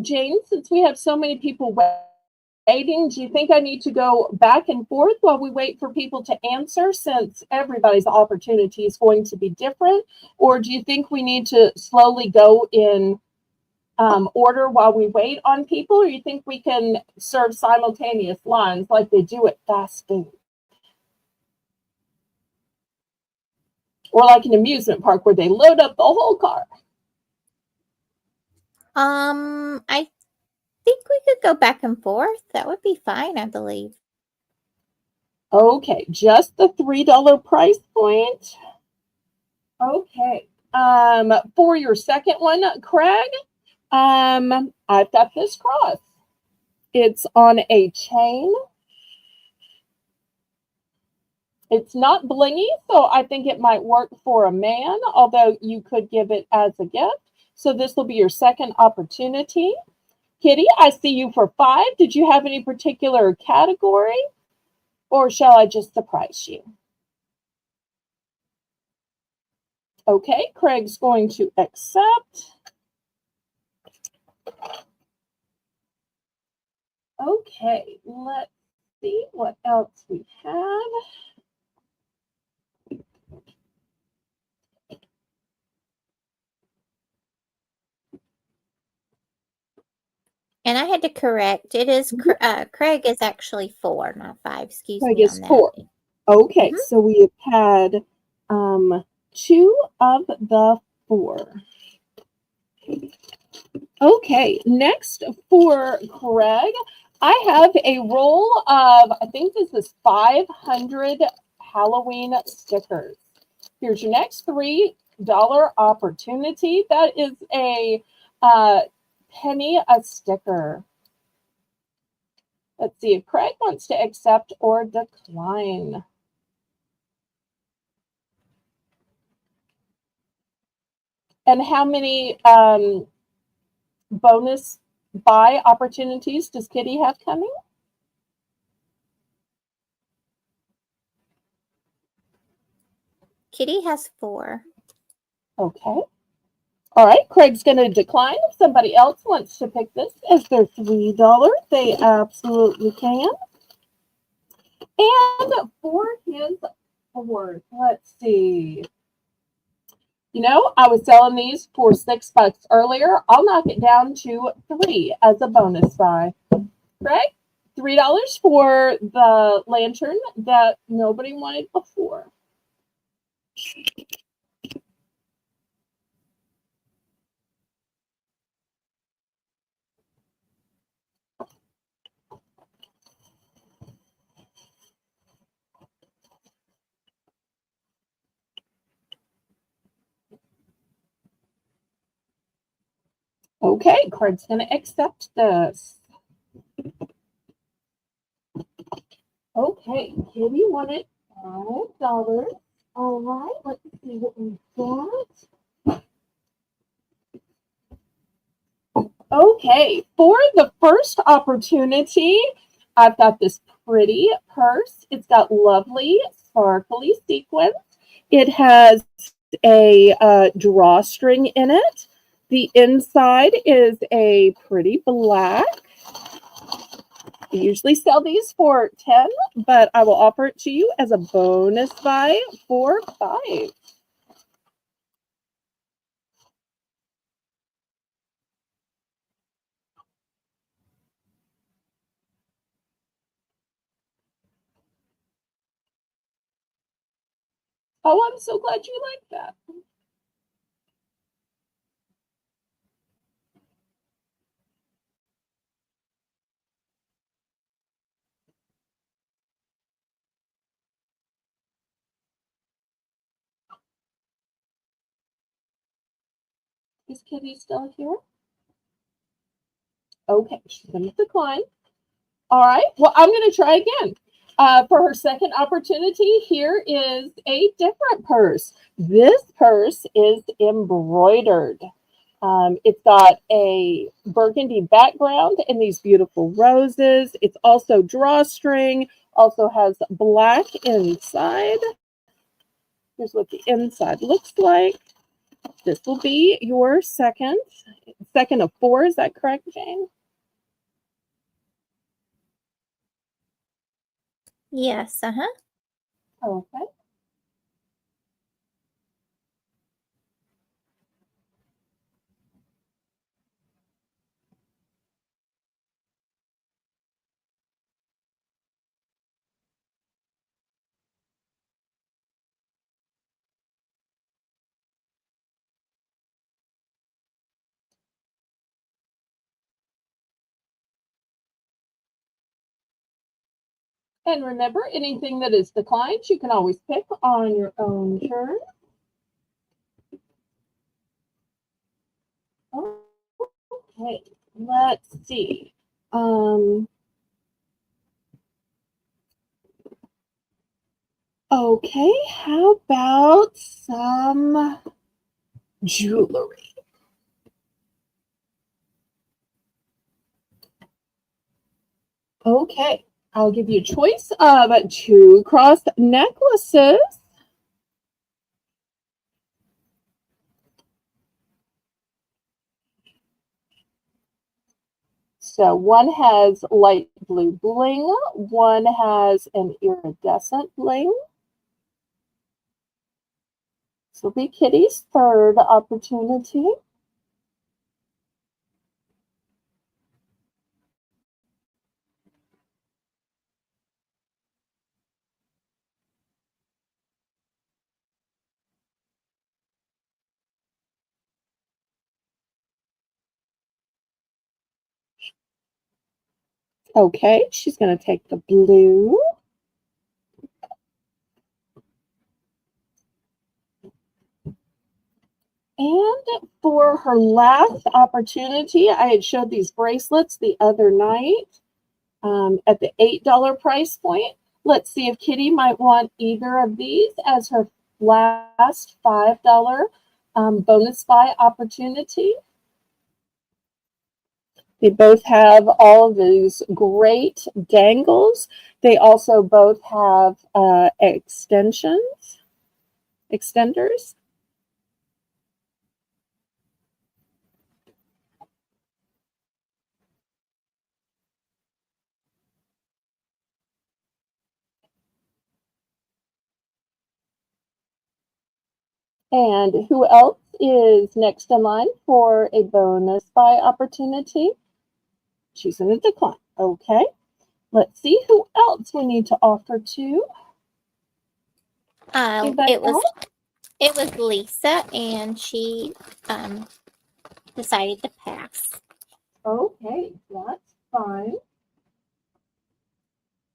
Jane, since we have so many people waiting, do you think I need to go back and forth while we wait for people to answer, since everybody's opportunity is going to be different? Or do you think we need to slowly go in order while we wait on people? Or you think we can serve simultaneous lines like they do at fast food? Or like an amusement park where they load up the whole car? I think we could go back and forth. That would be fine, I believe. Okay, just the $3 price point. Okay. For your second one, Craig, I've got this cross. It's on a chain. It's not blingy, so I think it might work for a man, although you could give it as a gift. So this will be your second opportunity. Kitty, I see you for 5. Did you have any particular category, or shall I just surprise you? Okay, Craig's going to accept. Okay, let's see what else we have. And I had to correct. It is Craig is actually 4, not 5. Excuse Craig me is on that. 4. Okay, Mhm. so we have had 2 of the 4. Okay, next for Craig, I have a roll of, I think this is 500 Halloween stickers. Here's your next $3 opportunity. That is a penny a sticker. Let's see if Craig wants to accept or decline. And how many bonus buy opportunities does Kitty have coming? Kitty has 4. Okay. All right, Craig's going to decline. If somebody else wants to pick this as their $3, they absolutely can. And for his 4th, let's see. You know, I was selling these for $6 earlier. I'll knock it down to 3 as a bonus buy. Craig, $3 for the lantern that nobody wanted before. Okay, Craig's going to accept this. Okay, Kitty wanted $5. All right, let's see what we got. Okay, for the first opportunity, I've got this pretty purse. It's got lovely sparkly sequins. It has a drawstring in it. The inside is a pretty black. I usually sell these for 10, but I will offer it to you as a bonus buy for 5. Oh, I'm so glad you like that. Is Kitty still here? Okay, she's going to decline. All right, well, I'm going to try again. For her second opportunity, here is a different purse. This purse is embroidered. It's got a burgundy background and these beautiful roses. It's also drawstring, also has black inside. Here's what the inside looks like. This will be your second of four. Is that correct, Jane? Yes, Okay. And remember, anything that is declined, you can always pick on your own turn. Okay, let's see. Okay, how about some jewelry? Okay, I'll give you a choice of two cross necklaces. So one has light blue bling, one has an iridescent bling. This will be Kitty's third opportunity. Okay, she's going to take the blue. And for her last opportunity, I had showed these bracelets the other night at the $8 price point. Let's see if Kitty might want either of these as her last $5 bonus buy opportunity. They both have all of these great dangles. They also both have extenders. And who else is next in line for a bonus buy opportunity? She's going to decline. Okay. Let's see who else we need to offer to. it was Lisa, and she decided to pass. Okay, that's fine.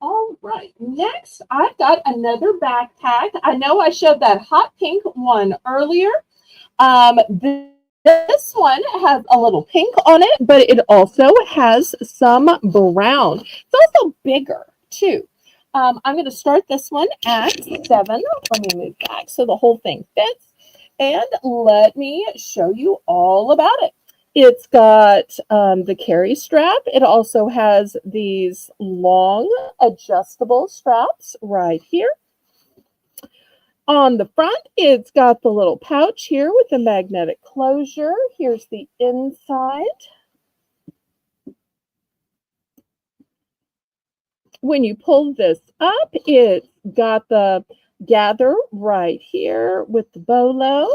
All right, next I've got another backpack. I know I showed that hot pink one earlier. This one has a little pink on it, but it also has some brown. It's also bigger too. I'm going to start this one at 7. Let me move back so the whole thing fits. And let me show you all about it. It's got the carry strap. It also has these long adjustable straps right here. On the front, it's got the little pouch here with the magnetic closure. Here's the inside. When you pull this up, it's got the gather right here with the bolo.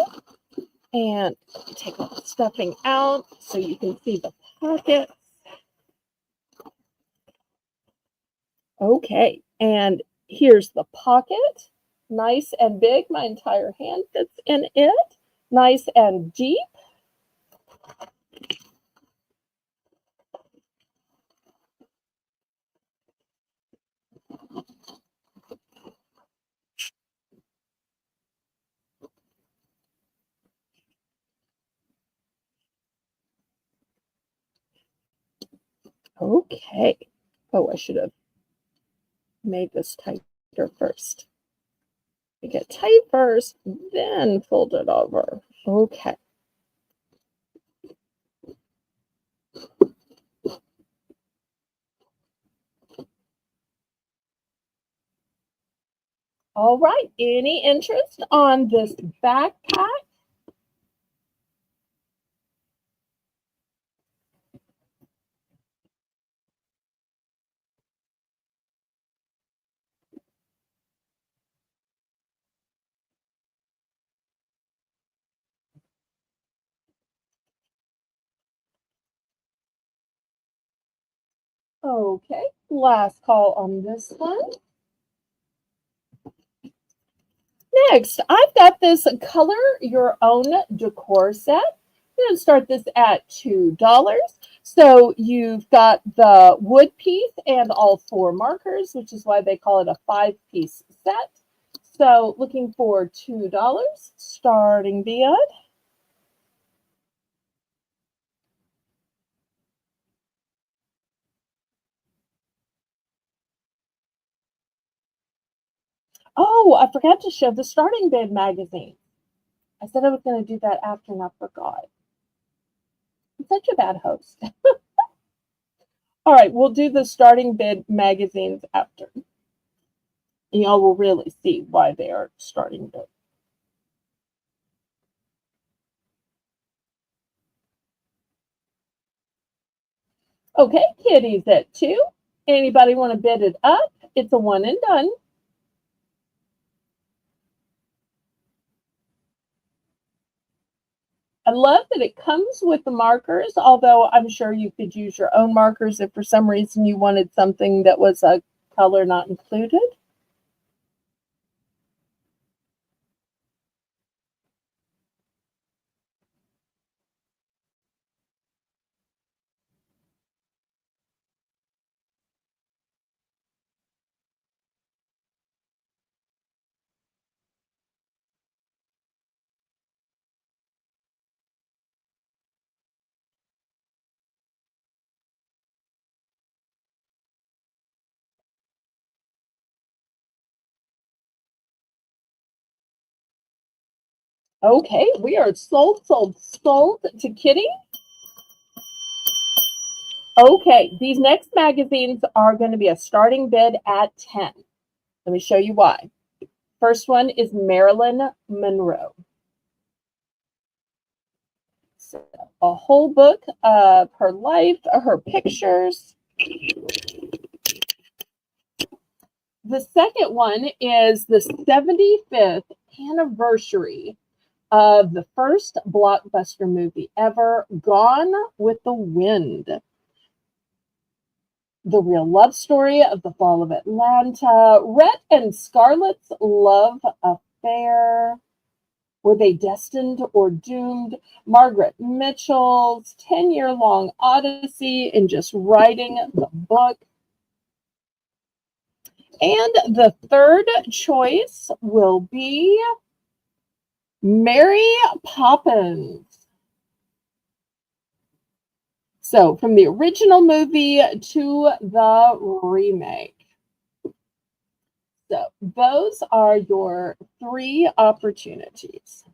And take all the stuffing out so you can see the pocket. Okay, and here's the pocket. Nice and big. My entire hand fits in it. Nice and deep. Okay. Oh, I should have made this tighter first. Make it tight first, then fold it over. Okay. All right. Any interest on this backpack? Okay. Last call on this one. Next, I've got this color your own decor set. I'm going to start this at $2. So you've got the wood piece and all four markers, which is why they call it a 5-piece set. So looking for $2, starting bid. Oh, I forgot to show the starting bid magazine. I said I was going to do that after and I forgot. I'm such a bad host. All right, we'll do the starting bid magazines after. Y'all will really see why they are starting bid. Okay, kitties at 2. Anybody want to bid it up? It's a one and done. I love that it comes with the markers, although I'm sure you could use your own markers if for some reason you wanted something that was a color not included. Okay, we are sold, sold, sold to Kitty. Okay, these next magazines are going to be a starting bid at 10. Let me show you why. First one is Marilyn Monroe. So a whole book of her life, her pictures. The second one is the 75th anniversary of the first blockbuster movie ever, Gone with the Wind. The real love story of the fall of Atlanta, Rhett and Scarlett's love affair. Were they destined or doomed? Margaret Mitchell's 10-year-long odyssey in just writing the book. And the third choice will be Mary Poppins. So from the original movie to the remake. So those are your 3 opportunities.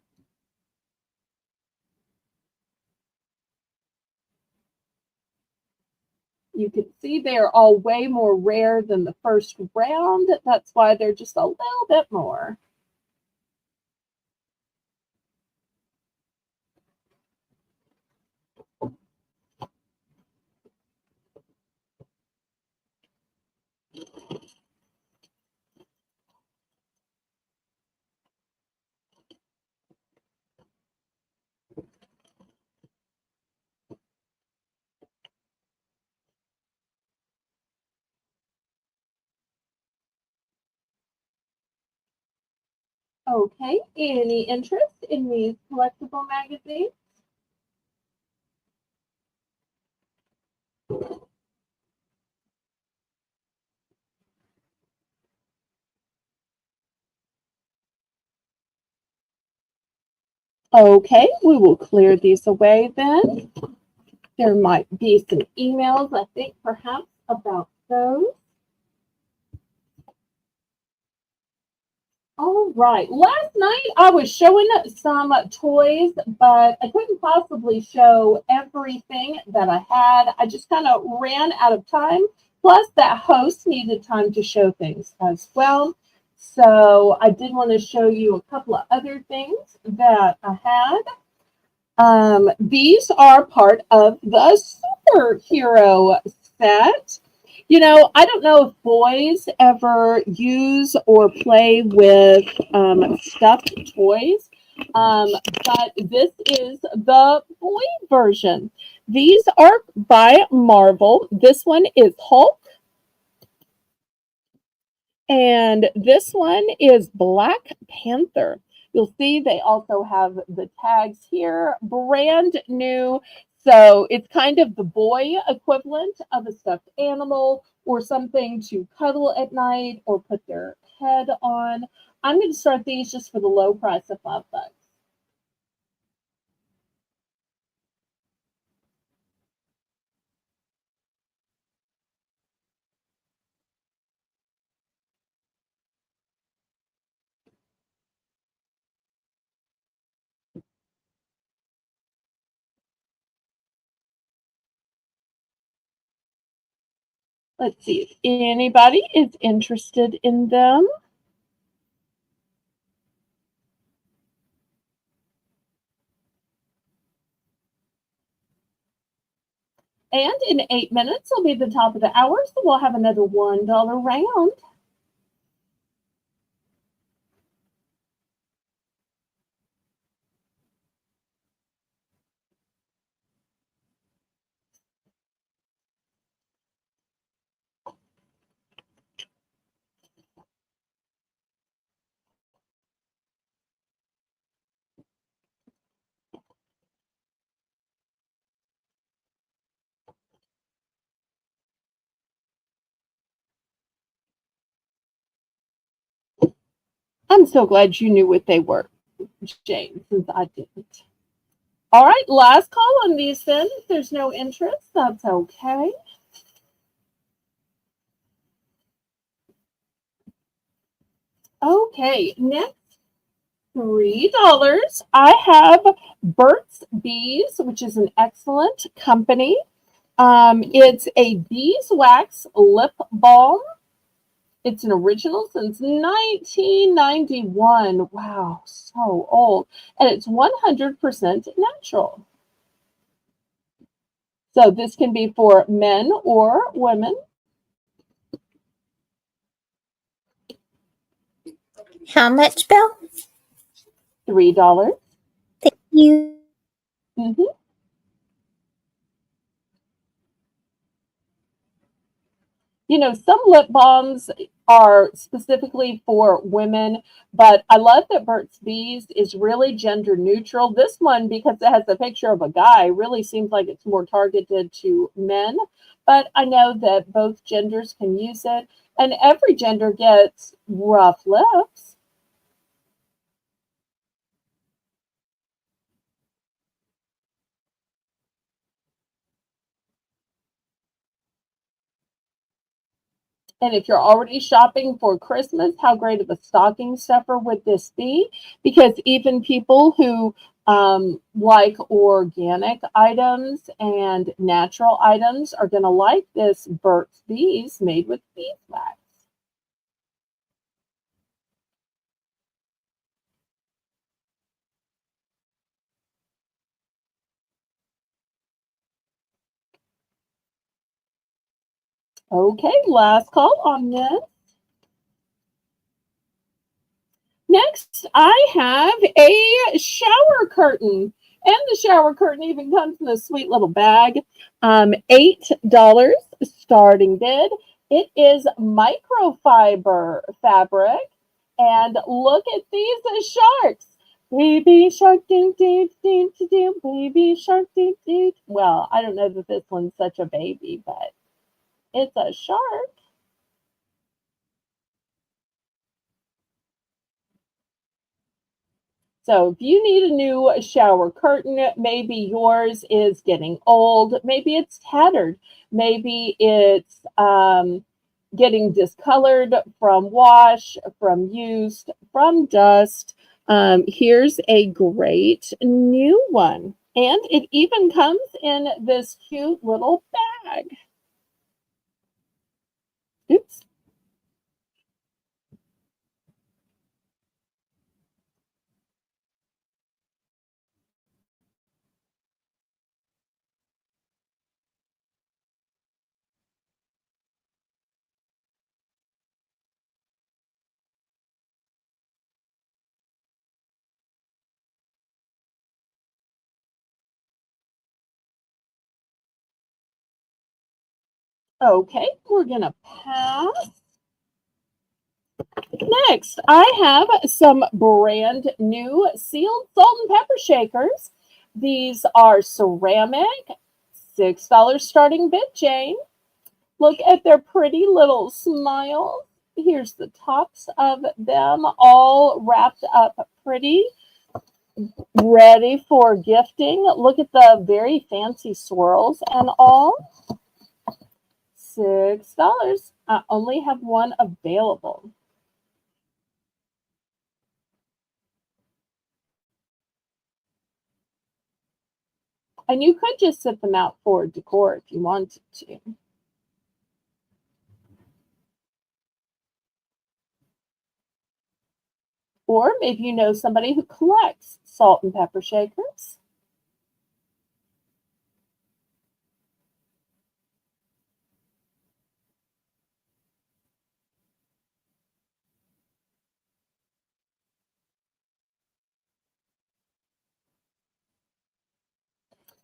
You can see they're all way more rare than the first round. That's why they're just a little bit more. Okay, any interest in these collectible magazines? Okay, we will clear these away then. There might be some emails, I think, perhaps about those. All right. Last night I was showing some toys, but I couldn't possibly show everything that I had. I just kind of ran out of time. Plus, that host needed time to show things as well. So I did want to show you a couple of other things that I had. These are part of the superhero set. You know, I don't know if boys ever use or play with stuffed toys, um, but this is the boy version. These are by Marvel. This one is Hulk. And this one is Black Panther. You'll see they also have the tags here, brand new. So it's kind of the boy equivalent of a stuffed animal or something to cuddle at night or put their head on. I'm going to start these just for the low price of $5. Let's see if anybody is interested in them. And in 8 minutes, will be the top of the hour, so we'll have another $1 round. I'm so glad you knew what they were, Jane, since I didn't. All right, last call on these then. If there's no interest, that's okay. Okay, next $3. I have Burt's Bees, which is an excellent company. It's a beeswax lip balm. It's an original since 1991. Wow, so old. And it's 100% natural. So this can be for men or women. How much, Belle? $3. Thank you. Mm-hmm. You know, some lip balms are specifically for women, but I love that Burt's Bees is really gender neutral. This one, because it has a picture of a guy, really seems like it's more targeted to men, but I know that both genders can use it, and every gender gets rough lips. And if you're already shopping for Christmas, how great of a stocking stuffer would this be? Because even people who like organic items and natural items are going to like this Burt's Bees made with beeswax. Okay, last call on this. Next, I have a shower curtain. And the shower curtain even comes in a sweet little bag. $8 starting bid. It is microfiber fabric. And look at these sharks. Baby shark, doo doo doo doo doo. Baby shark, doo doo. Well, I don't know that this one's such a baby, but it's a shark. So if you need a new shower curtain, maybe yours is getting old, maybe it's tattered, maybe it's getting discolored from wash, from used, from dust. Here's a great new one. And it even comes in this cute little bag. Oops. Okay, we're going to pass. Next, I have some brand new sealed salt and pepper shakers. These are ceramic, $6 starting bit, Jane. Look at their pretty little smiles. Here's the tops of them all wrapped up pretty, ready for gifting. Look at the very fancy swirls and all. $6. I only have one available. And you could just set them out for decor if you wanted to. Or maybe you know somebody who collects salt and pepper shakers.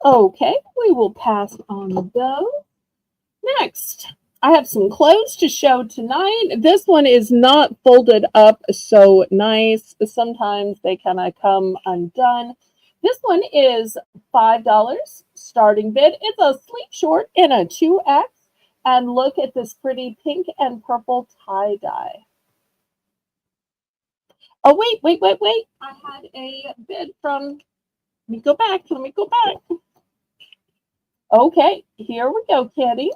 Okay, we will pass on those. Next, I have some clothes to show tonight. This one is not folded up so nice. Sometimes they kind of come undone. This one is $5 starting bid. It's a sleek short in a 2X. And look at this pretty pink and purple tie-dye. Oh, wait. I had a bid from, let me go back. Okay, here we go, Kitty.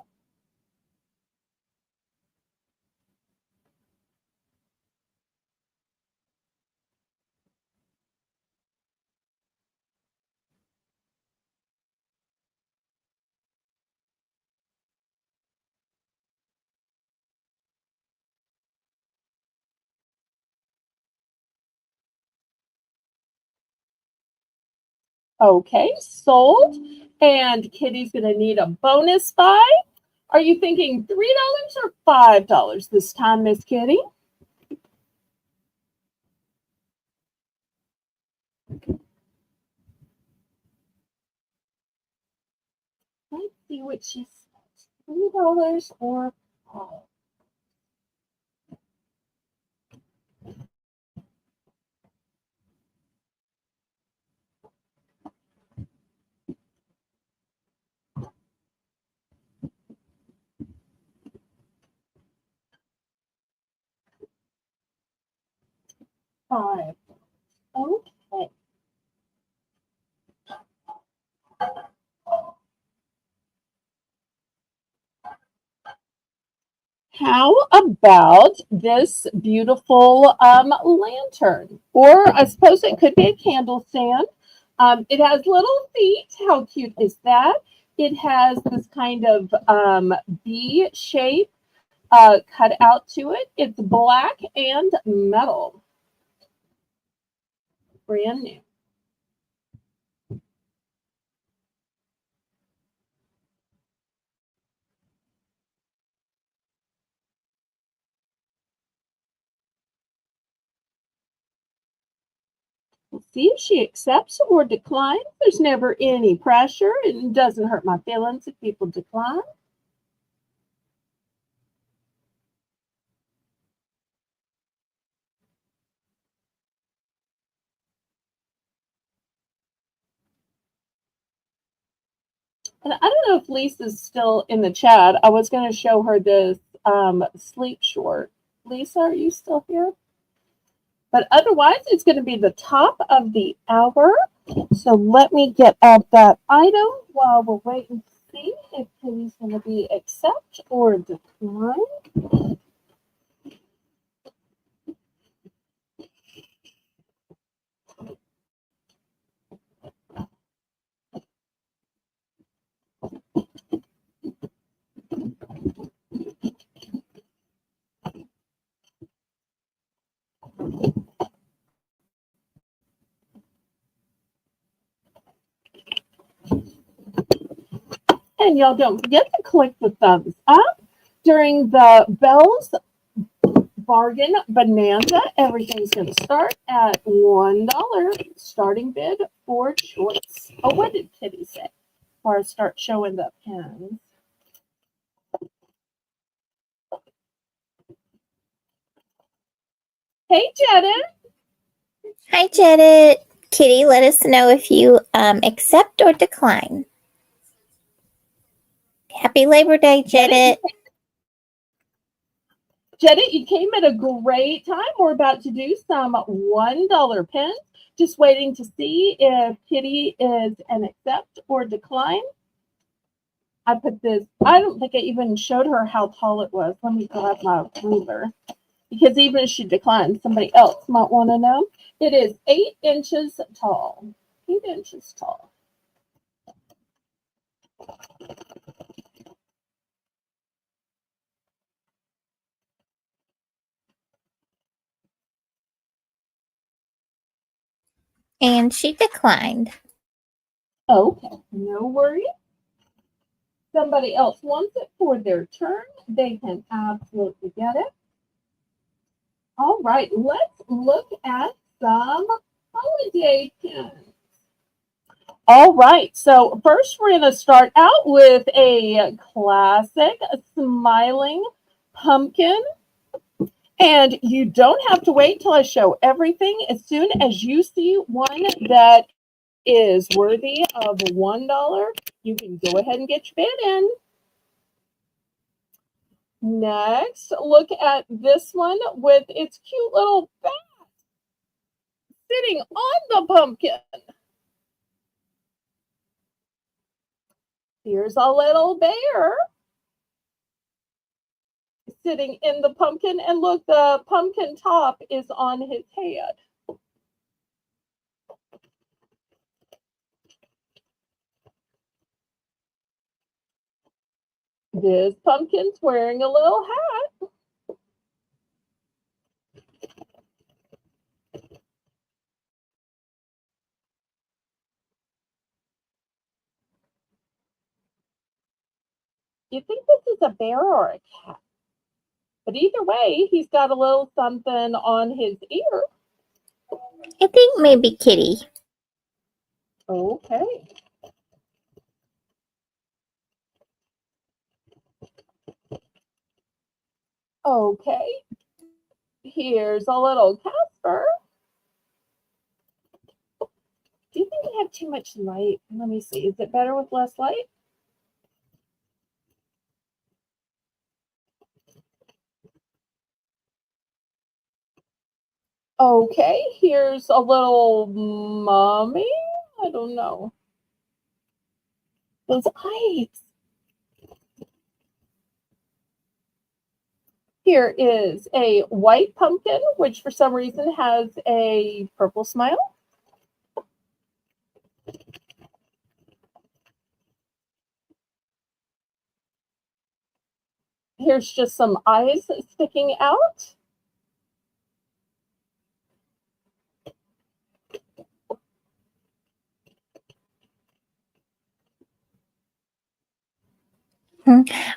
Okay, sold. And Kitty's going to need a bonus buy. Are you thinking $3 or $5 this time, Miss Kitty? Let's see what she says. $3 or $5. $5. Okay. How about this beautiful lantern? Or I suppose it could be a candle stand. It has little feet. How cute is that? It has this kind of B shape cut out to it. It's black and metal. Brand new. We'll see if she accepts or declines. There's never any pressure. It doesn't hurt my feelings if people decline. And I don't know if Lisa's still in the chat. I was going to show her this sleep short. Lisa, are you still here? But otherwise, it's going to be the top of the hour. So let me get out that item while we're waiting to see if Kitty's going to be accept or decline. And y'all don't forget to click the thumbs up during the Belle's Bargain Bonanza. Everything's going to start at $1. Starting bid for choice. Oh, what did Kitty say? Before I start showing the pins. Hey, Janet. Hi, Janet. Kitty, let us know if you accept or decline. Happy Labor Day, Janet. Janet, you came at a great time. We're about to do some $1 pins. Just waiting to see if Kitty is an accept or decline. I put this, I don't think I even showed her how tall it was. Let me grab my ruler. Because even if she declines, somebody else might want to know. It is 8 inches tall. 8 inches tall. And she declined. Okay, no worries. Somebody else wants it for their turn. They can absolutely get it. All right, let's look at some holiday pins. All right, so first we're going to start out with a classic smiling pumpkin. And you don't have to wait till I show everything. As soon as you see one that is worthy of $1, you can go ahead and get your bid in. Next, look at this one with its cute little bat sitting on the pumpkin. Here's a little bear sitting in the pumpkin, and look, the pumpkin top is on his head. This pumpkin's wearing a little hat. You think this is a bear or a cat? But either way, he's got a little something on his ear. I think maybe Kitty. Okay. Okay. Here's a little Casper. Do you think we have too much light? Let me see. Is it better with less light? Okay, here's a little mommy. I don't know. Those eyes. Here is a white pumpkin, which for some reason has a purple smile. Here's just some eyes sticking out.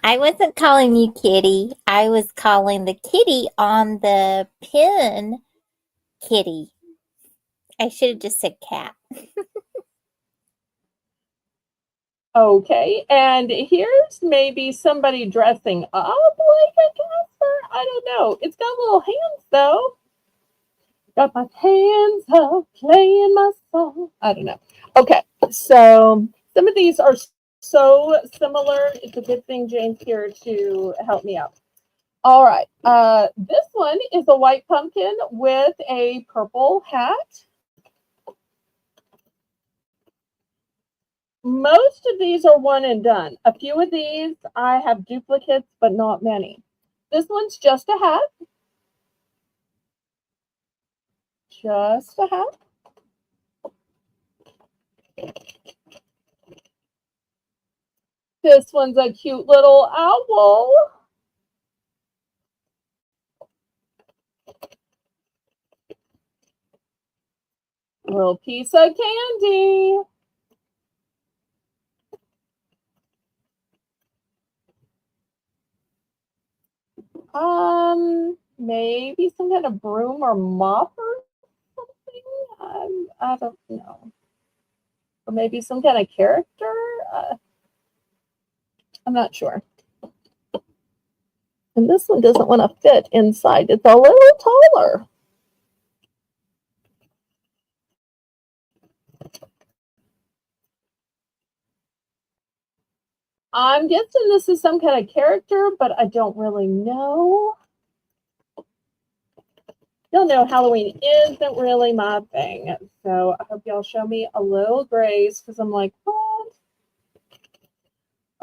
I wasn't calling you Kitty. I was calling the kitty on the pin Kitty. I should have just said cat. Okay, and here's maybe somebody dressing up like a Casper. I don't know. It's got little hands though. Got my hands up playing my song. I don't know. Okay, so some of these are so similar. It's a good thing Jane's here to help me out. All right. This one is a white pumpkin with a purple hat. Most of these are one and done. A few of these I have duplicates, but not many. This one's just a hat. Just a hat. This one's a cute little owl. Little piece of candy. Maybe some kind of broom or mop or something. I don't know. Or maybe some kind of character. I'm not sure. And this one doesn't want to fit inside. It's a little taller. I'm guessing this is some kind of character, but I don't really know. Y'all know Halloween isn't really my thing. So I hope y'all show me a little grace because I'm like, what?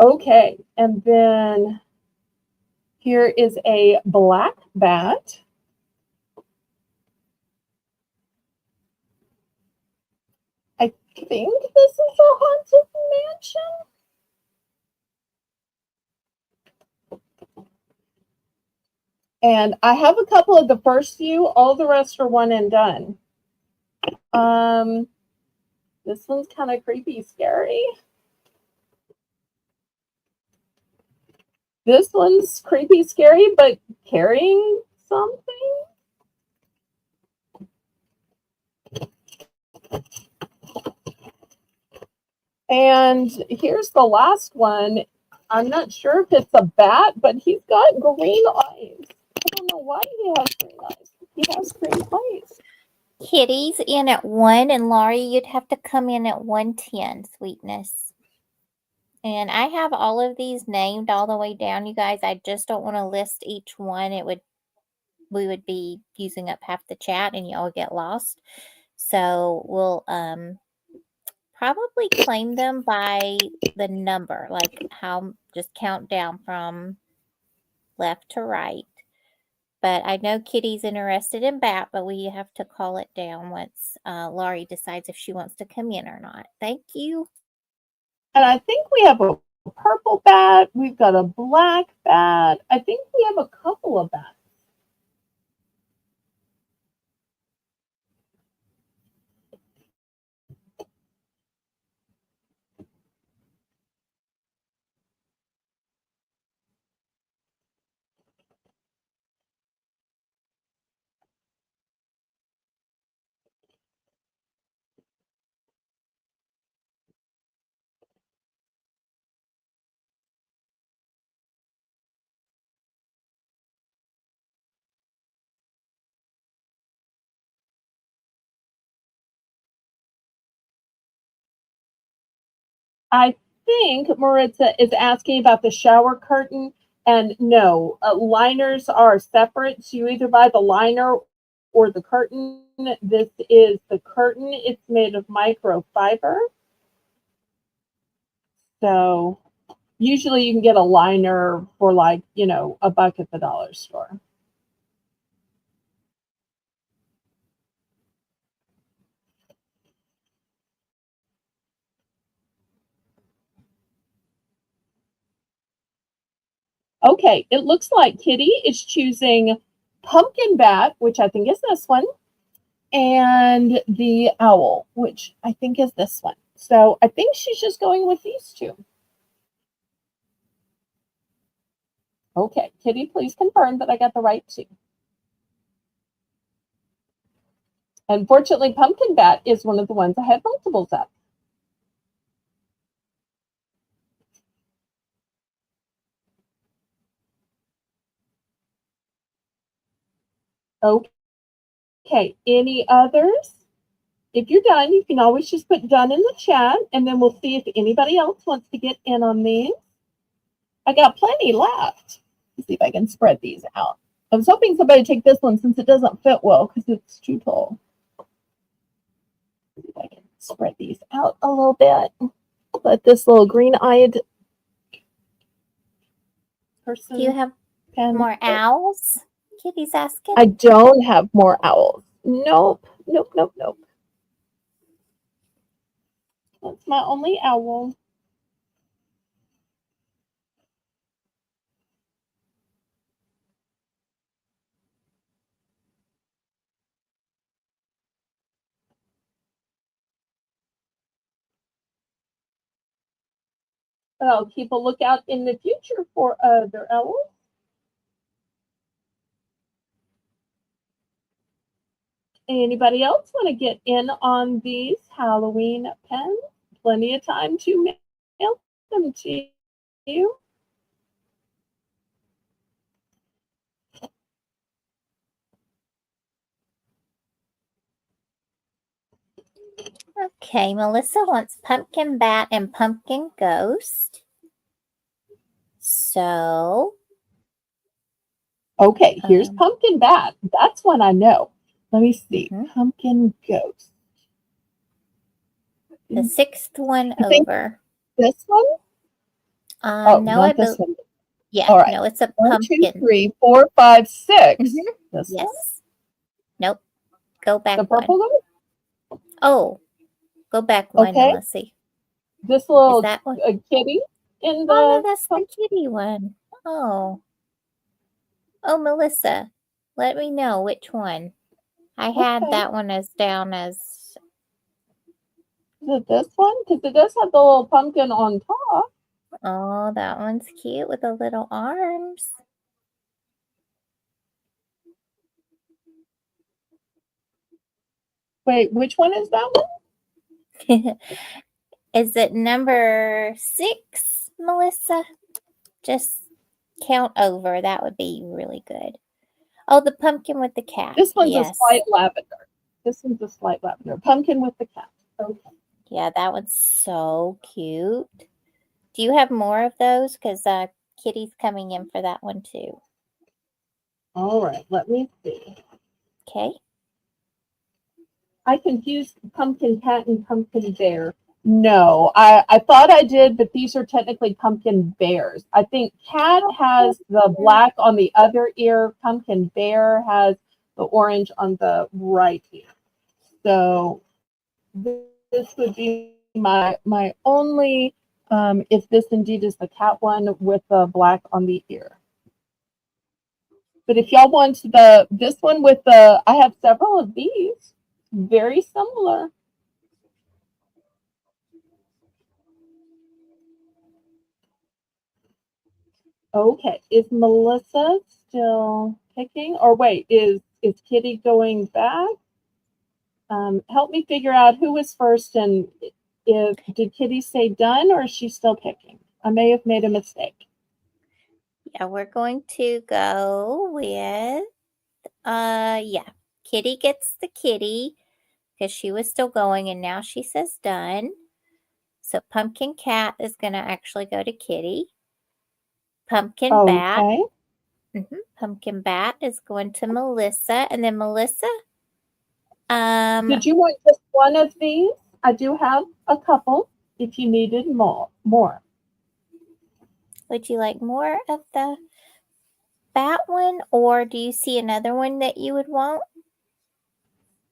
Okay. And then here is a black bat. I think this is a haunted mansion. And I have a couple of the first few. All the rest are one and done. This one's kind of creepy, scary. This one's creepy, scary, but carrying something. And here's the last one. I'm not sure if it's a bat, but he's got green eyes. I don't know why he has green eyes. He has green eyes. Kitty's in at 1, and Laurie, you'd have to come in at 110, sweetness. And I have all of these named all the way down, you guys. I just don't want to list each one. We would be using up half the chat and y'all would get lost. So we'll probably claim them by the number, like just count down from left to right. But I know Kitty's interested in bat, but we have to call it down once Laurie decides if she wants to come in or not. Thank you. And I think we have a purple bat. We've got a black bat. I think we have a couple of bats. I think Maritza is asking about the shower curtain. And no, liners are separate. So you either buy the liner or the curtain. This is the curtain. It's made of microfiber. So usually you can get a liner for like, a buck at the dollar store. Okay, it looks like Kitty is choosing pumpkin bat, which I think is this one, and the owl, which I think is this one. So I think she's just going with these two. Okay, Kitty, please confirm that I got the right two. Unfortunately, pumpkin bat is one of the ones I had multiples of. Okay, any others? if you're done, you can always just put done in the chat, and then we'll see if anybody else wants to get in on these. I got plenty left. Let's see if I can spread these out. I was hoping somebody would take this one since it doesn't fit well because it's too tall. Let's see if I can spread these out a little bit. Let this little green-eyed person. Do you have more owls? Kitty's asking. I don't have more owls. Nope. That's my only owl. I'll keep a lookout in the future for other owls. Anybody else want to get in on these Halloween pens? Plenty of time to mail them to you. Okay, Melissa wants pumpkin bat and pumpkin ghost. So. Okay, here's pumpkin bat. That's one I know. Let me see. Pumpkin ghost. The sixth one over. This one? No, not this one. Yeah, all right. No, it's a 1, pumpkin. 2, 3, 4, 5, 6. Yes. One? Nope. Go back the purple one. Oh, go back one. Okay. Let's see. This little that one? kitty in the. Oh, no, that's the kitty one. Oh, Melissa, let me know which one. I had that one as down as. Is it this one? Because it does have the little pumpkin on top. Oh, that one's cute with the little arms. Wait, which one is that one? Is it number 6, Melissa? Just count over. That would be really good. Oh, the pumpkin with the cat. This one's a slight lavender. This one's a slight lavender. Pumpkin with the cat. Okay. Yeah, that one's so cute. Do you have more of those? Because Kitty's coming in for that one too. All right, let me see. Okay. I confused pumpkin cat and pumpkin bear. No, I thought I did, but these are technically pumpkin bears. I think cat has the black on the other ear. Pumpkin bear has the orange on the right ear. So this would be my only, if this indeed is the cat one with the black on the ear. But if y'all want this one with the, I have several of these, very similar. Okay, is Melissa still picking? Or wait, is Kitty going back? Help me figure out who was first and did Kitty say done or is she still picking? I may have made a mistake. Yeah, we're going to go with, Kitty gets the kitty because she was still going and now she says done. So pumpkin cat is going to actually go to Kitty. Pumpkin bat. Pumpkin bat is going to Melissa. And then Melissa. Did you want just one of these? I do have a couple if you needed more. Would you like more of the bat one, or do you see another one that you would want?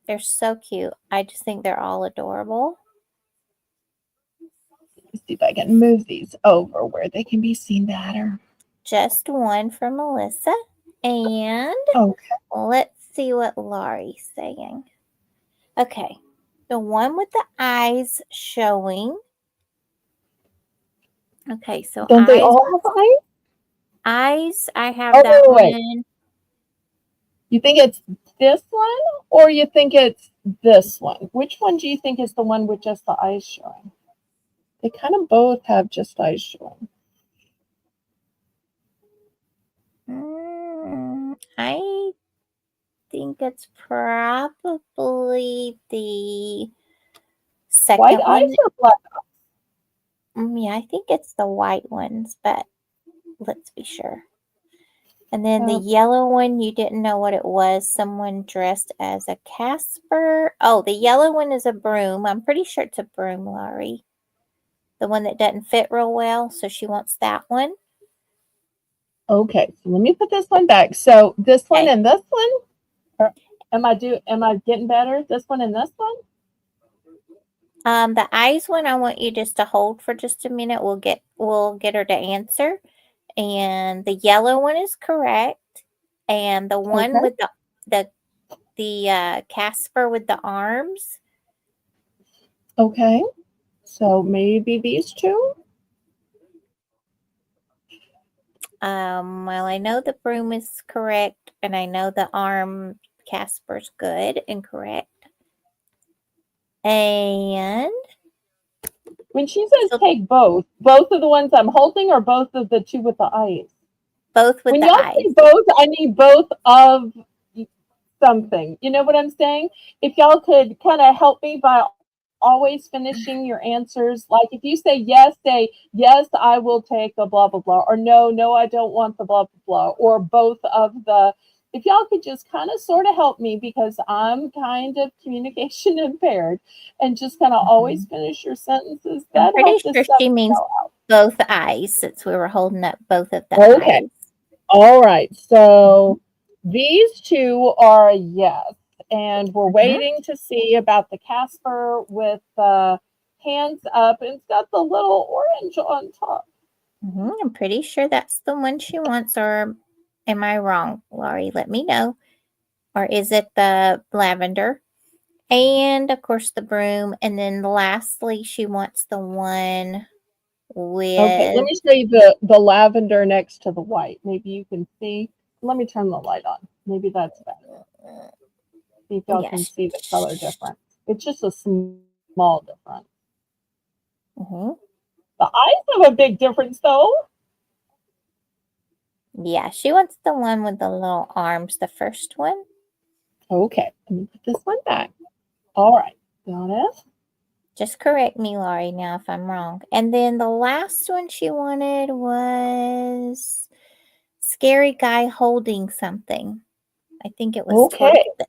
They're so cute. I just think they're all adorable. Let's see if I can move these over where they can be seen better. Just one for Melissa. And let's see what Laurie's saying. Okay. The one with the eyes showing. Okay, so don't they all have eyes? Eyes, I have that one. You think it's this one or you think it's this one? Which one do you think is the one with just the eyes showing? They kind of both have just eyes showing. I think it's probably actually the White second eyes one. or black? Yeah, I think it's the white ones, but let's be sure. And then the yellow one, you didn't know what it was. Someone dressed as a Casper. Oh, the yellow one is a broom. I'm pretty sure it's a broom, Laurie. The one that doesn't fit real well, so she wants that one. Okay, so let me put this one back. So this one Okay. and this one? Or am I getting better? This one and this one? The eyes one, I want you just to hold for just a minute. We'll get her to answer. And the yellow one is correct. And the one Okay. with the Casper with the arms. Okay. So maybe these two? Well, I know the broom is correct, and I know the arm Casper's good and correct. And When she says so take both of the ones I'm holding or both of the two with the eyes? both with When the y'all eyes. say both, I need both of something. You know what I'm saying? If y'all could kind of help me by always finishing your answers. Like if you say, yes, I will take a blah, blah, blah. Or no, I don't want the blah, blah, blah. Or both of the. If y'all could just kind of sort of help me because I'm kind of communication impaired and just kind of always finish your sentences, I'm that pretty help this sure stuff she means out. both eyes since we were holding up both of the Okay. eyes. All right. So these two are a yes. And we're waiting to see about the Casper with the hands up. And it's got the little orange on top. I'm pretty sure that's the one she wants, or am I wrong, Laurie? Let me know. Or is it the lavender? And of course the broom. And then lastly, she wants the one Okay, let with, me show you the lavender next to the white. Maybe you can see. Let me turn the light on. Maybe that's better. See if y'all can yes. see the color difference. It's just a small difference. The eyes have a big difference though. Yeah, she wants the one with the little arms, the first one. Okay, let me put this one back. All right, got it. Just correct me, Laurie, now if I'm wrong. And then the last one she wanted was scary guy holding something. I think it was towards Okay, the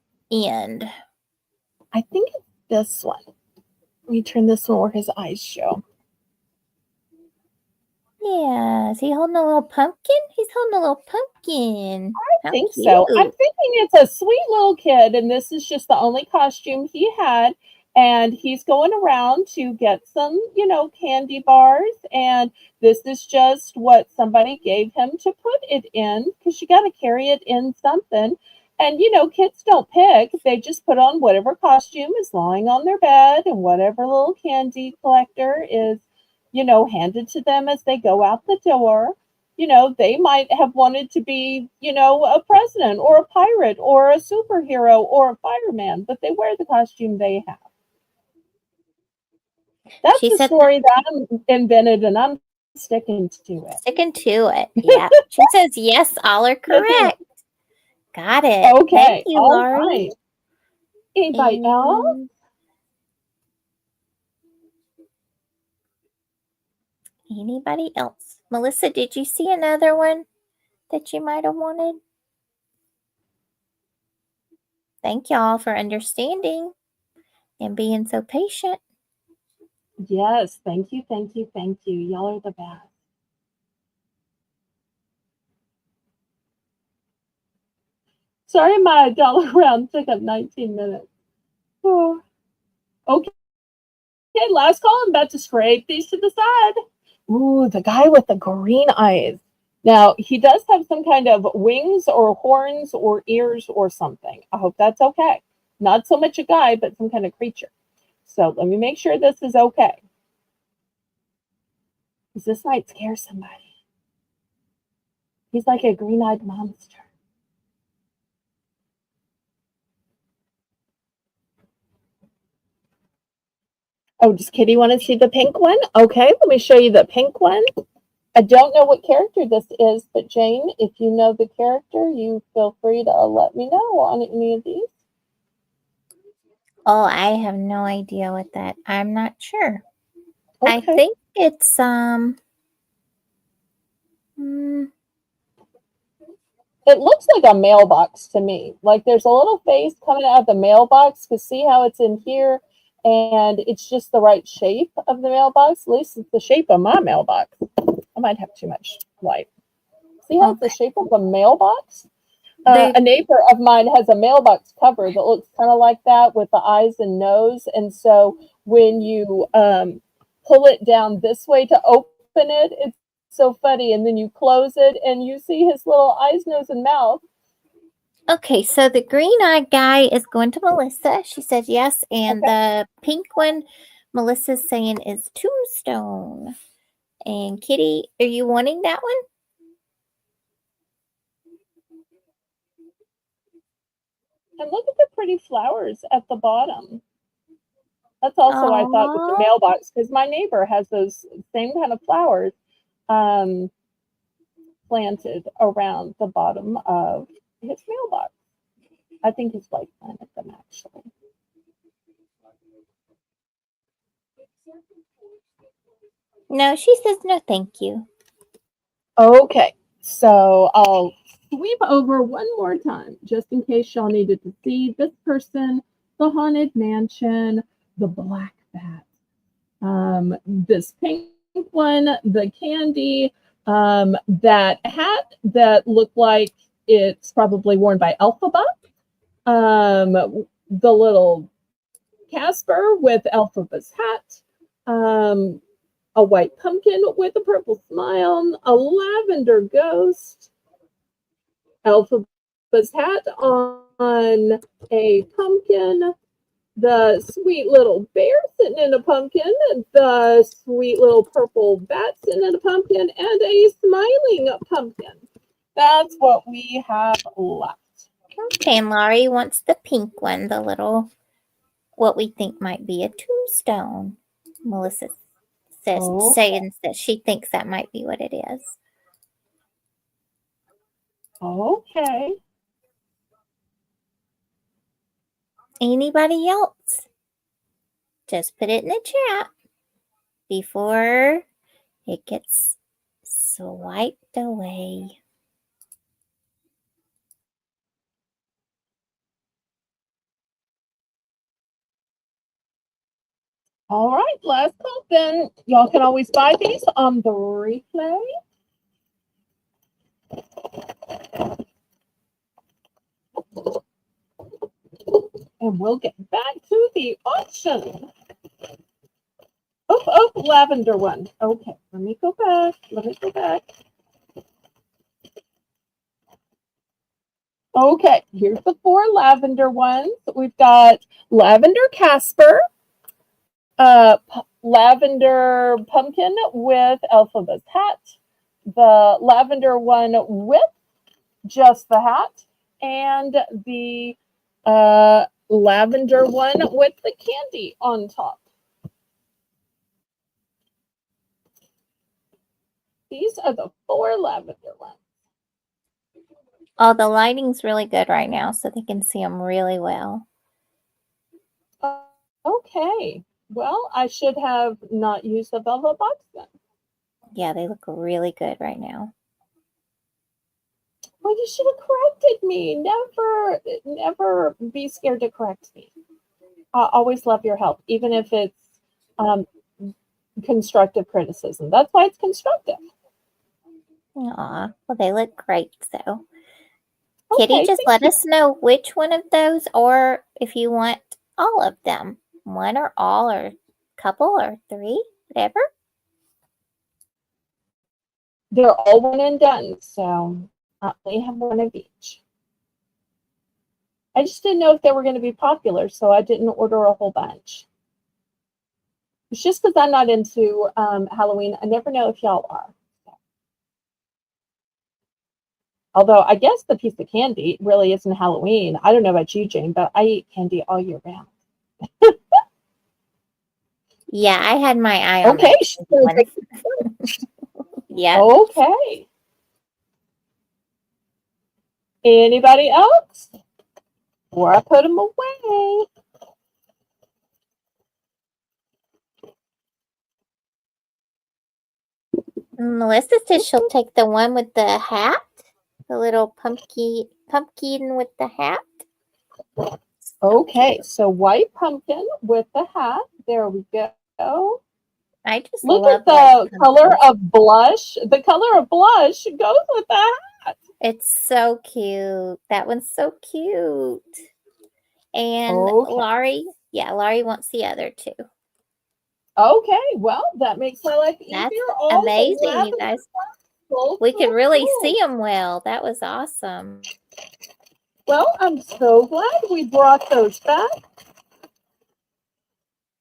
end. I think it's this one. Let me turn this one where his eyes show. Yeah, is he holding a little pumpkin? He's holding a little pumpkin. I How think so. I'm cute. thinking it's a sweet little kid, and this is just the only costume he had. And he's going around to get some, candy bars. And this is just what somebody gave him to put it in because you got to carry it in something. And, kids don't pick, they just put on whatever costume is lying on their bed and whatever little candy collector is, handed to them as they go out the door. They might have wanted to be, a president or a pirate or a superhero or a fireman, but they wear the costume they have. That's She the said story that I invented, and I'm sticking to it. sticking to it. Yeah. She says yes, all are Yes, ma'am. correct. Got it. Thank Okay, you, all Laurie. right. Anybody else? And anybody else? Melissa, did you see another one that you might have wanted? Thank y'all for understanding and being so patient. Yes, thank you, thank you, thank you. Y'all are the best. Sorry, my dollar round took up 19 minutes. Oh. Okay, last call. I'm about to scrape these to the side. Ooh, the guy with the green eyes. Now, he does have some kind of wings or horns or ears or something. I hope that's okay. Not so much a guy, but some kind of creature. So let me make sure this is okay. Because this might scare somebody. He's like a green eyed monster. Oh, does Kitty want to see the pink one? Okay, let me show you the pink one. I don't know what character this is, but Jane, if you know the character, you feel free to let me know on any of these. Oh, I have no idea what that. I'm not sure. I Okay. think it's It looks like a mailbox to me. Like there's a little face coming out of the mailbox, because see how it's in here, and it's just the right shape of the mailbox. At least it's the shape of my mailbox. I might have too much light. See how it's the okay. shape of a mailbox? They A neighbor of mine has a mailbox cover that looks kind of like that with the eyes and nose. And so when you pull it down this way to open it, it's so funny. And then you close it and you see his little eyes, nose, and mouth. Okay, so the green-eyed guy is going to Melissa. She said yes, and Okay. the pink one Melissa's saying is Tombstone. And Kitty, are you wanting that one? And look at the pretty flowers at the bottom. That's also why I thought with the Oh, mailbox, because my neighbor has those same kind of flowers um, planted around the bottom of his mailbox. I think his wife planted them actually. no, she says no, thank you. Okay, so I'll sweep over one more time just in case y'all needed to see this person, the haunted mansion, the black bat, this pink one, the candy, that hat that looked like it's probably worn by Elphaba, the little Casper with Elphaba's hat, a white pumpkin with a purple smile, a lavender ghost, Elphaba's hat on a pumpkin, the sweet little bear sitting in a pumpkin, the sweet little purple bat sitting in a pumpkin, and a smiling pumpkin. That's what we have left. Okay, and Laurie wants the pink one, the little, what we think might be a tombstone. Melissa says, Oh, saying that she thinks that might be what it is. okay. Anybody else? Just put it in the chat before it gets swiped away. All right, last call then. Y'all can always buy these on the replay. And we'll get back to the auction. Oh, lavender one. Okay, let me go back. Okay, here's the 4 lavender ones. We've got lavender Casper, lavender pumpkin with Elphaba's hat, the lavender one with just the hat, and the lavender one with the candy on top. These are the 4 lavender ones. Oh, the lighting's really good right now, so they can see them really well. Okay. Well, I should have not used the velvet box then. Yeah, they look really good right now. Well, you should have corrected me. Never be scared to correct me. I always love your help, even if it's um, constructive criticism. That's why it's constructive. Aw, well, they look great, so. Kitty, Okay, just let us know which one of those, or if you want all of them. One or all, or couple, or 3, whatever. they're all one and done, so I only have one of each. I just didn't know if they were going to be popular, so I didn't order a whole bunch. It's just because I'm not into Halloween. I never know if y'all are. Although I guess the piece of candy really isn't Halloween. I don't know about you, Jane, but I eat candy all year round. Yeah, I had my eye on Okay. that one. Yep. Okay. Anybody else? Before I put them away. Melissa says she'll take the one with the hat, the little pumpkin with the hat. Okay, so white pumpkin with the hat. There we go. I just Look love at white the color pumpkins. of blush. The color of blush goes with the hat. It's so cute. That one's so cute. And Okay. Laurie, Laurie wants the other two. Okay, well, that makes my life That's easier. All the amazing, you lavender guys. cool, We could cool, really see cool. them well. That was awesome. Well, I'm so glad we brought those back.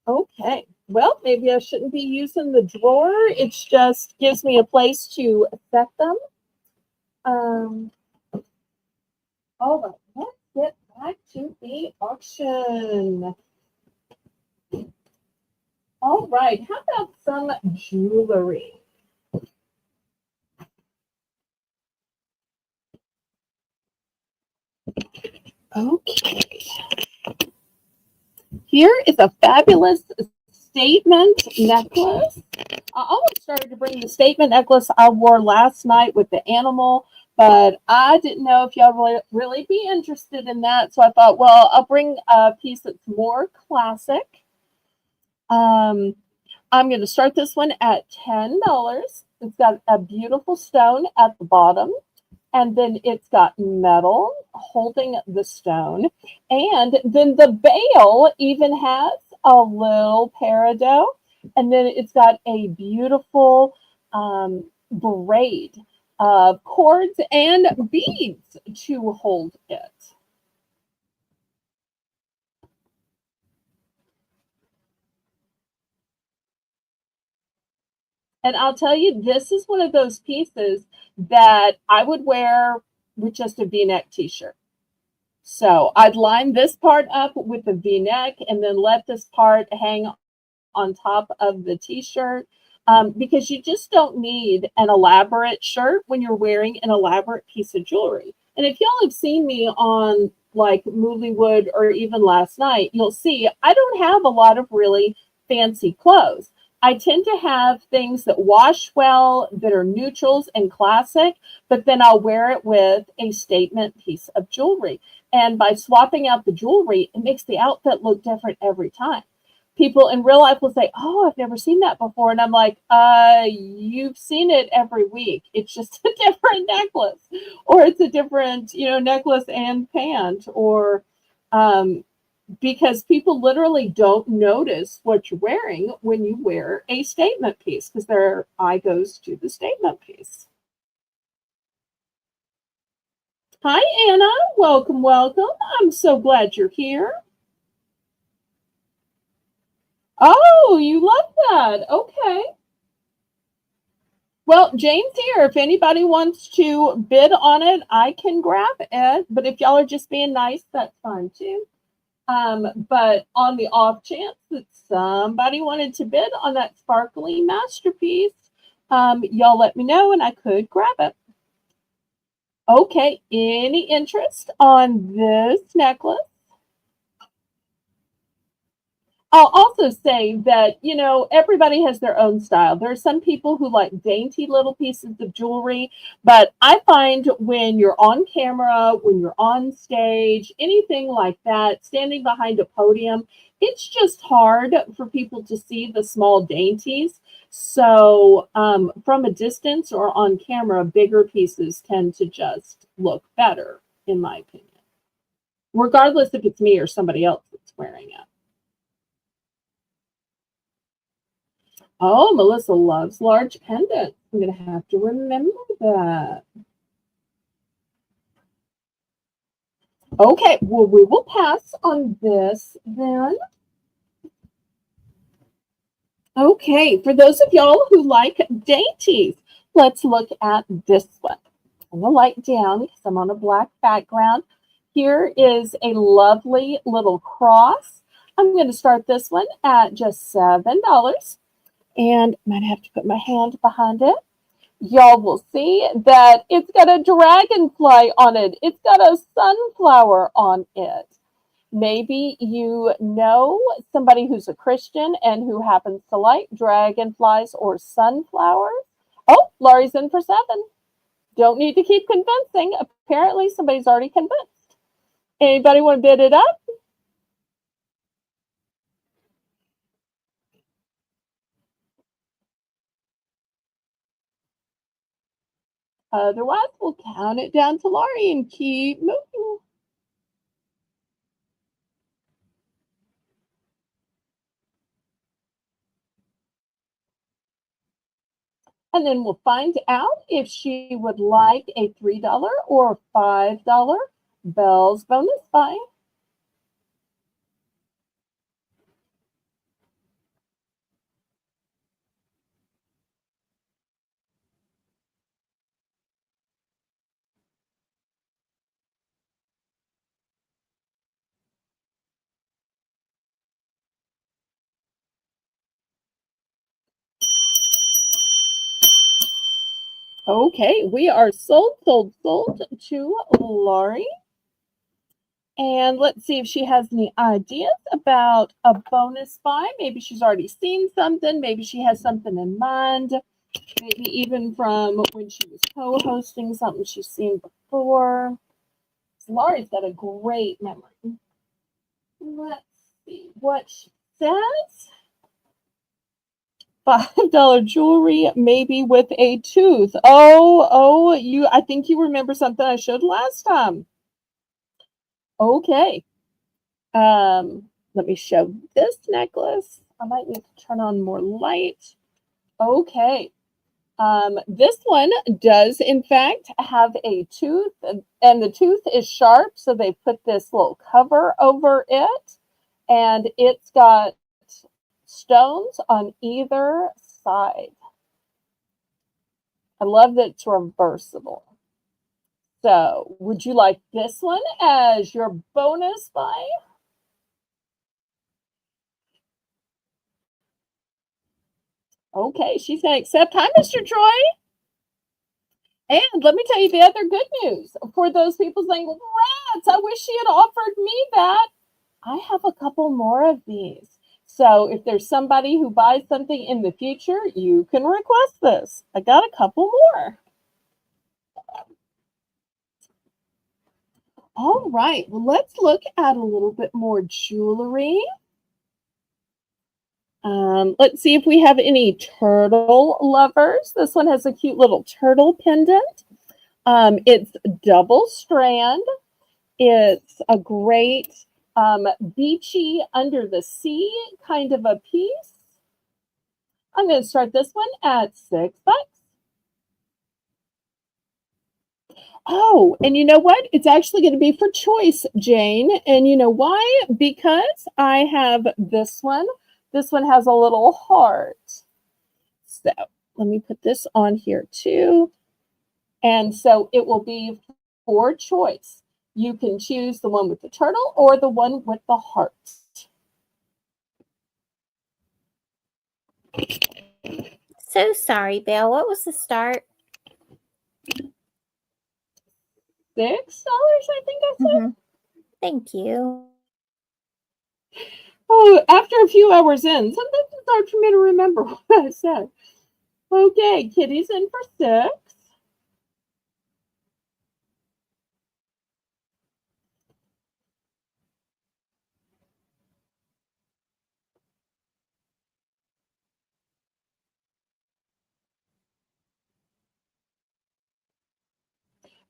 Okay. Well, maybe I shouldn't be using the drawer. It just gives me a place to set them. All right, let's get back to the auction. All right, how about some jewelry? Okay. Here is a fabulous statement necklace. I almost started to bring the statement necklace I wore last night with the animal, but I didn't know if y'all really be interested in that. So I thought, well, I'll bring a piece that's more classic. I'm going to start this one at $10. It's got a beautiful stone at the bottom, and then it's got metal holding the stone. And then the bail even has a little peridot. And then it's got a beautiful braid of cords and beads to hold it. And I'll tell you, this is one of those pieces that I would wear with just a V-neck t-shirt. So I'd line this part up with the V-neck and then let this part hang on top of the t-shirt, because you just don't need an elaborate shirt when you're wearing an elaborate piece of jewelry. And if y'all have seen me on like Moviewood or even last night, you'll see I don't have a lot of really fancy clothes. I tend to have things that wash well, that are neutrals and classic, but then I'll wear it with a statement piece of jewelry. And by swapping out the jewelry, it makes the outfit look different every time. People in real life will say, "Oh, I've never seen that before." And I'm like, you've seen it every week. It's just a different necklace, or it's a different, necklace and pant, or because people literally don't notice what you're wearing when you wear a statement piece because their eye goes to the statement piece. Hi, Anna. Welcome, welcome. I'm so glad you're here. Oh, you love that. Okay. Well, Jane's here. If anybody wants to bid on it, I can grab it. But if y'all are just being nice, that's fine too. But on the off chance that somebody wanted to bid on that sparkly masterpiece, y'all let me know and I could grab it. Okay, any interest on this necklace? I'll also say that, everybody has their own style. There are some people who like dainty little pieces of jewelry, but I find when you're on camera, when you're on stage, anything like that, standing behind a podium, it's just hard for people to see the small dainties. So, from a distance or on camera, bigger pieces tend to just look better, in my opinion, regardless if it's me or somebody else that's wearing it. Oh, Melissa loves large pendants. I'm going to have to remember that. Okay, well, we will pass on this then. Okay, for those of y'all who like dainties, let's look at this one. I'm going to light down because I'm on a black background. Here is a lovely little cross. I'm going to start this one at just $7. And I might have to put my hand behind it. Y'all will see that it's got a dragonfly on it. It's got a sunflower on it. Maybe you know somebody who's a Christian and who happens to like dragonflies or sunflowers. Oh, Laurie's in for 7. Don't need to keep convincing. Apparently, somebody's already convinced. Anybody want to bid it up? Otherwise, we'll count it down to Laurie and keep moving. And then we'll find out if she would like a $3 or $5 Belle's bonus buy. Okay, we are sold to Laurie. And let's see if she has any ideas about a bonus buy. Maybe she's already seen something. Maybe she has something in mind. Maybe even from when she was co-hosting something she's seen before. Laurie's got a great memory. Let's see what she says. $5 jewelry, maybe with a tooth. Oh, I think you remember something I showed last time. Okay. Let me show this necklace. I might need to turn on more light. Okay. This one does, in fact, have a tooth, and the tooth is sharp, so they put this little cover over it, and it's got stones on either side. I love that it's reversible. So, would you like this one as your bonus buy? Okay, she's going to accept. Hi, Mr. Troy. And let me tell you the other good news for those people saying, rats, I wish she had offered me that. I have a couple more of these. So if there's somebody who buys something in the future, you can request this. I got a couple more. All right, well, let's look at a little bit more jewelry. Let's see if we have any turtle lovers. This one has a cute little turtle pendant. It's double strand. It's a great beachy under the sea kind of a piece. I'm going to start this one at $6. Oh, and you know what? It's actually going to be for choice, Jane. And you know why? Because I have this one. This one has a little heart. So let me put this on here too. And so it will be for choice. You can choose the one with the turtle or the one with the heart. So sorry, Belle. What was the start? $6, I think I said. Thank you. Oh, after a few hours in, sometimes it's hard for me to remember what I said. Okay, Kitty's in for 6.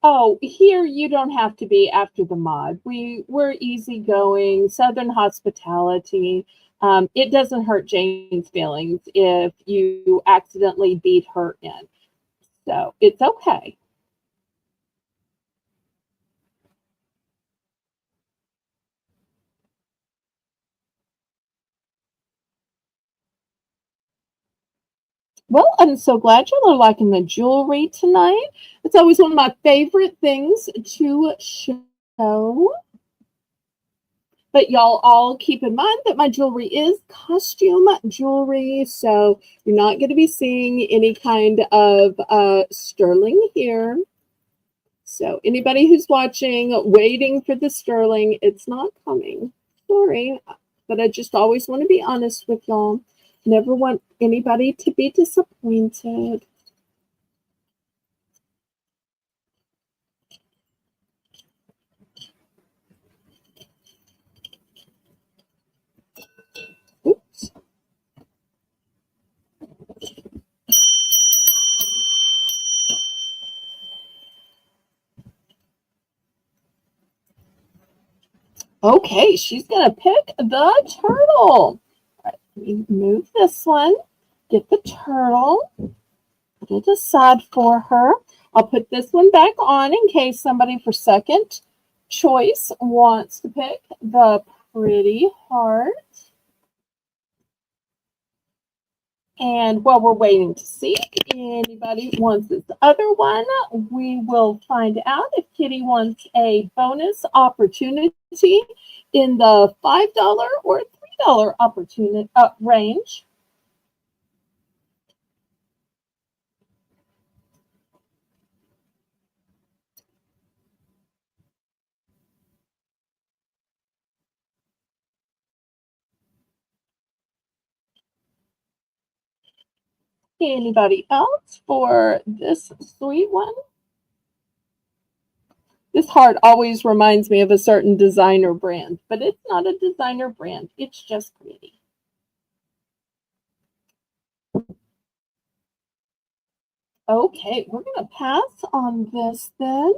Oh, here you don't have to be after the mod. We're easygoing, Southern hospitality. It doesn't hurt Jane's feelings if you accidentally beat her in. So it's okay. Well, I'm so glad y'all are liking the jewelry tonight. It's always one of my favorite things to show. But y'all all keep in mind that my jewelry is costume jewelry, so you're not going to be seeing any kind of sterling here. So anybody who's watching, waiting for the sterling, it's not coming. Sorry, but I just always want to be honest with y'all. Never want anybody to be disappointed. Okay, she's going to pick the turtle. All right, let me move this one. Get the turtle. Put it aside for her. I'll put this one back on in case somebody for second choice wants to pick the pretty heart. And while we're waiting to see if anybody wants this other one, we will find out if Kitty wants a bonus opportunity in the $5 or $3 opportunity range. Anybody else for this sweet one? This heart always reminds me of a certain designer brand, but it's not a designer brand. It's just pretty. Okay, we're going to pass on this then.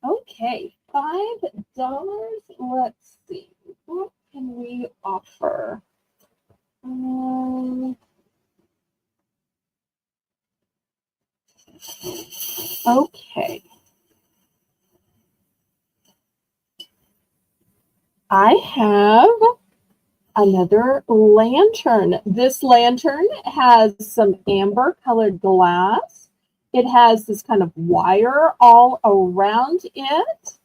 Okay, $5. Let's see. What can we offer? Okay. I have another lantern. This lantern has some amber colored glass. It has this kind of wire all around it.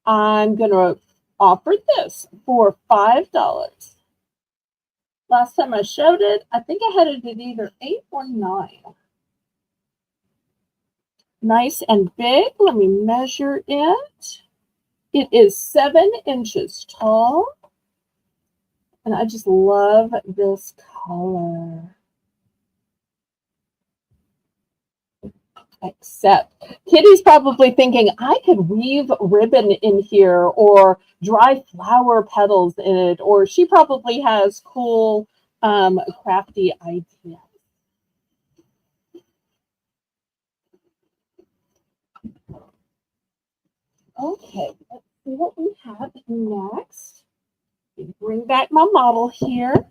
I'm going to offer this for $5. Last time I showed it, I think I had it at either 8 or 9. Nice and big. Let me measure it. It is 7 inches tall. And I just love this color. Except Kitty's probably thinking, I could weave ribbon in here or dry flower petals in it, or she probably has cool, crafty ideas. Okay, let's see what we have next. Bring back my model here.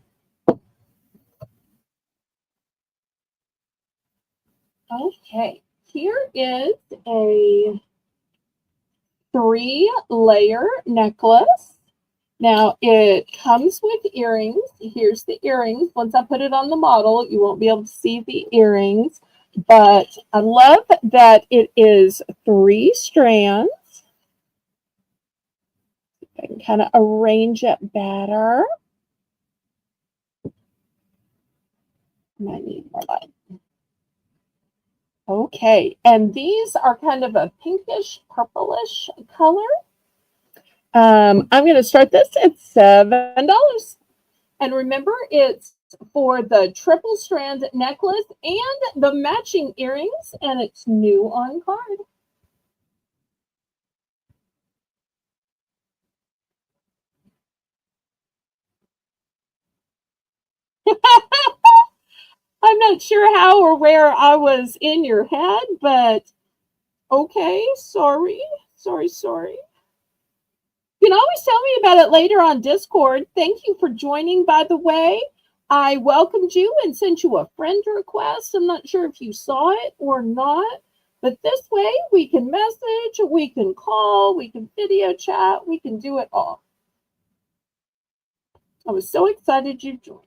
Okay, here is a 3-layer necklace. Now it comes with earrings. Here's the earrings. Once I put it on the model, you won't be able to see the earrings, but I love that it is 3 strands. I can kind of arrange it better. Might need more light. Okay, and these are kind of a pinkish, purplish color. I'm going to start this at $7. And remember, it's for the triple strand necklace and the matching earrings, and it's new on card. I'm not sure how or where I was in your head, but okay, sorry. You can always tell me about it later on Discord. Thank you for joining, by the way. I welcomed you and sent you a friend request. I'm not sure if you saw it or not, but this way we can message, we can call, we can video chat, we can do it all. I was so excited you joined.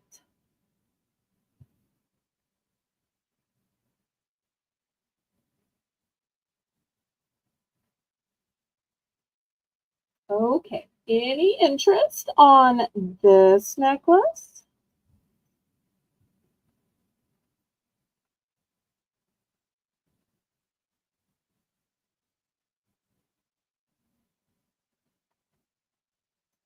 Okay, any interest on this necklace?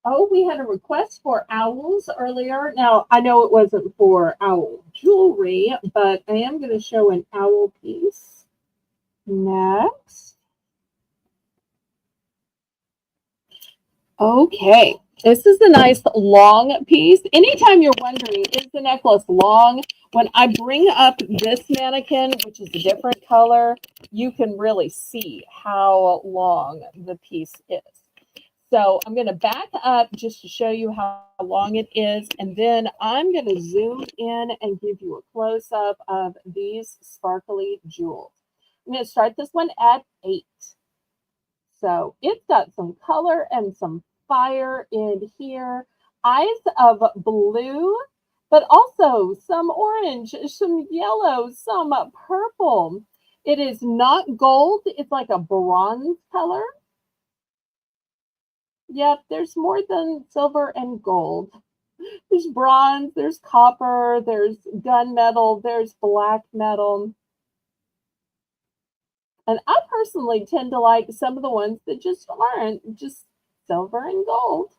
Oh, we had a request for owls earlier. Now, I know it wasn't for owl jewelry, but I am going to show an owl piece next. Okay, This is a nice long piece. Anytime you're wondering, is the necklace long? When I bring up this mannequin, which is a different color, you can really see how long the piece is. So I'm going to back up just to show you how long it is, and then I'm going to zoom in and give you a close-up of these sparkly jewels. I'm going to start this one at 8. So it's got some color and some fire in here. Eyes of blue, but also some orange, some yellow, some purple. It is not gold. It's like a bronze color. Yep, there's more than silver and gold. There's bronze, there's copper, there's gunmetal, there's black metal. And I personally tend to like some of the ones that just aren't, just silver and gold.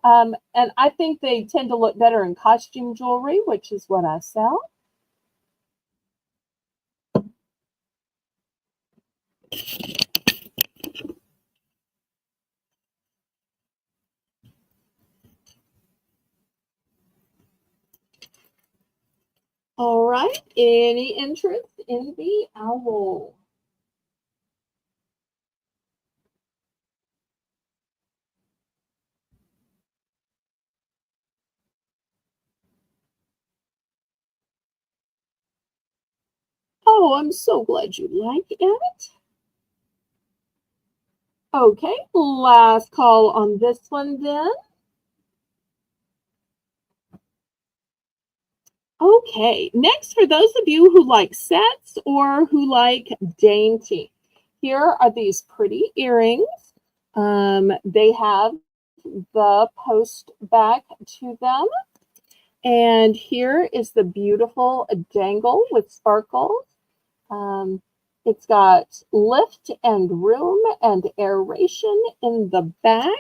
And I think they tend to look better in costume jewelry, which is what I sell. All right, any interest in the owl? Oh, I'm so glad you like it. Okay, last call on this one then. Okay, next for those of you who like sets or who like dainty, here are these pretty earrings. They have the post back to them. And here is the beautiful dangle with sparkles. Um, it's got lift and room and aeration in the back.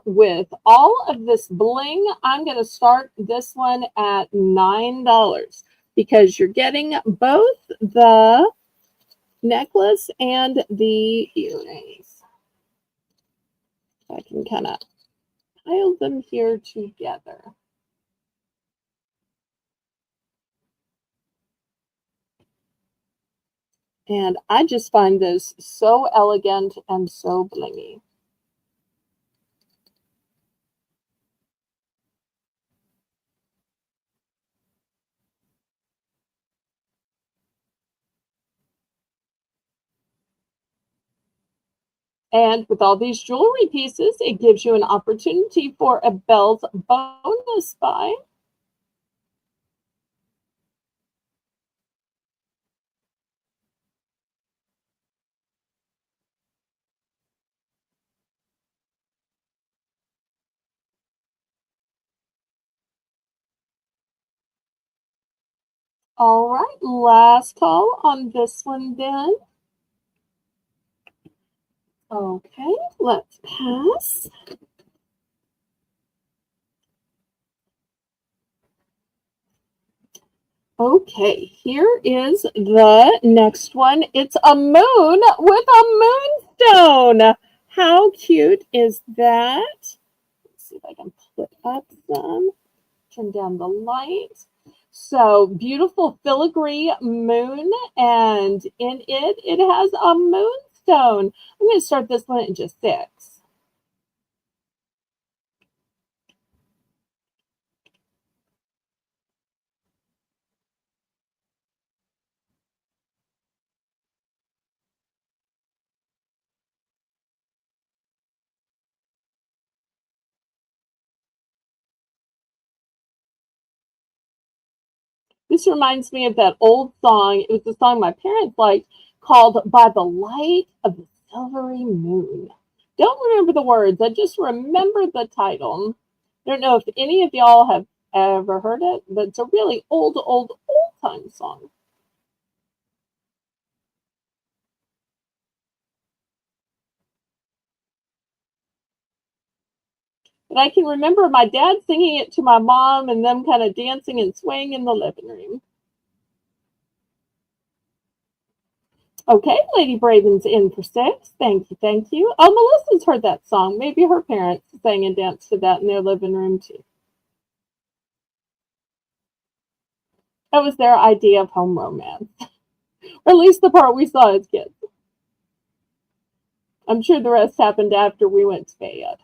With all of this bling, I'm going to start this one at $9 because you're getting both the necklace and the earrings. I can kind of pile them here together. And I just find this so elegant and so blingy. And with all these jewelry pieces, it gives you an opportunity for a Belle's bonus buy. All right, last call on this one then. Okay, let's pass. Okay, here is the next one. It's a moon with a moonstone. How cute is that? Let's see if I can put up some. Turn down the light. So beautiful filigree moon, and in it has a moonstone. I'm going to start this one at just 6. This reminds me of that old song. It was a song my parents liked called By the Light of the Silvery Moon. Don't remember the words. I just remember the title. I don't know if any of y'all have ever heard it, but it's a really old time song. But I can remember my dad singing it to my mom and them kind of dancing and swaying in the living room. Okay, Lady Braven's in for 6. Thank you, thank you. Oh, Melissa's heard that song. Maybe her parents sang and danced to that in their living room too. That was their idea of home romance. Or at least the part we saw as kids. I'm sure the rest happened after we went to bed.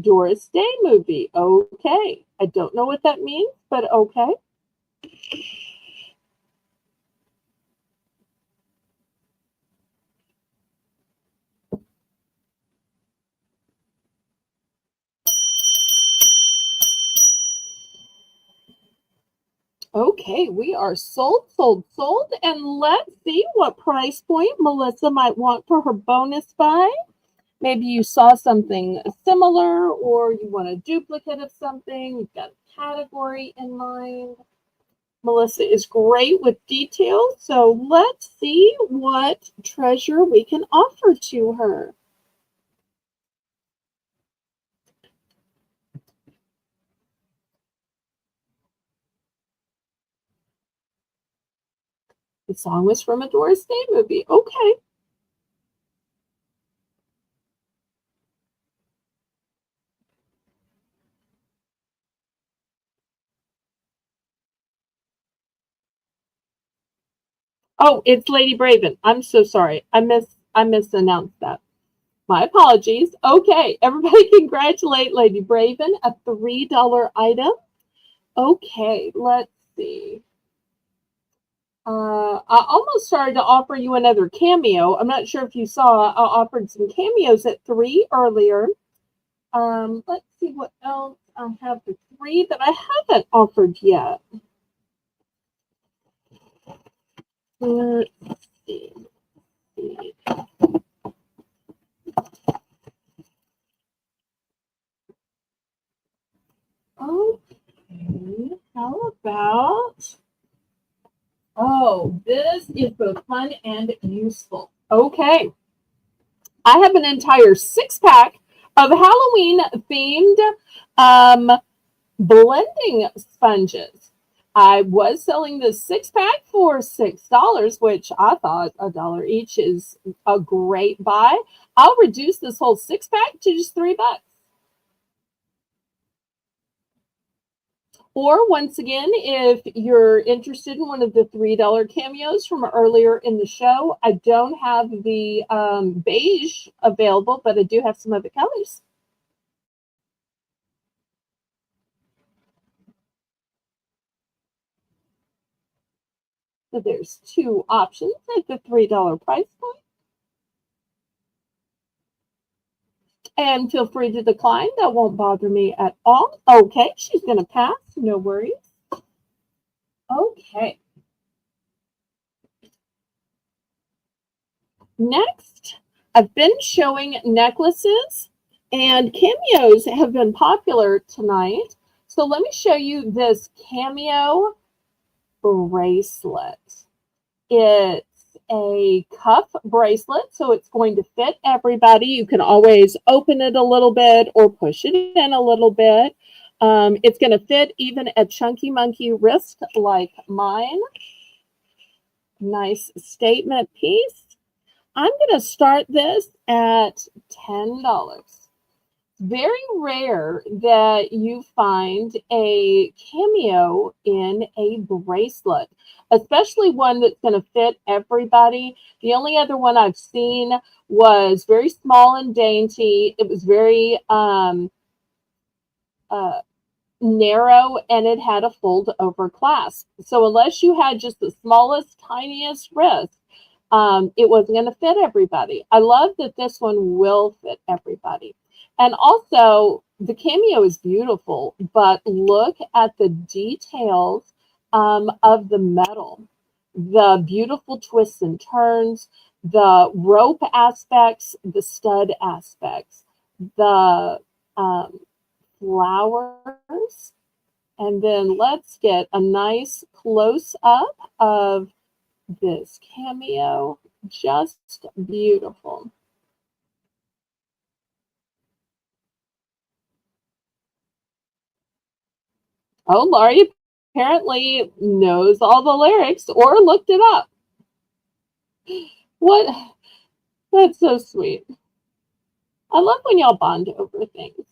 Doris Day movie. Okay. I don't know what that means, but okay. Okay, we are sold, sold, sold. And let's see what price point Melissa might want for her bonus buy. Maybe you saw something similar or you want a duplicate of something. You've got a category in mind. Melissa is great with details, so let's see what treasure we can offer to her. The song was from a Doris Day movie. Okay. Oh, it's Lady Braven. I'm so sorry. I misannounced that. My apologies. Okay, everybody congratulate Lady Braven, a $3 item. Okay, let's see. I almost started to offer you another cameo. I'm not sure if you saw, I offered some cameos at 3 earlier. Let's see what else I have for 3 that I haven't offered yet. Let's see. Okay, how about, oh, this is both fun and useful. Okay, I have an entire 6-pack of Halloween themed blending sponges. I was selling this 6-pack for $6, which I thought $1 each is a great buy. I'll reduce this whole 6-pack to just $3. Or once again, if you're interested in one of the $3 cameos from earlier in the show, I don't have the beige available, but I do have some other colors. So there's 2 options at the $3 price point. And feel free to decline. That won't bother me at all. Okay, she's going to pass. No worries. Okay. Next, I've been showing necklaces, and cameos have been popular tonight. So let me show you this cameo bracelet. It's a cuff bracelet, so it's going to fit everybody. You can always open it a little bit or push it in a little bit. It's going to fit even a chunky monkey wrist like mine. Nice statement piece. I'm going to start this at $10. Very rare that you find a cameo in a bracelet, especially one that's going to fit everybody. The only other one I've seen was very small and dainty. It was very narrow, and it had a fold over clasp. So unless you had just the smallest, tiniest wrist, it wasn't going to fit everybody. I love that this one will fit everybody. And also, the cameo is beautiful, but look at the details of the metal, the beautiful twists and turns, the rope aspects, the stud aspects, the flowers. And then let's get a nice close up of this cameo. Just beautiful. Oh, Laurie apparently knows all the lyrics or looked it up. What? That's so sweet. I love when y'all bond over things.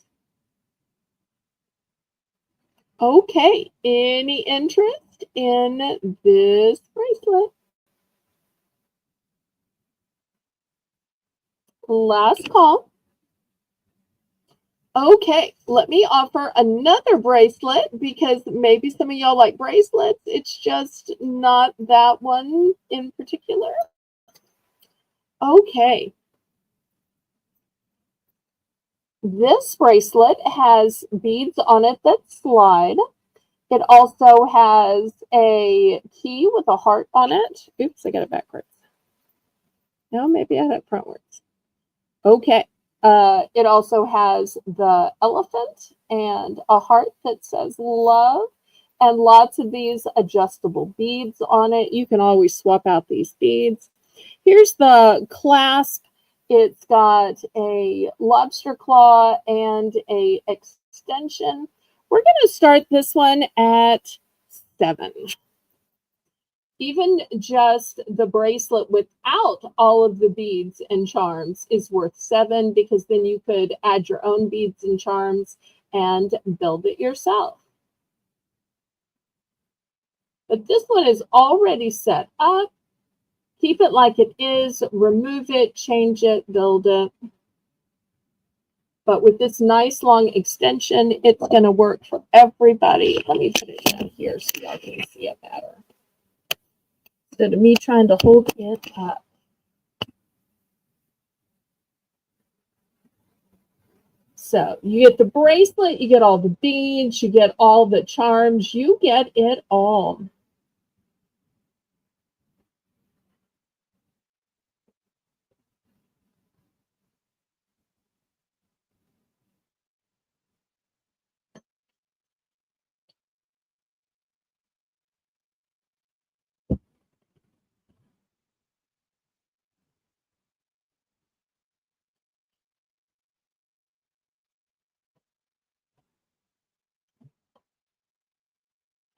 Okay, any interest in this bracelet? Last call. Okay, let me offer another bracelet because maybe some of y'all like bracelets. It's just not that one in particular. Okay, this bracelet has beads on it that slide. It also has a key with a heart on it. Oops, I got it backwards. No, maybe I had it frontwards. Okay. It also has the elephant and a heart that says love and lots of these adjustable beads on it. You can always swap out these beads. Here's the clasp. It's got a lobster claw and a extension. We're going to start this one at 7. Even just the bracelet without all of the beads and charms is worth 7 because then you could add your own beads and charms and build it yourself. But this one is already set up. Keep it like it is, remove it, change it, build it. But with this nice long extension, it's going to work for everybody. Let me put it down here so y'all can see it better. Instead of me trying to hold it up. So you get the bracelet, you get all the beads, you get all the charms, you get it all.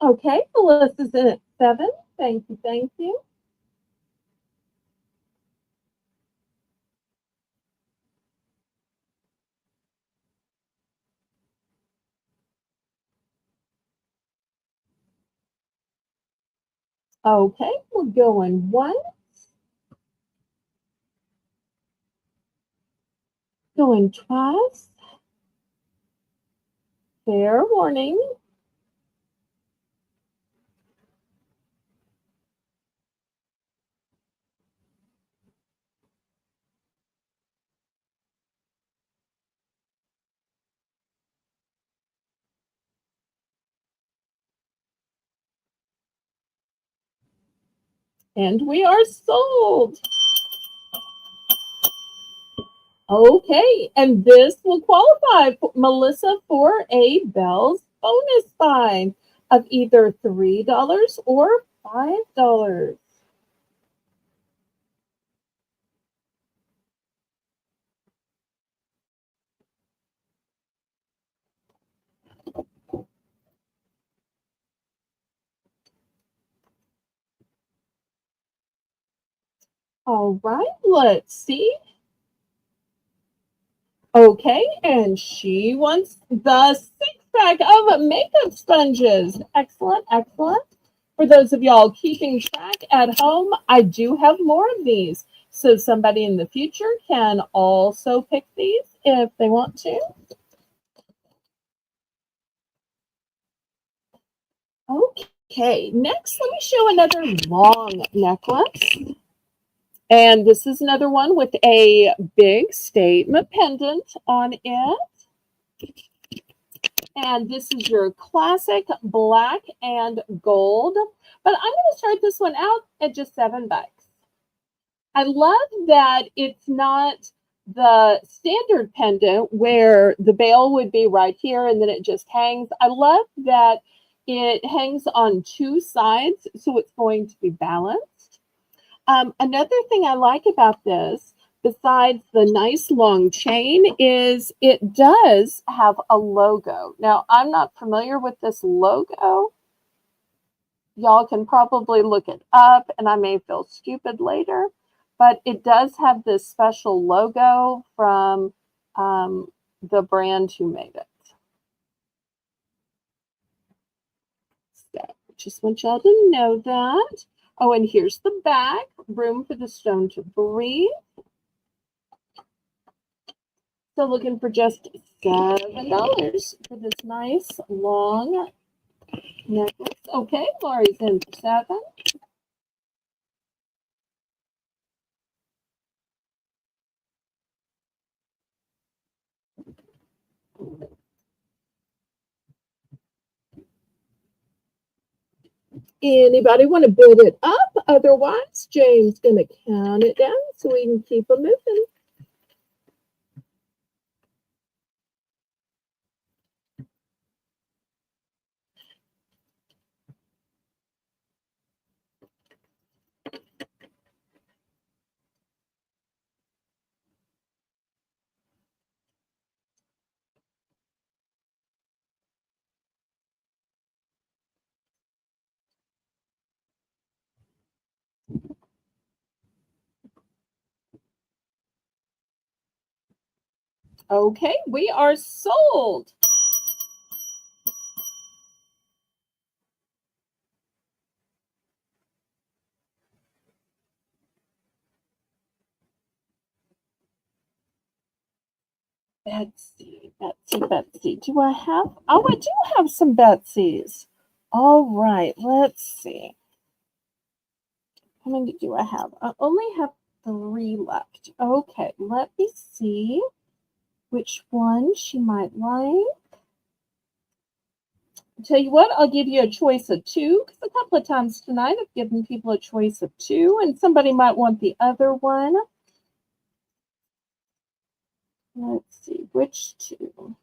Okay, Melissa's in at 7. Thank you, thank you. Okay, we're going 1, going twice. Fair warning. And we are sold. Okay, and this will qualify Melissa for a Bell's bonus buy of either $3 or $5. All right, let's see. Okay, and she wants the 6-pack of makeup sponges. Excellent, excellent. For those of y'all keeping track at home, I do have more of these. So somebody in the future can also pick these if they want to. Okay, next let me show another long necklace. And this is another one with a big statement pendant on it. And this is your classic black and gold. But I'm going to start this one out at just $7. I love that it's not the standard pendant where the bail would be right here and then it just hangs. I love that It hangs on two sides, so it's going to be balanced. Another thing I like about this, besides the nice long chain, is it does have a logo. Now, I'm not familiar with this logo. Y'all can probably look it up, and I may feel stupid later, but it does have this special logo from the brand who made it. So, just want y'all to know that. Oh, and here's the back, room for the stone to breathe. So looking for just $7 for this nice long necklace. Okay, Laurie's in for 7. Anybody want to build it up? Otherwise, James gonna count it down so we can keep them moving. Okay, we are sold. Betsy. Do I have? Oh, I do have some Betsy's. All right, let's see. How many do I have? I only have 3 left. Okay, let me see which one she might like. Tell you what, I'll give you a choice of 2, because a couple of times tonight I've given people a choice of 2, and somebody might want the other one. Let's see, which 2?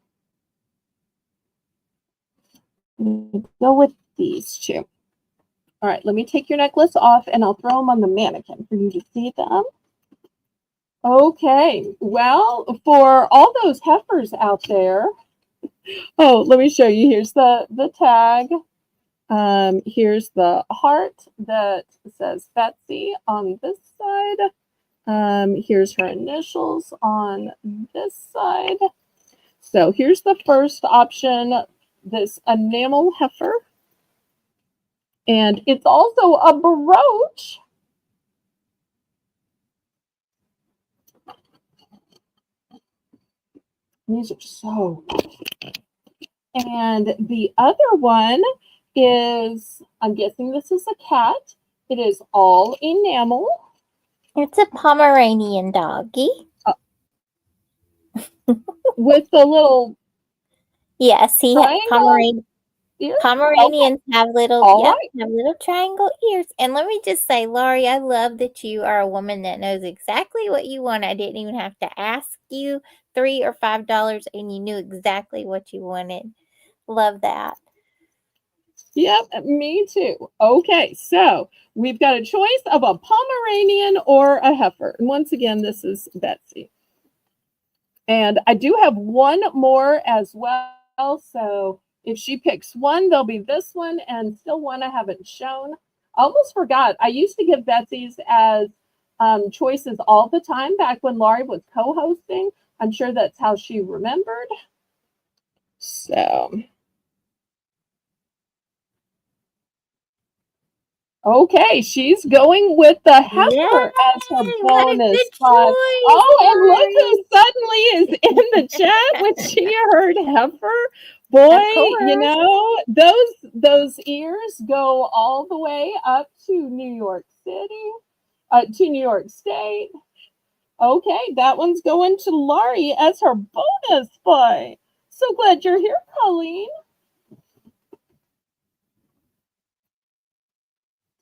Go with these 2. All right, let me take your necklace off, and I'll throw them on the mannequin for you to see them. Okay, well, for all those heifers out there, oh, let me show you. Here's the tag. Here's the heart that says Betsy on this side. Here's her initials on this side. So here's the first option, this enamel heifer. And it's also a brooch. These are so good. And the other one is, I'm guessing this is a cat. It is all enamel. It's a Pomeranian doggy. With the little Yes, he had Pomeranians have little have little triangle ears. And let me just say, Laurie, I love that you are a woman that knows exactly what you want. I didn't even have to ask you $3 or $5, and you knew exactly what you wanted. Love that. Yep, me too. Okay, so we've got a choice of a Pomeranian or a heifer. And once again, this is Betsy. And I do have one more as well. So if she picks one, there'll be this one and still one I haven't shown. I almost forgot. I used to give Betsy's as choices all the time back when Laurie was co-hosting. I'm sure that's how she remembered. So, okay, she's going with the heifer as her bonus prize. Oh, and look who suddenly is in the chat when she heard heifer. Boy, you know, those ears go all the way up to New York City, to New York State. Okay, that one's going to Laurie as her bonus buy. So glad you're here, Colleen.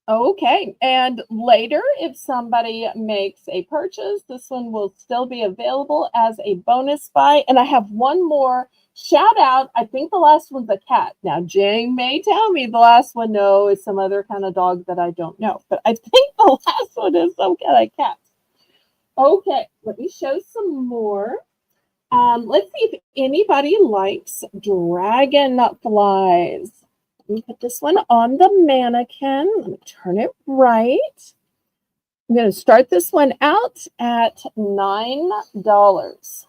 Okay, and later, if somebody makes a purchase, this one will still be available as a bonus buy. And I have one more Shout out, I think the last one's a cat. Now, Jane may tell me the last one, no, is some other kind of dog that I don't know. But I think the last one is some kind of cat. Okay, let me show some more. Let's see if anybody likes dragonflies. Let me put this one on the mannequin. Let me turn it right. I'm going to start this one out at $9.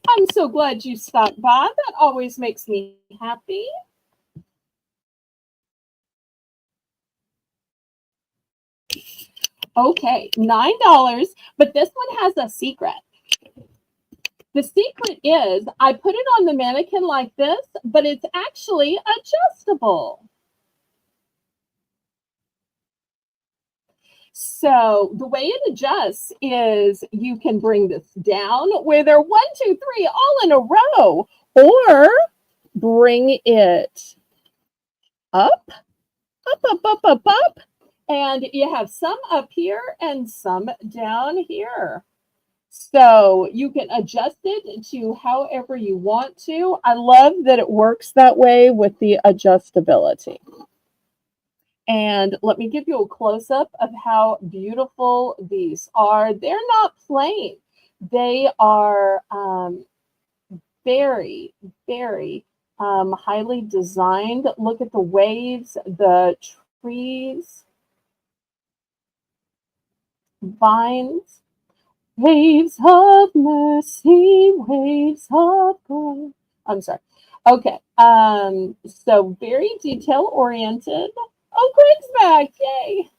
I'm so glad you stopped by. That always makes me happy. Okay, $9, but this one has a secret. The secret is I put it on the mannequin like this, but it's actually adjustable. So the way it adjusts is you can bring this down where they're 1, 2, 3 all in a row, or bring it up, up. And you have some up here and some down here. So you can adjust it to however you want to. I love that it works that way with the adjustability. And let me give you a close-up of how beautiful these are. They're not plain. They are very, very highly designed. Look at the waves, the trees, vines, waves of mercy, waves of God. I'm sorry. Okay. So very detail oriented. Oh, Greg's back. Yay.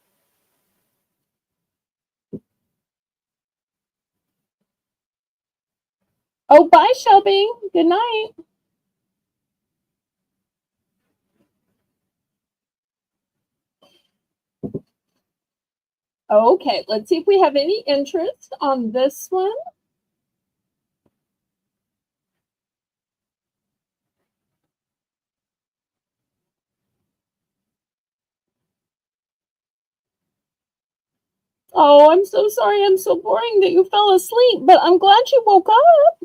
Oh, bye, Shelby. Good night. Okay, let's see if we have any interest on this one. Oh, I'm so sorry. I'm so boring that you fell asleep, but I'm glad you woke up.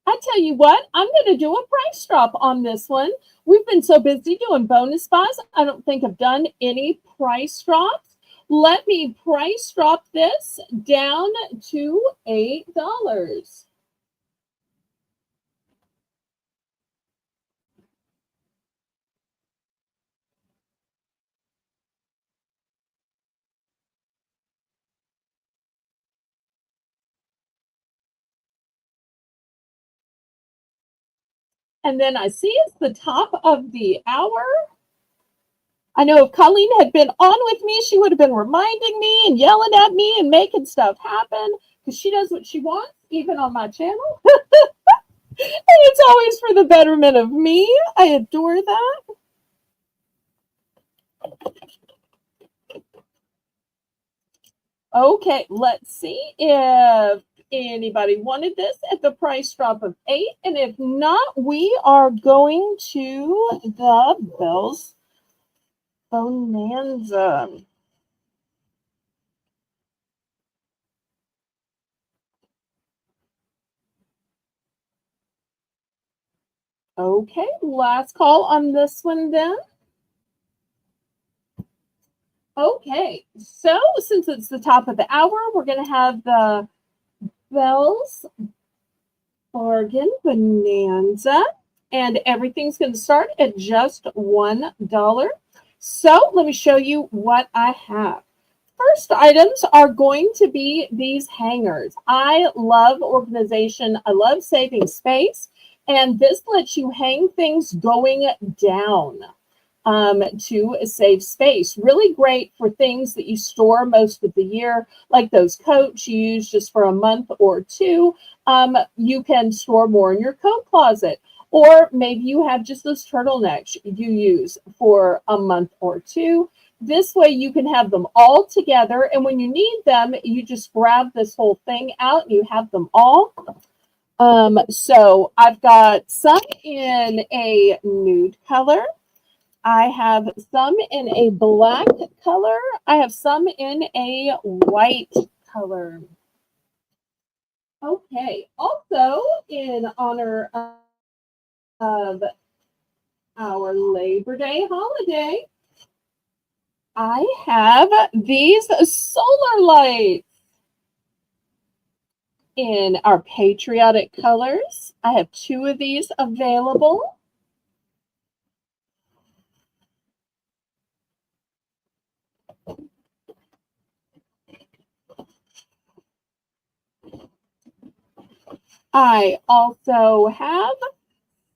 I tell you what, I'm going to do a price drop on this one. We've been so busy doing bonus buys, I don't think I've done any price drops. Let me price drop this down to $8. And then I see it's the top of the hour. I know if Colleen had been on with me, she would have been reminding me and yelling at me and making stuff happen because she does what she wants, even on my channel. And it's always for the betterment of me. I adore that. Okay, let's see if anybody wanted this at the price drop of $8. And if not, we are going to the Belle's Bonanza. Okay, last call on this one then. Okay, so since it's the top of the hour, we're going to have the Belle's Bargain Bonanza, and everything's going to start at just $1. So let me show you what I have. First items are going to be these hangers. I love organization. I love saving space, and this lets you hang things going down to save space. Really great for things that you store most of the year, like those coats you use just for a month or two. You can store more in your coat closet. Or maybe you have just those turtlenecks you use for a month or two. This way you can have them all together, and when you need them, you just grab this whole thing out and you have them all. So I've got some in a nude color. I have some in a black color. I have some in a white color. Okay, also in honor of our Labor Day holiday, I have these solar lights in our patriotic colors. I have two of these available. I also have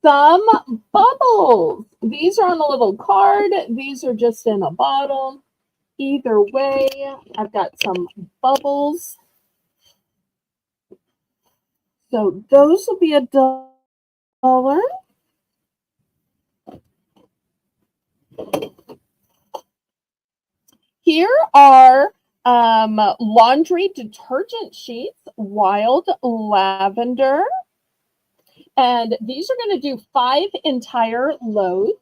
some bubbles. These are on a little card. These are just in a bottle. Either way, I've got some bubbles. So those will be $1. Here are laundry detergent sheets, wild lavender. And these are going to do 5 entire loads.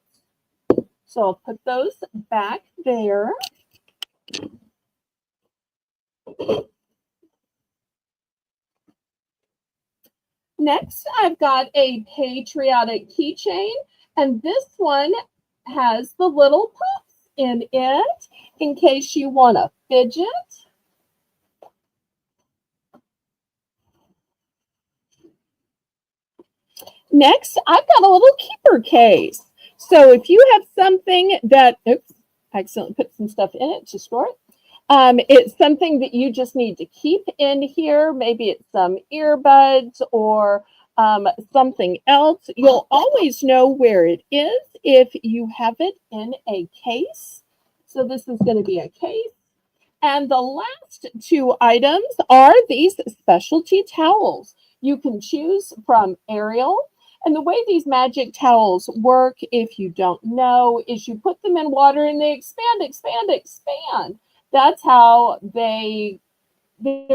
So I'll put those back there. Next, I've got a patriotic keychain, and this one has the little puffs in it in case you want to fidget. Next, I've got a little keeper case. So if you have something that, oops, I accidentally put some stuff in it to store it. It's something that you just need to keep in here. Maybe it's some earbuds or something else. You'll always know where it is if you have it in a case. So this is going to be a case. And the last 2 items are these specialty towels. You can choose from Ariel. And the way these magic towels work, if you don't know, is you put them in water and they expand, expand, expand. That's how they're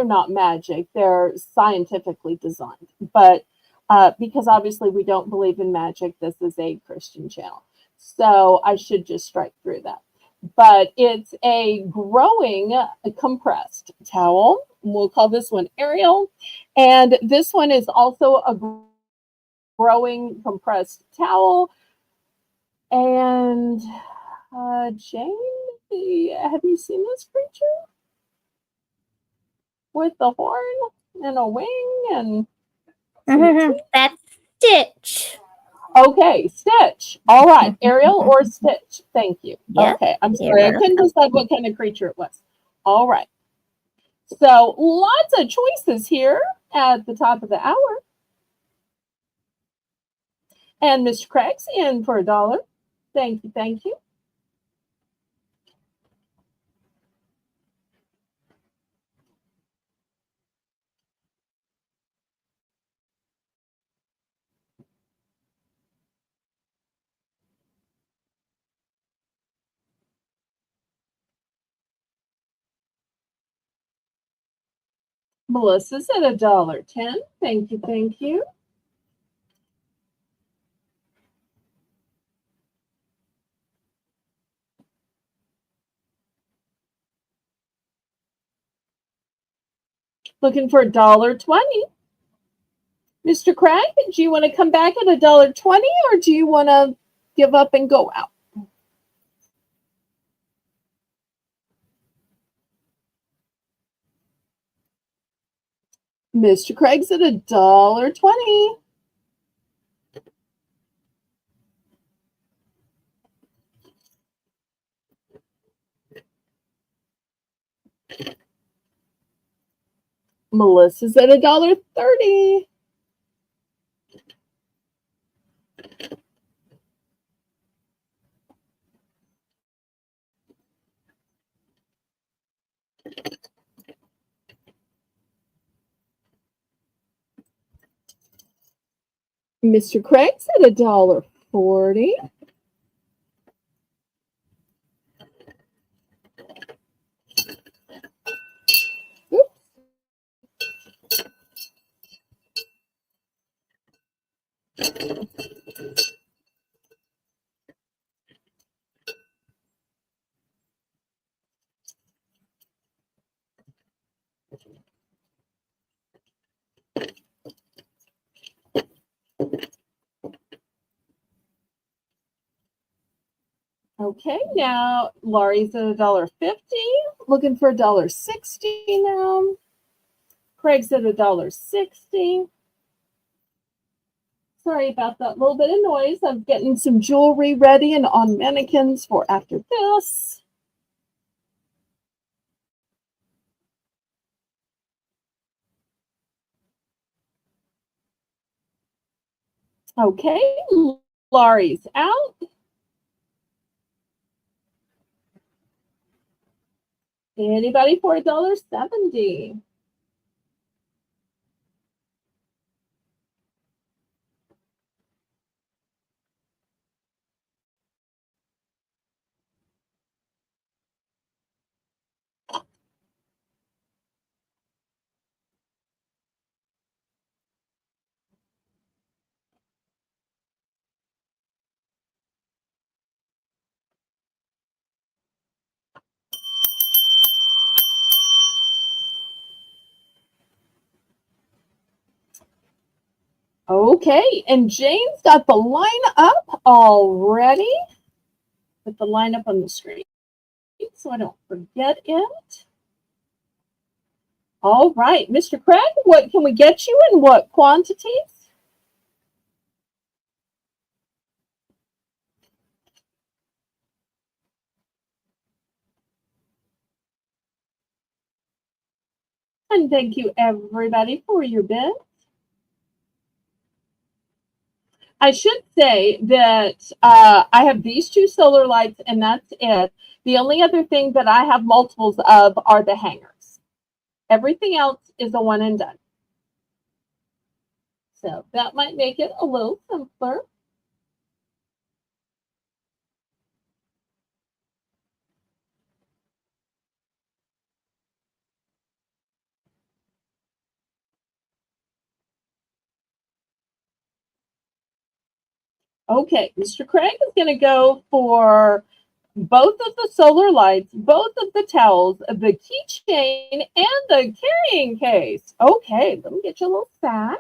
not magic. They're scientifically designed. But because obviously we don't believe in magic, this is a Christian channel. So I should just strike through that. But it's a growing compressed towel. We'll call this one Ariel. And this one is also a growing compressed towel. And Jane, have you seen this creature? With the horn and a wing and That's Stitch. Okay, Stitch. All right, Ariel or Stitch. Thank you. Yeah, Okay, I'm sorry. I couldn't decide what kind of creature it was. All right. So lots of choices here at the top of the hour. And Mr. Craig's in for $1. Thank you, thank you. Melissa's at $1.10. Thank you, thank you. Looking for $1.20. Mr. Craig, do you want to come back at $1.20 or do you want to give up and go out? Mr. Craig's at $1.20. Melissa's at $1.30. Mr. Craig's at $1.40. Okay, now Laurie's at $1.50. Looking for $1.60 now. Craig's at $1.60. Sorry about that little bit of noise. I'm getting some jewelry ready and on mannequins for after this. Okay, Laurie's out. Anybody for $1.70? Okay, and Jane's got the line up already. Put the line up on the screen so I don't forget it. All right, Mr. Craig, what can we get you in what quantities? And thank you, everybody, for your bid. I should say that I have these two solar lights, and that's it. The only other thing that I have multiples of are the hangers. Everything else is a one and done. So that might make it a little simpler. Okay, Mr. Craig is going to go for both of the solar lights, both of the towels, the keychain, and the carrying case. Okay, let me get you a little sack.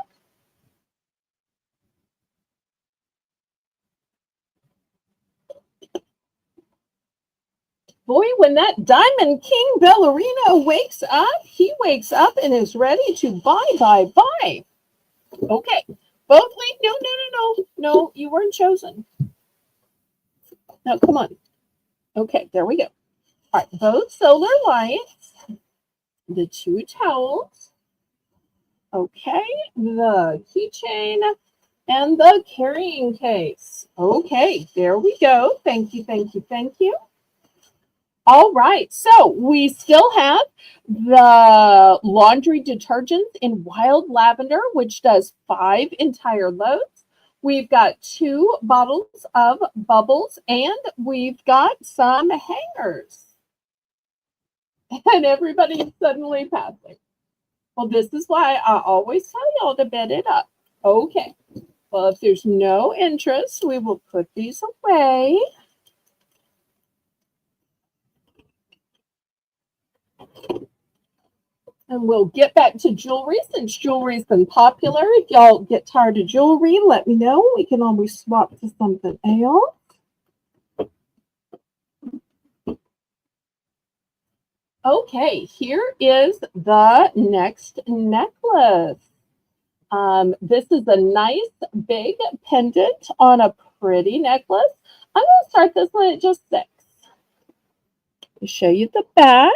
Boy, when that Diamond King ballerina wakes up, he wakes up and is ready to buy. Okay, both lead. No, you weren't chosen. Now, come on. Okay, there we go. All right, both solar lights, the two towels, okay, the keychain, and the carrying case. Okay, there we go. Thank you. All right, so we still have the laundry detergent in wild lavender, which does 5 entire loads. We've got 2 bottles of bubbles, and we've got some hangers. And everybody's suddenly passing. Well, this is why I always tell y'all to bed it up. Okay, well, if there's no interest, we will put these away. And we'll get back to jewelry since jewelry's been popular. If y'all get tired of jewelry, let me know. We can always swap to something else. Okay, here is the next necklace. This is a nice big pendant on a pretty necklace. I'm going to start this one at just 6. I'll show you the back.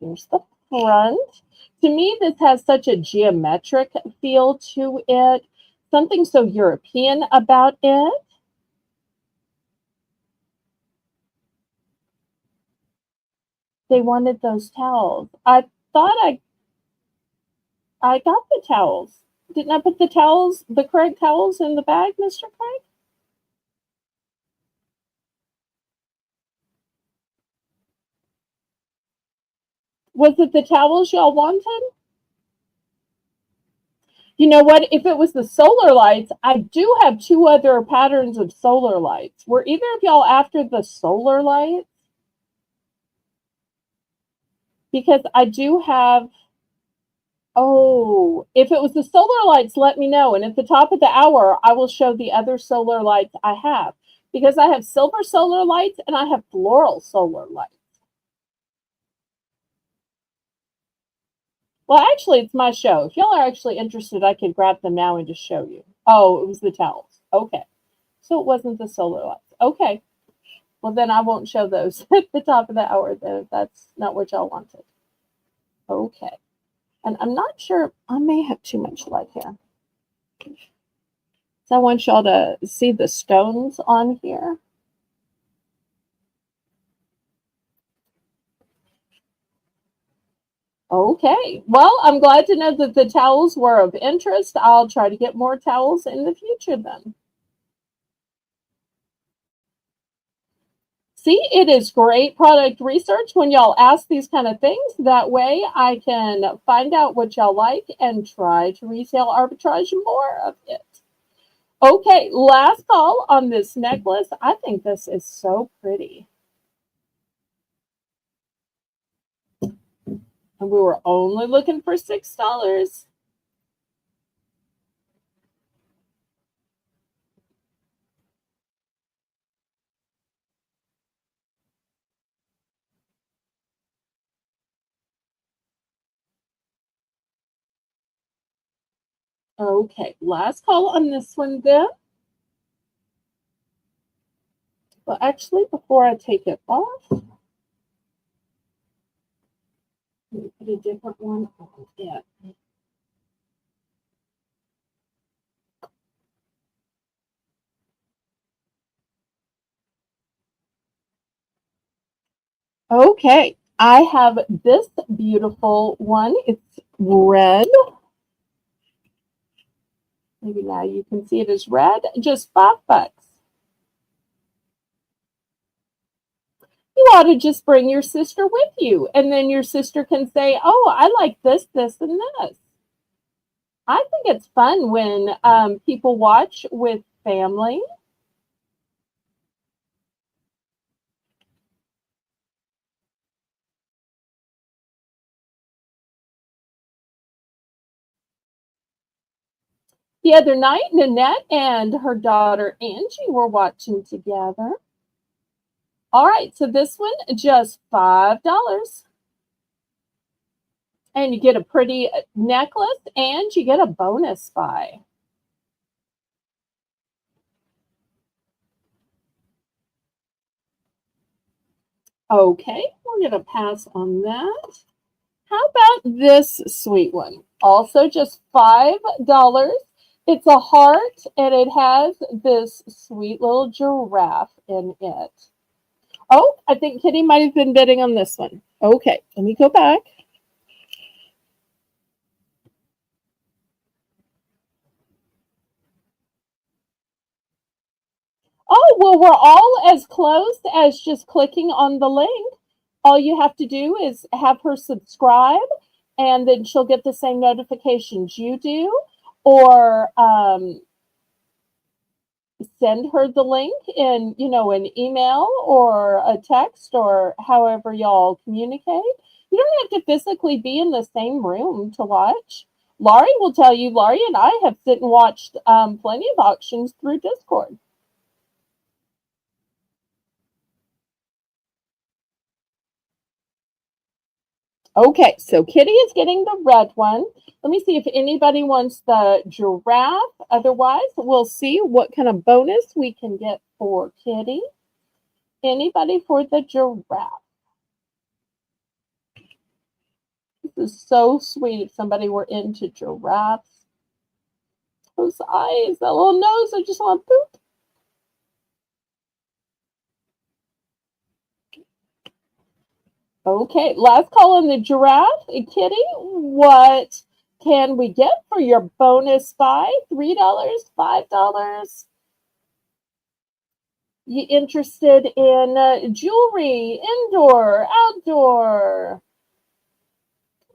Here's the front. To me, this has such a geometric feel to it, something so European about it. They wanted those towels. I thought I got the towels. Didn't I put the towels, the Craig towels in the bag, Mr. Craig? Was it the towels y'all wanted? You know what? If it was the solar lights, I do have 2 other patterns of solar lights. Were either of y'all after the solar lights? because I do have, oh, if it was the solar lights, let me know. And at the top of the hour, I will show the other solar lights I have, because I have silver solar lights and I have floral solar lights. Well, actually, it's my show. If y'all are actually interested, I could grab them now and just show you. Oh, it was the towels. Okay. So it wasn't the solar lights. Okay. Well, then I won't show those at the top of the hour then, if that's not what y'all wanted. Okay. And I'm not sure, I may have too much light here. So I want y'all to see the stones on here. Okay. Well, I'm glad to know that the towels were of interest. I'll try to get more towels in the future then. See, it is great product research when y'all ask these kind of things. That way I can find out what y'all like and try to resale arbitrage more of it. Okay, last call on this necklace. I think this is so pretty. And we were only looking for $6. Okay, last call on this one then. Well, actually, before I take it off, let me put a different one on it. Okay, I have this beautiful one. It's red. Maybe now you can see it as red. Just $5. You ought to just bring your sister with you, and then your sister can say, "Oh, I like this, this, and this." I think it's fun when people watch with family. The other night, Nanette and her daughter Angie were watching together. All right, so this one just $5. And you get a pretty necklace and you get a bonus buy. Okay, we're going to pass on that. How about this sweet one? Also just $5. It's a heart and it has this sweet little giraffe in it. Oh, I think Kitty might have been bidding on this one. Okay, let me go back. Oh, well, we're all as close as just clicking on the link. All you have to do is have her subscribe, and then she'll get the same notifications you do, or send her the link in, an email or a text or however y'all communicate. You don't have to physically be in the same room to watch. Laurie will tell you, Laurie and I have sit and watched plenty of auctions through Discord. Okay, so Kitty is getting the red one. Let me see if anybody wants the giraffe. Otherwise, we'll see what kind of bonus we can get for Kitty. Anybody for the giraffe? This is so sweet if somebody were into giraffes. Those eyes, that little nose, I just want to poop. Okay, last call on the giraffe. Kitty, what can we get for your bonus buy? $3, $5? You interested in jewelry, indoor, outdoor,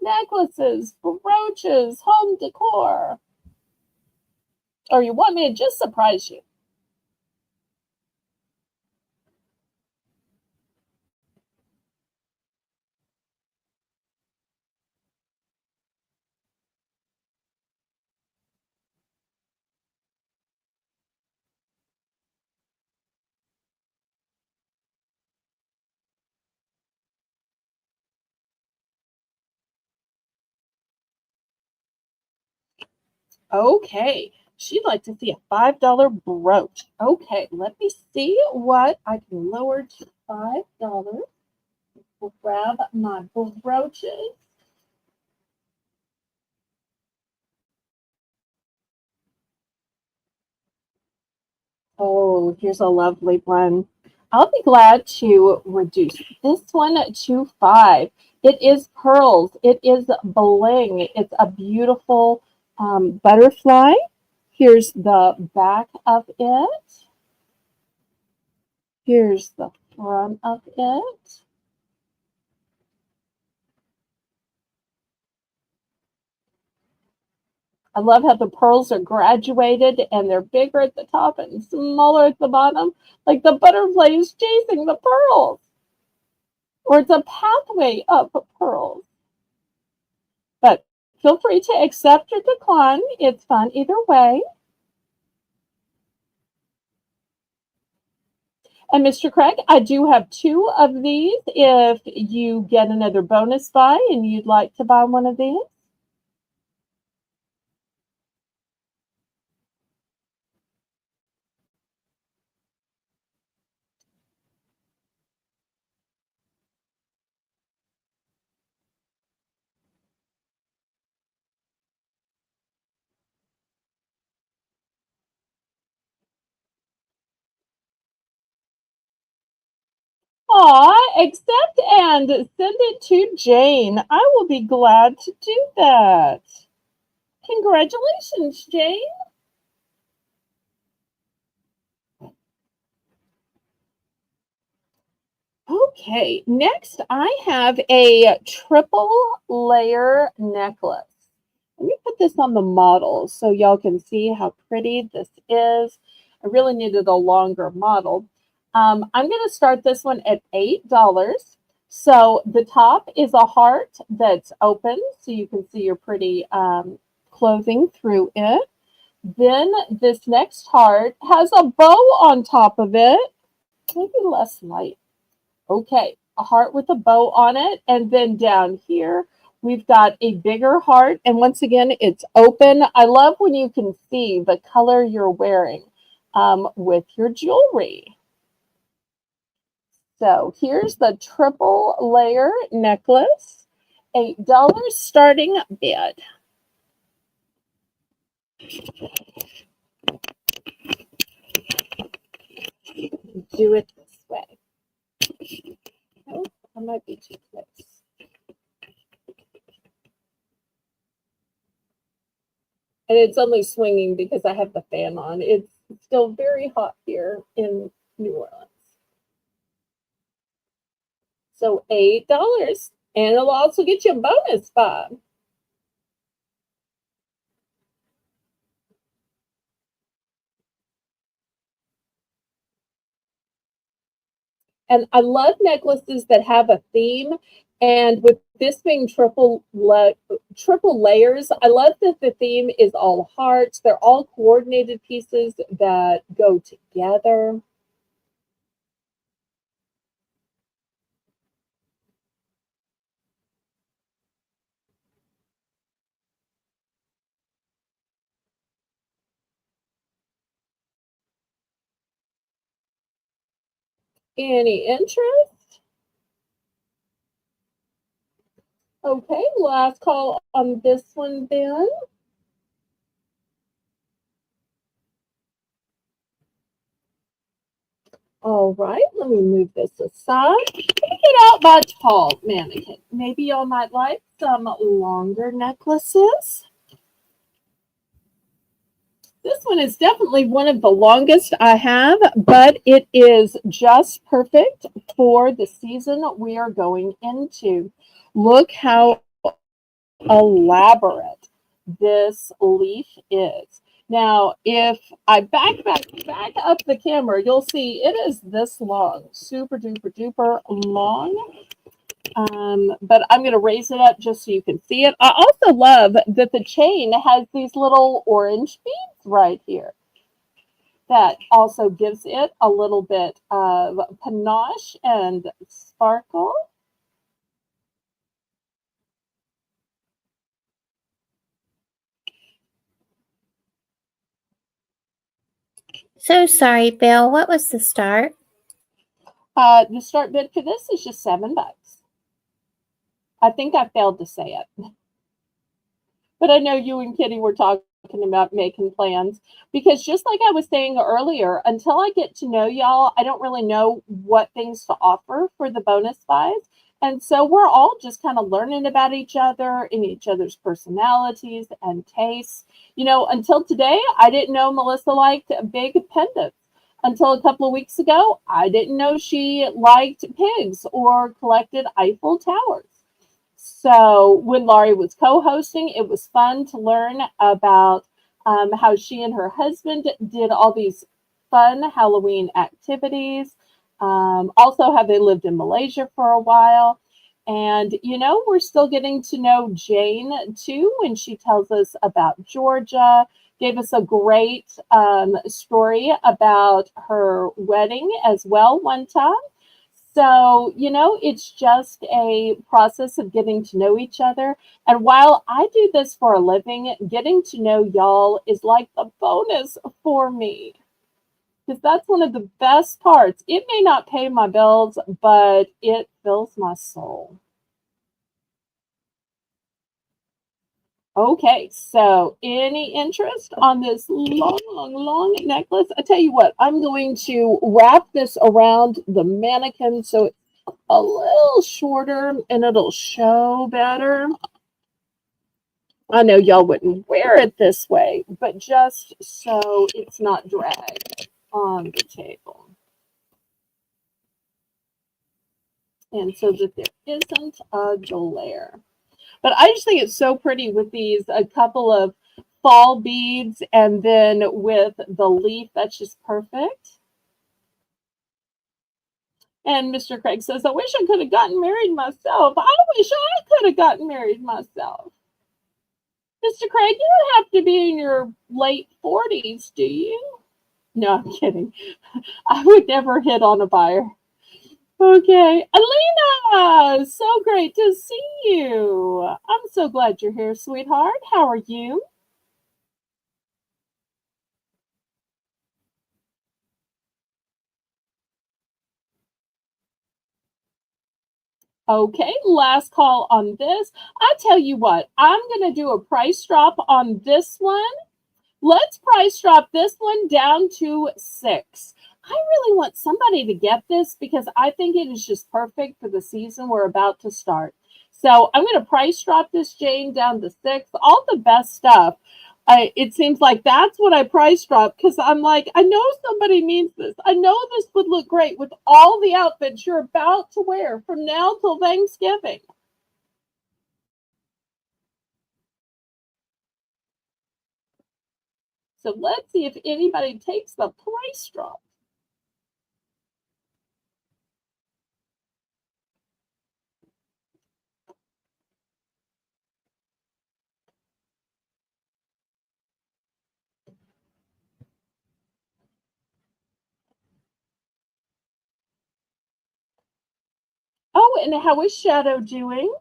necklaces, brooches, home decor? Or you want me to just surprise you? Okay, she'd like to see a $5 brooch. Okay, let me see what I can lower to $5. We'll grab my brooches. Oh, here's a lovely one. I'll be glad to reduce this one to 5. It is pearls. It is bling. It's a beautiful butterfly. Here's the back of it. Here's the front of it. I love how the pearls are graduated and they're bigger at the top and smaller at the bottom, like the butterfly is chasing the pearls, or it's a pathway of pearls. But feel free to accept or decline. It's fun either way. And Mr. Craig, I do have 2 of these if you get another bonus buy and you'd like to buy one of these. Aw, accept and send it to Jane. I will be glad to do that. Congratulations, Jane. Okay, next I have a triple layer necklace. Let me put this on the model so y'all can see how pretty this is. I really needed a longer model. I'm going to start this one at $8. So the top is a heart that's open so you can see your pretty clothing through it. Then this next heart has a bow on top of it, maybe less light. Okay, a heart with a bow on it. And then down here, we've got a bigger heart. And once again, it's open. I love when you can see the color you're wearing with your jewelry. So here's the triple layer necklace, $8 starting bid. Do it this way. Oh, I might be too close. And it's only swinging because I have the fan on. It's still very hot here in New Orleans. So $8. And it'll also get you a bonus buy. And I love necklaces that have a theme. And with this being triple layers, I love that the theme is all hearts. They're all coordinated pieces that go together. Any interest? Okay, last call on this one then. All right, let me move this aside. Get out my tall mannequin. Maybe y'all might like some longer necklaces. This one is definitely one of the longest I have, but it is just perfect for the season we are going into. Look how elaborate this leaf is. Now, if I back up the camera, you'll see it is this long, super duper duper long. But I'm going to raise it up just so you can see it. I also love that the chain has these little orange beads right here. That also gives it a little bit of panache and sparkle. So sorry, Belle. What was the start? The start bid for this is just $7. I think I failed to say it, but I know you and Kitty were talking about making plans because just like I was saying earlier, until I get to know y'all, I don't really know what things to offer for the bonus buys. And so we're all just kind of learning about each other and each other's personalities and tastes. Until today, I didn't know Melissa liked big pendants. Until a couple of weeks ago, I didn't know she liked pigs or collected Eiffel Towers. So when Laurie was co-hosting, it was fun to learn about how she and her husband did all these fun Halloween activities. Also, how they lived in Malaysia for a while. And, we're still getting to know Jane too when she tells us about Georgia, gave us a great story about her wedding as well one time. So, it's just a process of getting to know each other. And while I do this for a living, getting to know y'all is like the bonus for me because that's one of the best parts. It may not pay my bills, but it fills my soul. Okay, so any interest on this long necklace? I tell you what, I'm going to wrap this around the mannequin so it's a little shorter and it'll show better. I know y'all wouldn't wear it this way, but just so it's not dragged on the table. And so that there isn't a glare. But I just think it's so pretty with these a couple of fall beads and then with the leaf. That's just perfect. And Mr. Craig says, I wish I could have gotten married myself. I wish I could have gotten married myself. Mr. Craig, you don't have to be in your late 40s, do you? No, I'm kidding. I would never hit on a buyer. Okay. Alina, so great to see you. I'm so glad you're here, sweetheart. How are you? Okay, last call on this. I tell you what, I'm going to do a price drop on this one. Let's price drop this one down to 6. I really want somebody to get this because I think it is just perfect for the season we're about to start. So I'm going to price drop this Jane down to 6. All the best stuff. It seems like that's what I price drop because I'm like, I know somebody needs this. I know this would look great with all the outfits you're about to wear from now till Thanksgiving. So let's see if anybody takes the price drop. Oh, and how is Shadow doing?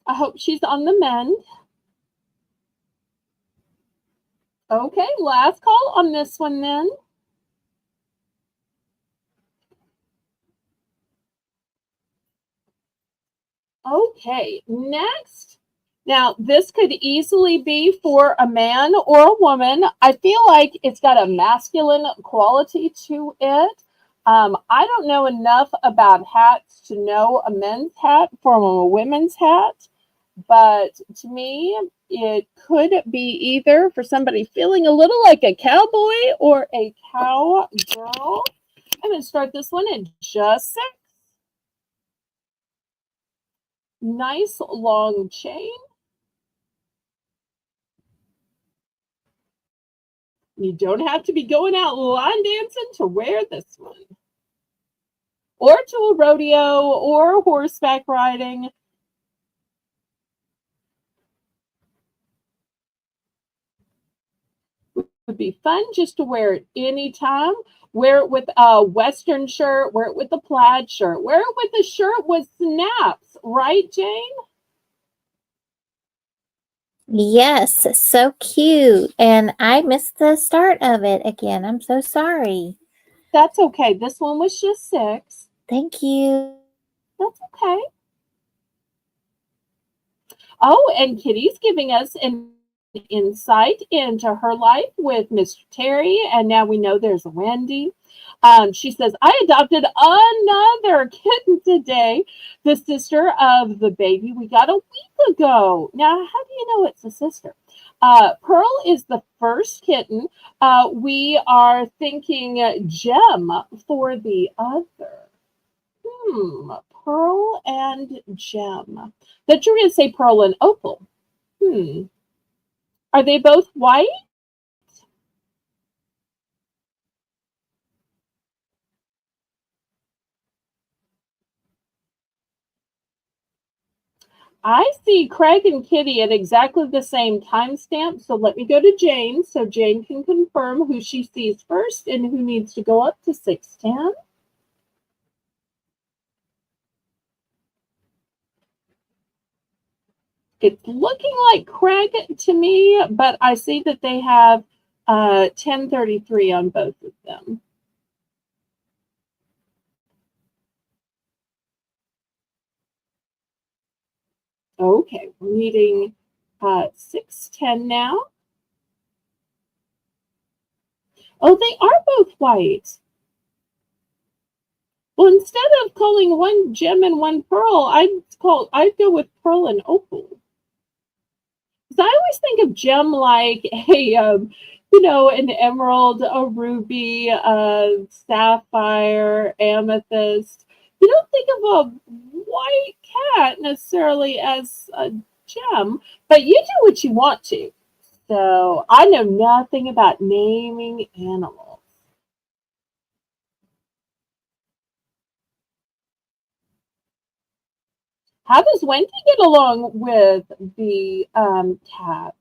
I hope she's on the mend. Okay, last call on this one then. Okay, next. Now, this could easily be for a man or a woman. I feel like it's got a masculine quality to it. I don't know enough about hats to know a men's hat from a women's hat, but to me, it could be either for somebody feeling a little like a cowboy or a cowgirl. I'm going to start this one in just 6. Nice long chain. You don't have to be going out line dancing to wear this one. Or to a rodeo or horseback riding. Would be fun just to wear it anytime. Wear it with a Western shirt, wear it with a plaid shirt, wear it with a shirt with snaps, right, Jane? Yes, so cute. And I missed the start of it again. I'm so sorry. That's okay. This one was just 6. Thank you. That's okay. Oh, and Kitty's giving us an insight into her life with Mr. Terry, and now we know there's a Wendy. She says, I adopted another kitten today, the sister of the baby we got a week ago. Now, how do you know it's a sister? Pearl is the first kitten. We are thinking Gem for the other. Pearl and Gem. That you're going to say Pearl and Opal. Are they both white? I see Craig and Kitty at exactly the same timestamp. So let me go to Jane so Jane can confirm who she sees first and who needs to go up to 610. It's looking like Craig to me, but I see that they have 1033 on both of them. Okay, we're needing 610 now. Oh, they are both white. Well, instead of calling one Gem and one Pearl, I'd go with Pearl and Opal. Because I always think of Gem like a an emerald, a ruby, a sapphire, amethyst. You don't think of a white cat necessarily as a gem, but you do what you want to. So I know nothing about naming animals. How does Wendy get along with the cat?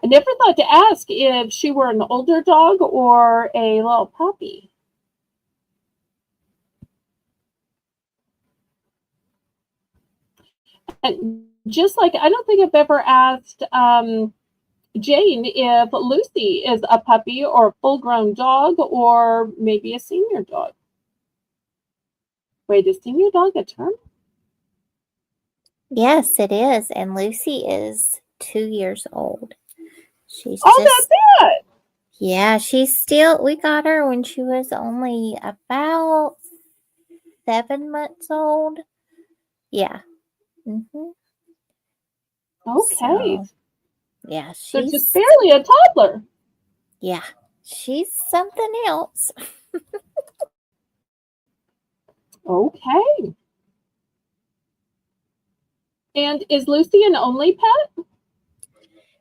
I never thought to ask if she were an older dog or a little puppy. And just like I don't think I've ever asked Jane if Lucy is a puppy or a full-grown dog or maybe a senior dog. Wait, is senior dog a term? Yes, it is. And Lucy is 2 years old. She's Oh, just, that's it. yeah, we got her when she was only about 7 months old. Yeah. Mm-hmm. Okay. So, yeah, So just barely a toddler. she's something else. Okay. And is Lucy an only pet?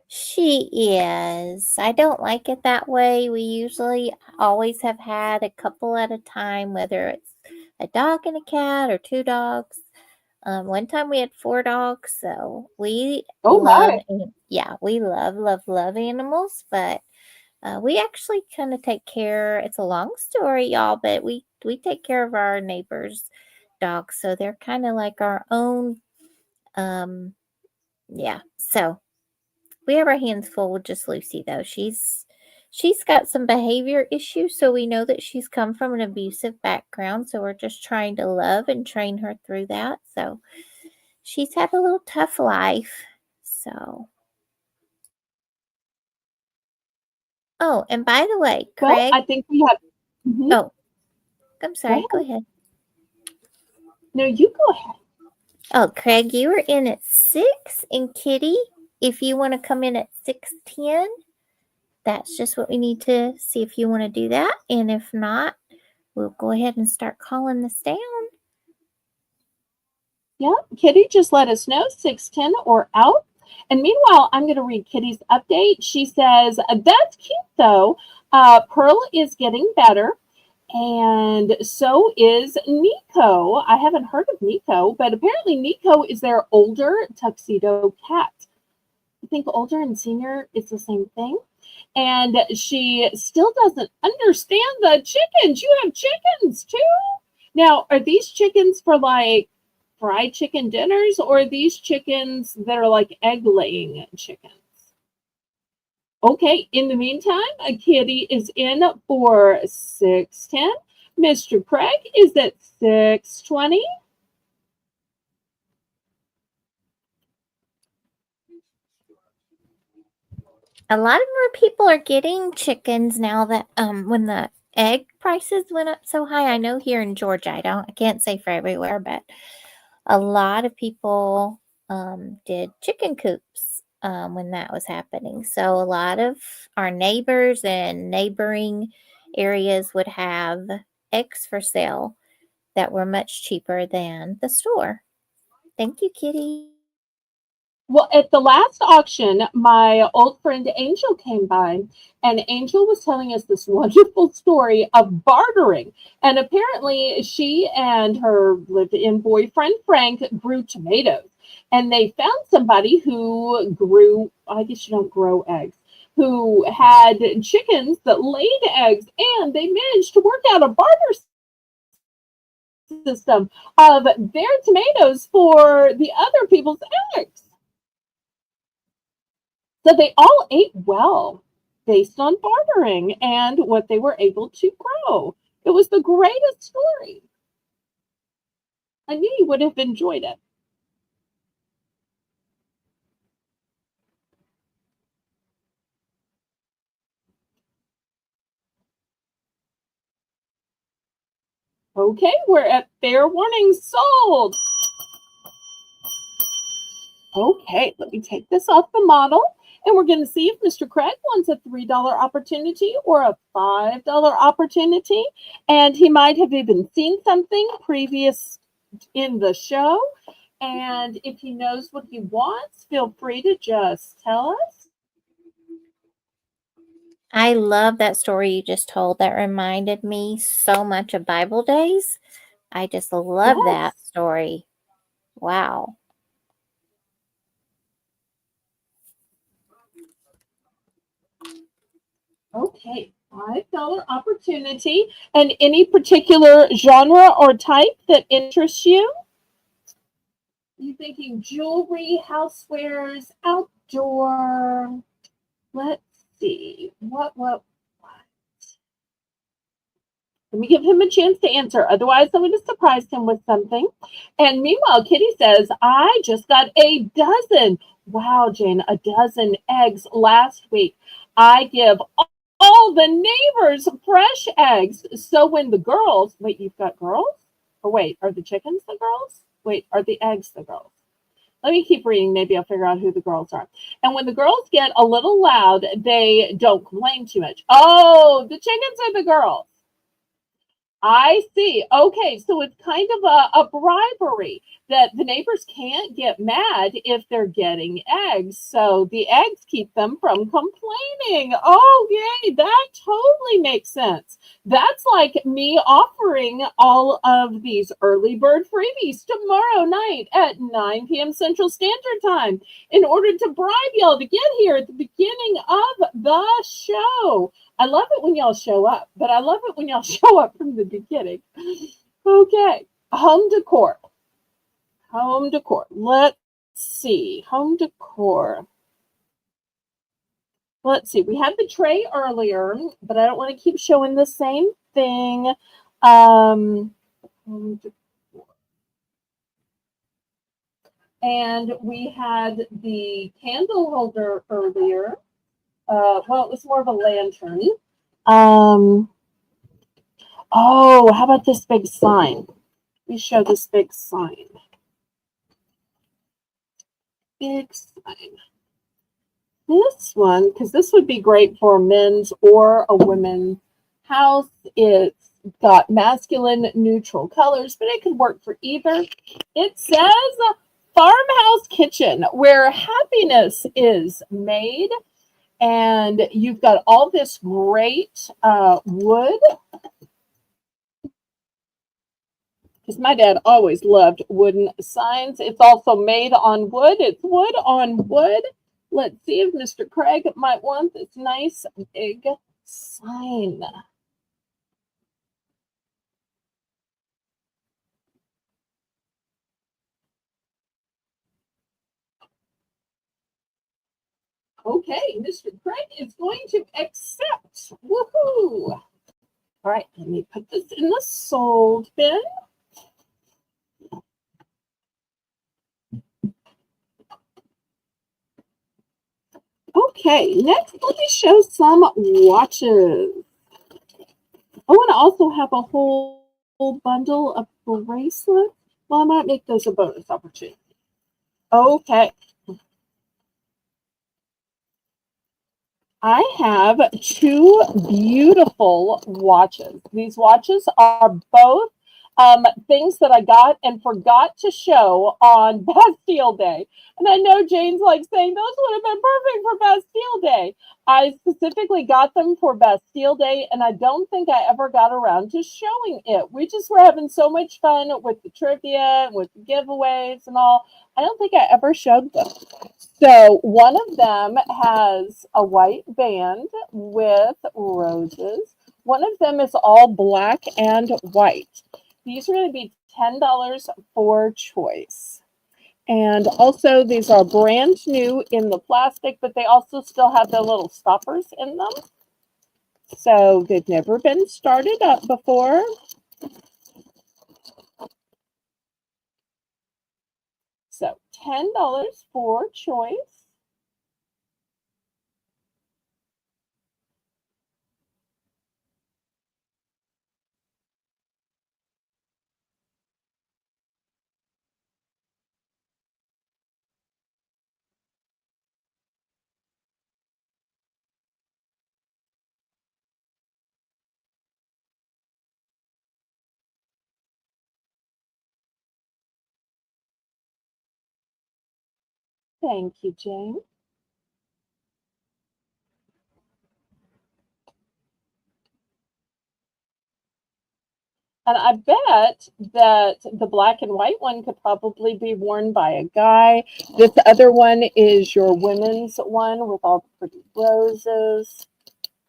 She is. I don't like it that way. We usually always have had a couple at a time, whether it's a dog and a cat or 2 dogs. One time we had 4 dogs, so we Oh love, my. we love animals, but we actually kind of take care. It's a long story, y'all, but we take care of our neighbors' dogs, so they're kind of like our own. Yeah. So we have our hands full with just Lucy, though. She's got some behavior issues, so we know that she's come from an abusive background. So we're just trying to love and train her through that. So she's had a little tough life. So, oh, and by the way, Well, Craig. I think we have. Mhm. Oh, I'm Go sorry. Go ahead. ahead. No, you go ahead. Oh, Craig, you were in at 6, and Kitty, if you want to come in at 6:10, that's just what we need to see if you want to do that. And if not, we'll go ahead and start calling this down. Yeah, Kitty just let us know 610 or out. And meanwhile, I'm going to read Kitty's update. She says, that's cute though. Pearl is getting better. And so is Nico. I haven't heard of Nico, but apparently Nico is their older tuxedo cat. I think older and senior is the same thing. And she still doesn't understand the chickens. You have chickens too? Now, are these chickens for like fried chicken dinners, or are these chickens that are like egg laying chickens? Okay, in the meantime, a kitty is in for 610. Mr. Craig is at 620. A lot of more people are getting chickens now that when the egg prices went up so high. I know here in Georgia, I can't say for everywhere, but a lot of people did chicken coops when that was happening. So a lot of our neighbors and neighboring areas would have eggs for sale that were much cheaper than the store. Thank you, Kitty. Well, at the last auction, my old friend Angel came by, and Angel was telling us this wonderful story of bartering. And apparently, she and her lived in boyfriend Frank grew tomatoes. And they found somebody who grew, I guess you don't grow eggs, who had chickens that laid eggs, and they managed to work out a barter system of their tomatoes for the other people's eggs. So they all ate well based on bartering and what they were able to grow. It was the greatest story. I knew you would have enjoyed it. Okay, we're at fair warning sold. Okay, let me take this off the model. And we're going to see if Mr. Craig wants a $3 opportunity or a $5 opportunity. And he might have even seen something previous in the show. And if he knows what he wants, feel free to just tell us. I love that story you just told. That reminded me so much of Bible days. I just love that Yes. story. Wow. Okay, $5 opportunity. And any particular genre or type that interests you? You thinking jewelry, housewares, outdoor? Let's see. What? Let me give him a chance to answer. Otherwise, I'm going to surprise him with something. And meanwhile, Kitty says, I just got a dozen. Wow, Jane, a dozen eggs last week. I give all the neighbors fresh eggs. So when the girls, wait, you've got girls? Or wait, are the chickens the girls? Wait, are the eggs the girls? Let me keep reading. Maybe I'll figure out who the girls are. And when the girls get a little loud, they don't complain too much. Oh, the chickens are the girls. I see. Okay, so it's kind of a bribery that the neighbors can't get mad if they're getting eggs. So the eggs keep them from complaining. Oh, yay, that totally makes sense. That's like me offering all of these early bird freebies tomorrow night at 9 p.m. Central Standard Time in order to bribe y'all to get here at the beginning of the show. I love it when y'all show up, but I love it when y'all show up from the beginning. Okay, home decor. Home decor. Let's see. Home decor. Let's see. We had the tray earlier, but I don't want to keep showing the same thing. Home decor. And we had the candle holder earlier. Well, it was more of a lantern. Oh, how about this big sign? We show this big sign. Big sign. This one, because this would be great for a men's or a women's house. It's got masculine neutral colors, but it could work for either. It says farmhouse kitchen, where happiness is made. And you've got all this great wood. Because my dad always loved wooden signs. It's also made on wood. It's wood on wood. Let's see if Mr. Craig might want this nice big sign. Okay, Mr. Craig is going to accept. Woohoo! All right, let me put this in the sold bin. Okay, next let me show some watches. Oh, and I also have a whole bundle of bracelets. Well, I might make those a bonus opportunity. Okay, I have two beautiful watches. These watches are both things that I got and forgot to show on Bastille Day. And I know Jane's like saying those would have been perfect for Bastille Day. I specifically got them for Bastille Day, and I don't think I ever got around to showing it. We just were having so much fun with the trivia, with the giveaways and all. I don't think I ever showed them. So one of them has a white band with roses. One of them is all black and white. These are going to be $10 for choice. And also, these are brand new in the plastic, but they also still have their little stoppers in them. So they've never been started up before. So $10 for choice. Thank you, Jane. And I bet that the black and white one could probably be worn by a guy. This other one is your women's one with all the pretty roses.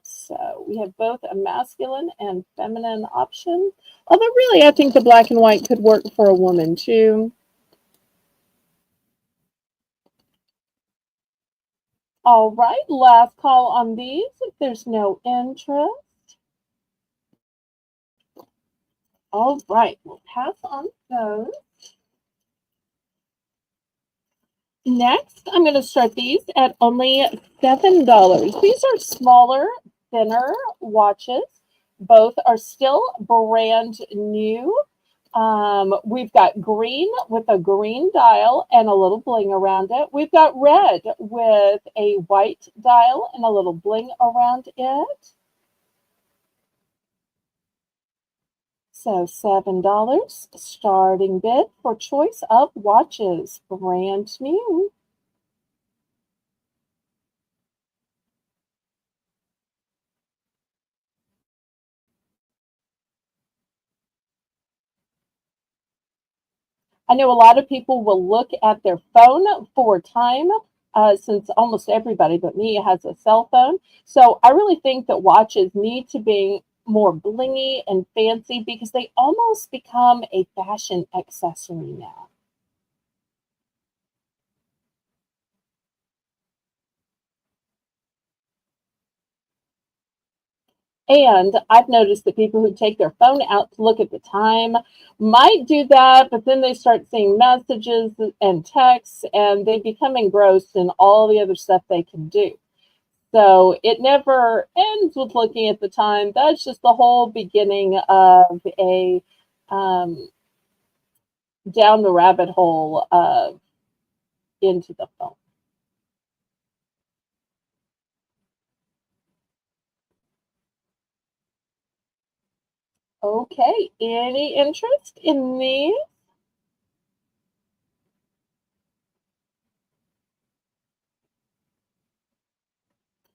So we have both a masculine and feminine option. Although really I think the black and white could work for a woman too. All right, last call on these if there's no interest. All right, we'll pass on those. Next, I'm going to start these at only $7. These are smaller, thinner watches. Both are still brand new. We've got green with a green dial and a little bling around it. We've got red with a white dial and a little bling around it. So $7 starting bid for choice of watches, brand new. I know a lot of people will look at their phone for time since almost everybody but me has a cell phone. So I really think that watches need to be more blingy and fancy because they almost become a fashion accessory now. And I've noticed that people who take their phone out to look at the time might do that, but then they start seeing messages and texts and they become engrossed in all the other stuff they can do. So it never ends with looking at the time. That's just the whole beginning of a down the rabbit hole of into the phone. Okay, any interest in these?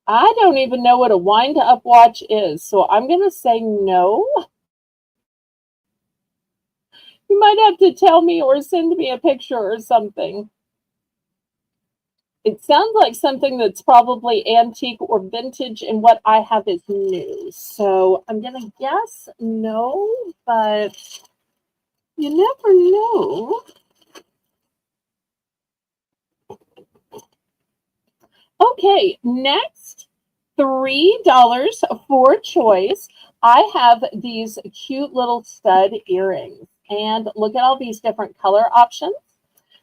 I don't even know what a wind up watch is, so I'm going to say no. You might have to tell me or send me a picture or something. It sounds like something that's probably antique or vintage, and what I have is new. So I'm going to guess no, but you never know. Okay, next, $3 for choice. I have these cute little stud earrings. And look at all these different color options.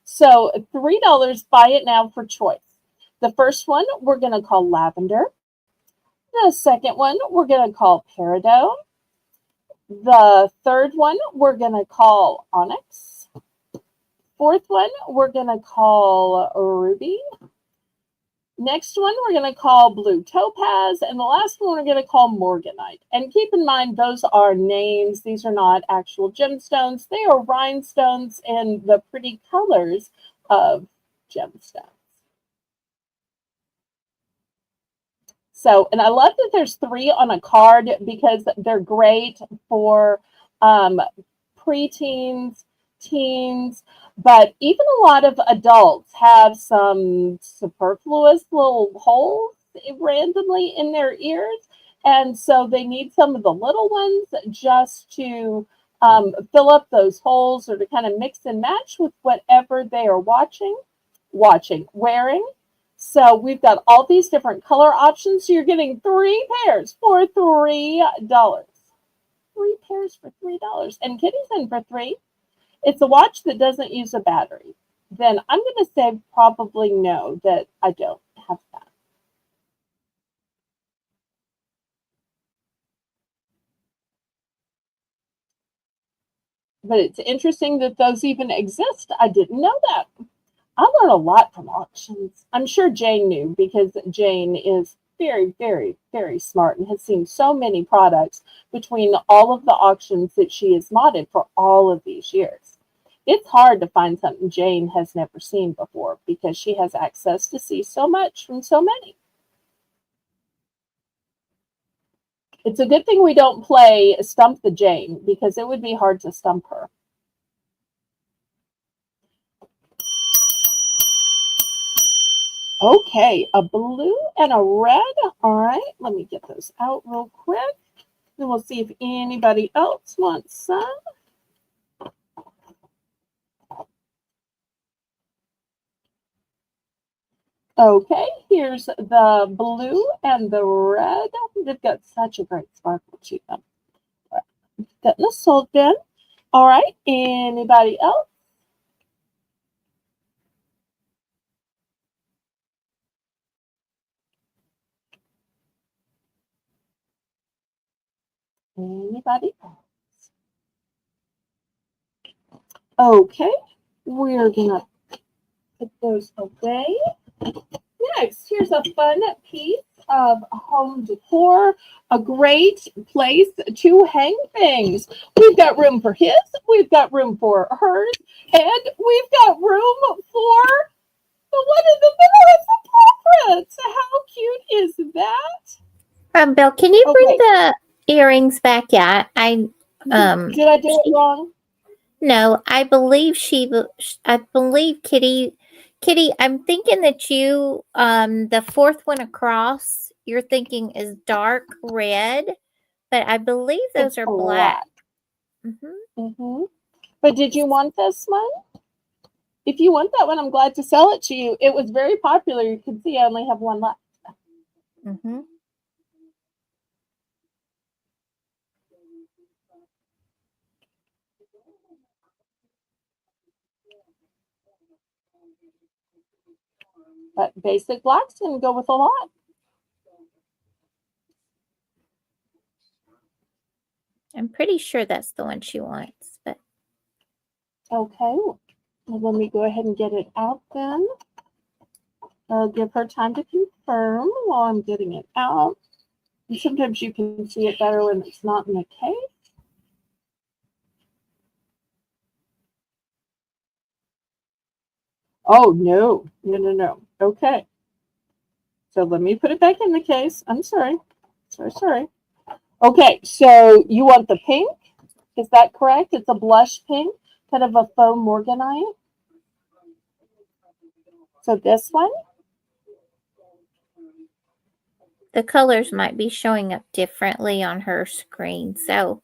So $3, buy it now for choice. The first one we're going to call lavender. The second one we're going to call peridot. The third one we're going to call onyx. Fourth one we're going to call ruby. Next one we're going to call blue topaz, and the last one we're going to call morganite. And keep in mind, those are names. These are not actual gemstones. They are rhinestones in the pretty colors of gemstones. So, and I love that there's 3 on a card because they're great for preteens, teens, but even a lot of adults have some superfluous little holes randomly in their ears. And so they need some of the little ones just to fill up those holes or to kind of mix and match with whatever they are wearing. So we've got all these different color options. So you're getting 3 pairs for $3. 3 pairs for $3. And Kitty's in for 3. It's a watch that doesn't use a battery. Then I'm going to say probably no, that I don't have that. But it's interesting that those even exist. I didn't know that. I learn a lot from auctions. I'm sure Jane knew because Jane is very, very, very smart and has seen so many products between all of the auctions that she has modded for all of these years. It's hard to find something Jane has never seen before because she has access to see so much from so many. It's a good thing we don't play Stump the Jane because it would be hard to stump her. Okay, a blue and a red. All right, let me get those out real quick. Then we'll see if anybody else wants some. Okay, here's the blue and the red. They've got such a great sparkle to them. All right, getting the sold bin. All right, anybody else? Anybody else? Okay, we're gonna put those away. Next, here's a fun piece of home decor, a great place to hang things. We've got room for his, we've got room for hers, and we've got room for the one in the middle is the preference. How cute is that? Belle, can you bring the earrings back out? Did I do it wrong? No, I believe Kitty, I'm thinking that you, the fourth one across, you're thinking is dark red, but I believe those are black. But did you want this one? If you want that one, I'm glad to sell it to you. It was very popular. You can see I only have one left. But basic black's going to go with a lot. I'm pretty sure that's the one she wants. But okay, well, let me go ahead and get it out then. I'll give her time to confirm while I'm getting it out. And sometimes you can see it better when it's not in the case. Oh, no. No. Okay. So let me put it back in the case. I'm sorry. Sorry. Okay, so you want the pink? Is that correct? It's a blush pink, kind of a faux morganite. So this one? the colors might be showing up differently on her screen. So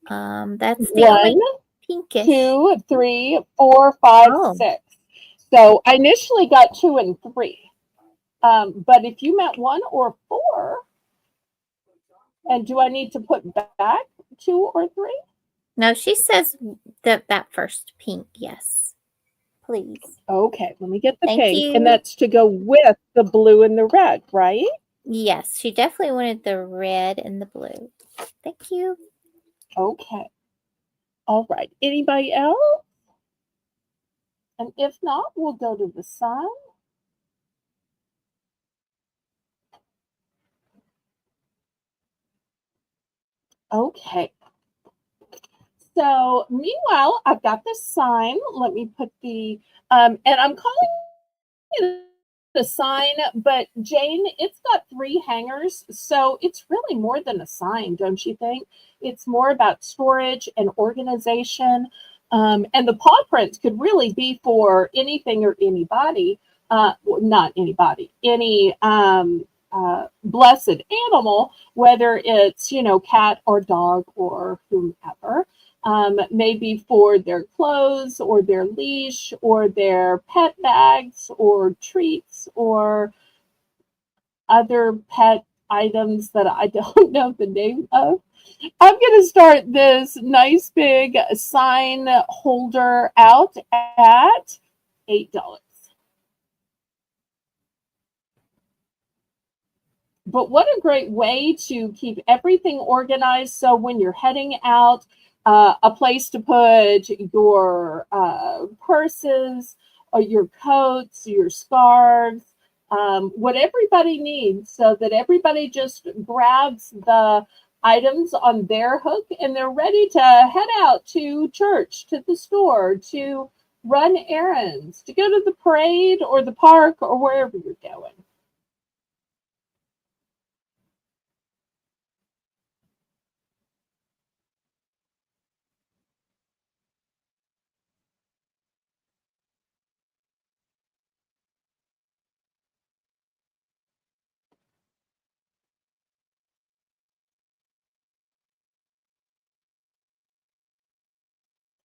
that's the only pinkish. 2, 3, 4, 5, 6. So I initially got 2 and 3. But if you meant 1 or 4, and do I need to put back 2 or 3? No, she says that first pink. Yes, please. Okay, let me get the Thank pink, and you. that's to go with the blue and the red, right? Yes, she definitely wanted the red and the blue. Thank you. Okay. All right. Anybody else? And if not, we'll go to the sun. Okay. So meanwhile, I've got this sign. Let me put and I'm calling it a sign, but Jane, it's got 3 hangers, so it's really more than a sign, don't you think? It's more about storage and organization. And the paw prints could really be for anything or anybody, well, not anybody, any blessed animal, whether it's, cat or dog or whomever. Maybe for their clothes or their leash or their pet bags or treats or other pet items that I don't know the name of. I'm going to start this nice big sign holder out at $8. But what a great way to keep everything organized. So when you're heading out, a place to put your purses or your coats, your scarves, what everybody needs, so that everybody just grabs the items on their hook and they're ready to head out to church, to the store, to run errands, to go to the parade or the park or wherever you're going.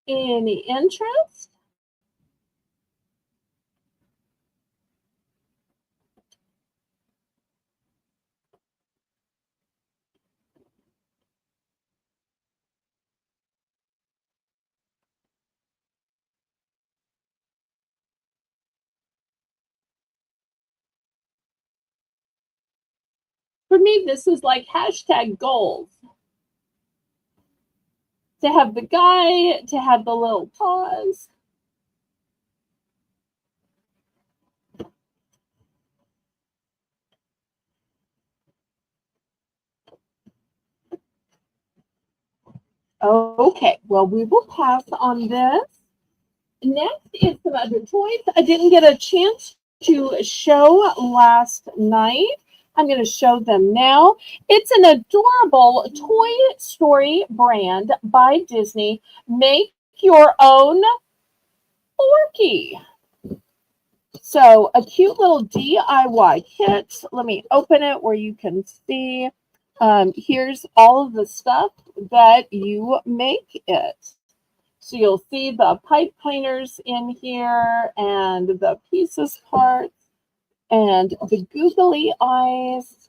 Any interest? For me, this is like hashtag goals. To have the guy, to have the little pause. Okay, well, we will pass on this. Next is some other toys I didn't get a chance to show last night. I'm going to show them now. It's an adorable Toy Story brand by Disney. Make your own Forky. So a cute little DIY kit. Let me open it where you can see. Here's all of the stuff that you make it. So you'll see the pipe cleaners in here and the pieces parts and the googly eyes.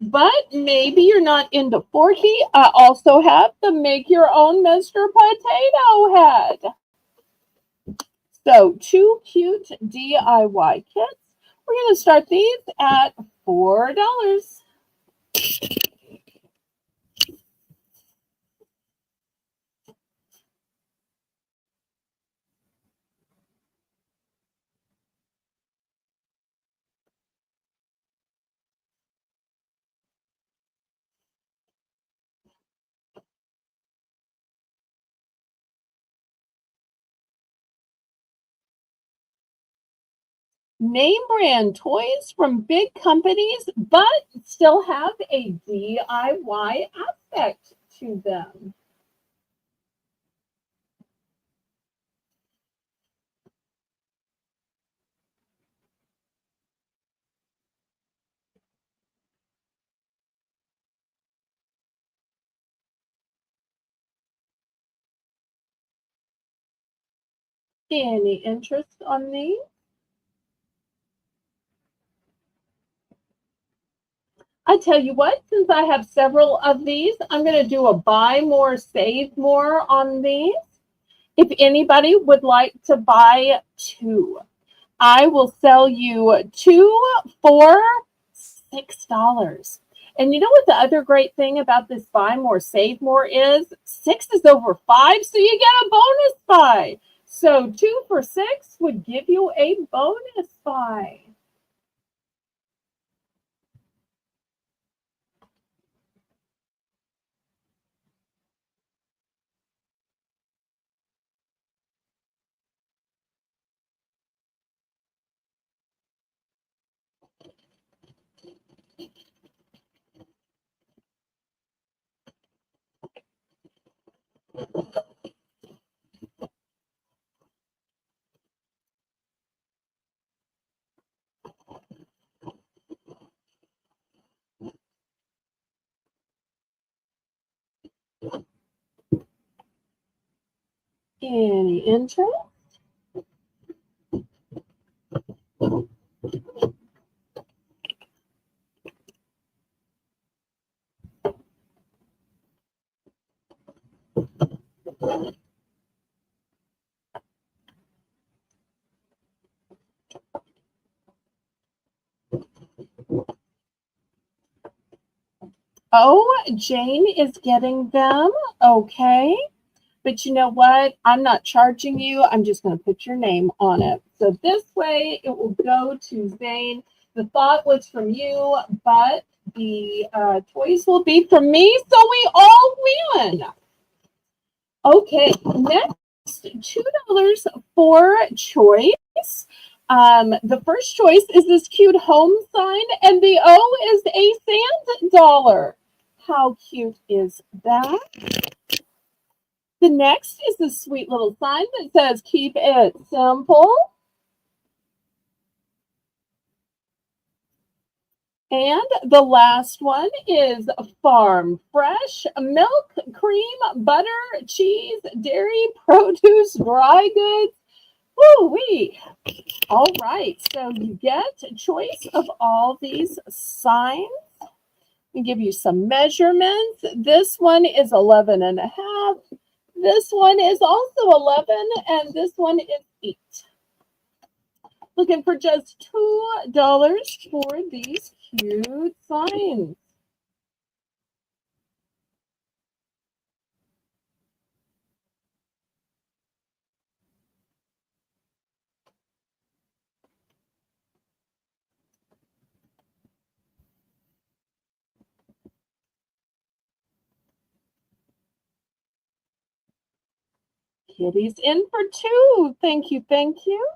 But maybe you're not into Forky. I also have the make your own Mr. Potato Head. So 2 cute DIY kits. We're going to start these at $4. Name brand toys from big companies, but still have a DIY aspect to them. Any interest on these? I tell you what, since I have several of these, I'm going to do a buy more, save more on these. If anybody would like to buy two, I will sell you two for $6. And you know what the other great thing about this buy more, save more is? Six is over five, so you get a bonus buy. So two for six would give you a bonus buy. Any interest? Oh, Jane is getting them. Okay. But you know what? I'm not charging you. I'm just going to put your name on it. So this way it will go to Zane. The thought was from you, but the toys will be from me. So we all win. Okay. Next, $2 for choice. The first choice is this cute home sign, and the O is a sand dollar. How cute is that? The next is this sweet little sign that says keep it simple. And the last one is farm fresh milk, cream, butter, cheese, dairy, produce, dry goods. Woo-wee. All right, so you get a choice of all these signs. We give you some measurements. This one is 11 and a half. This one is also 11, and this one is 8. Looking for just $2 for these cute signs. Kitty's in for 2. Thank you, thank you.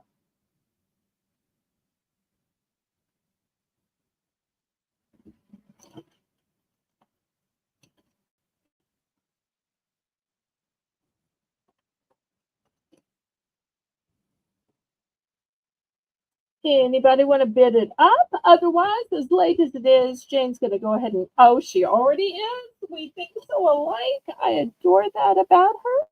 Anybody want to bid it up? Otherwise, as late as it is, Jane's going to go ahead and, oh, she already is. We think so alike. I adore that about her.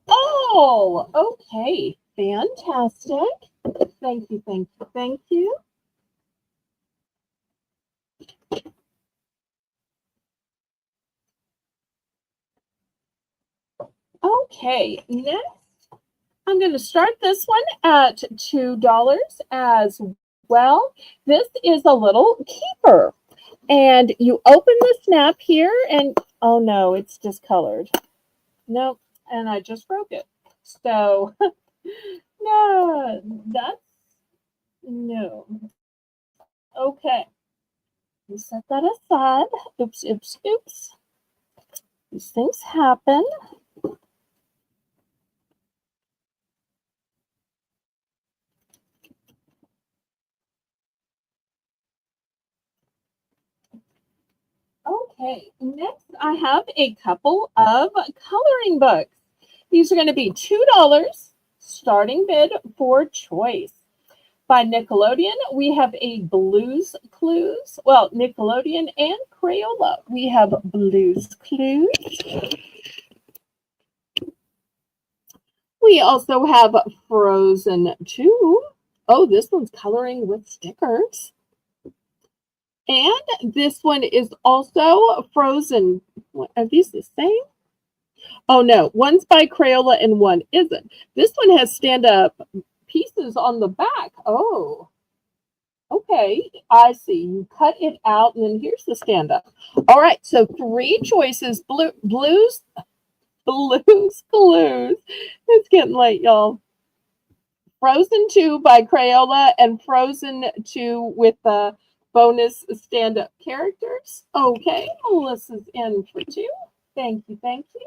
Oh, okay. Fantastic. Thank you, thank you, thank you. Okay, next, I'm going to start this one at $2 as well. This is a little keeper. And you open the snap here, and oh no, it's discolored. Nope, and I just broke it. So, no, that's no. Okay, we set that aside. Oops, oops, oops. These things happen. Okay, next I have a couple of coloring books. These are going to be $2 starting bid for choice. By Nickelodeon, we have a Blues Clues. Well, Nickelodeon and Crayola, we have Blues Clues. We also have Frozen 2. Oh, this one's coloring with stickers. And this one is also Frozen. Are these the same? Oh, no. One's by Crayola and one isn't. This one has stand-up pieces on the back. Oh, okay. I see. You cut it out, and then here's the stand-up. All right. So 3 choices. Blues Clues. It's getting late, y'all. Frozen 2 by Crayola and Frozen 2 with the bonus stand-up characters. Okay, Melissa's in for 2. Thank you, thank you.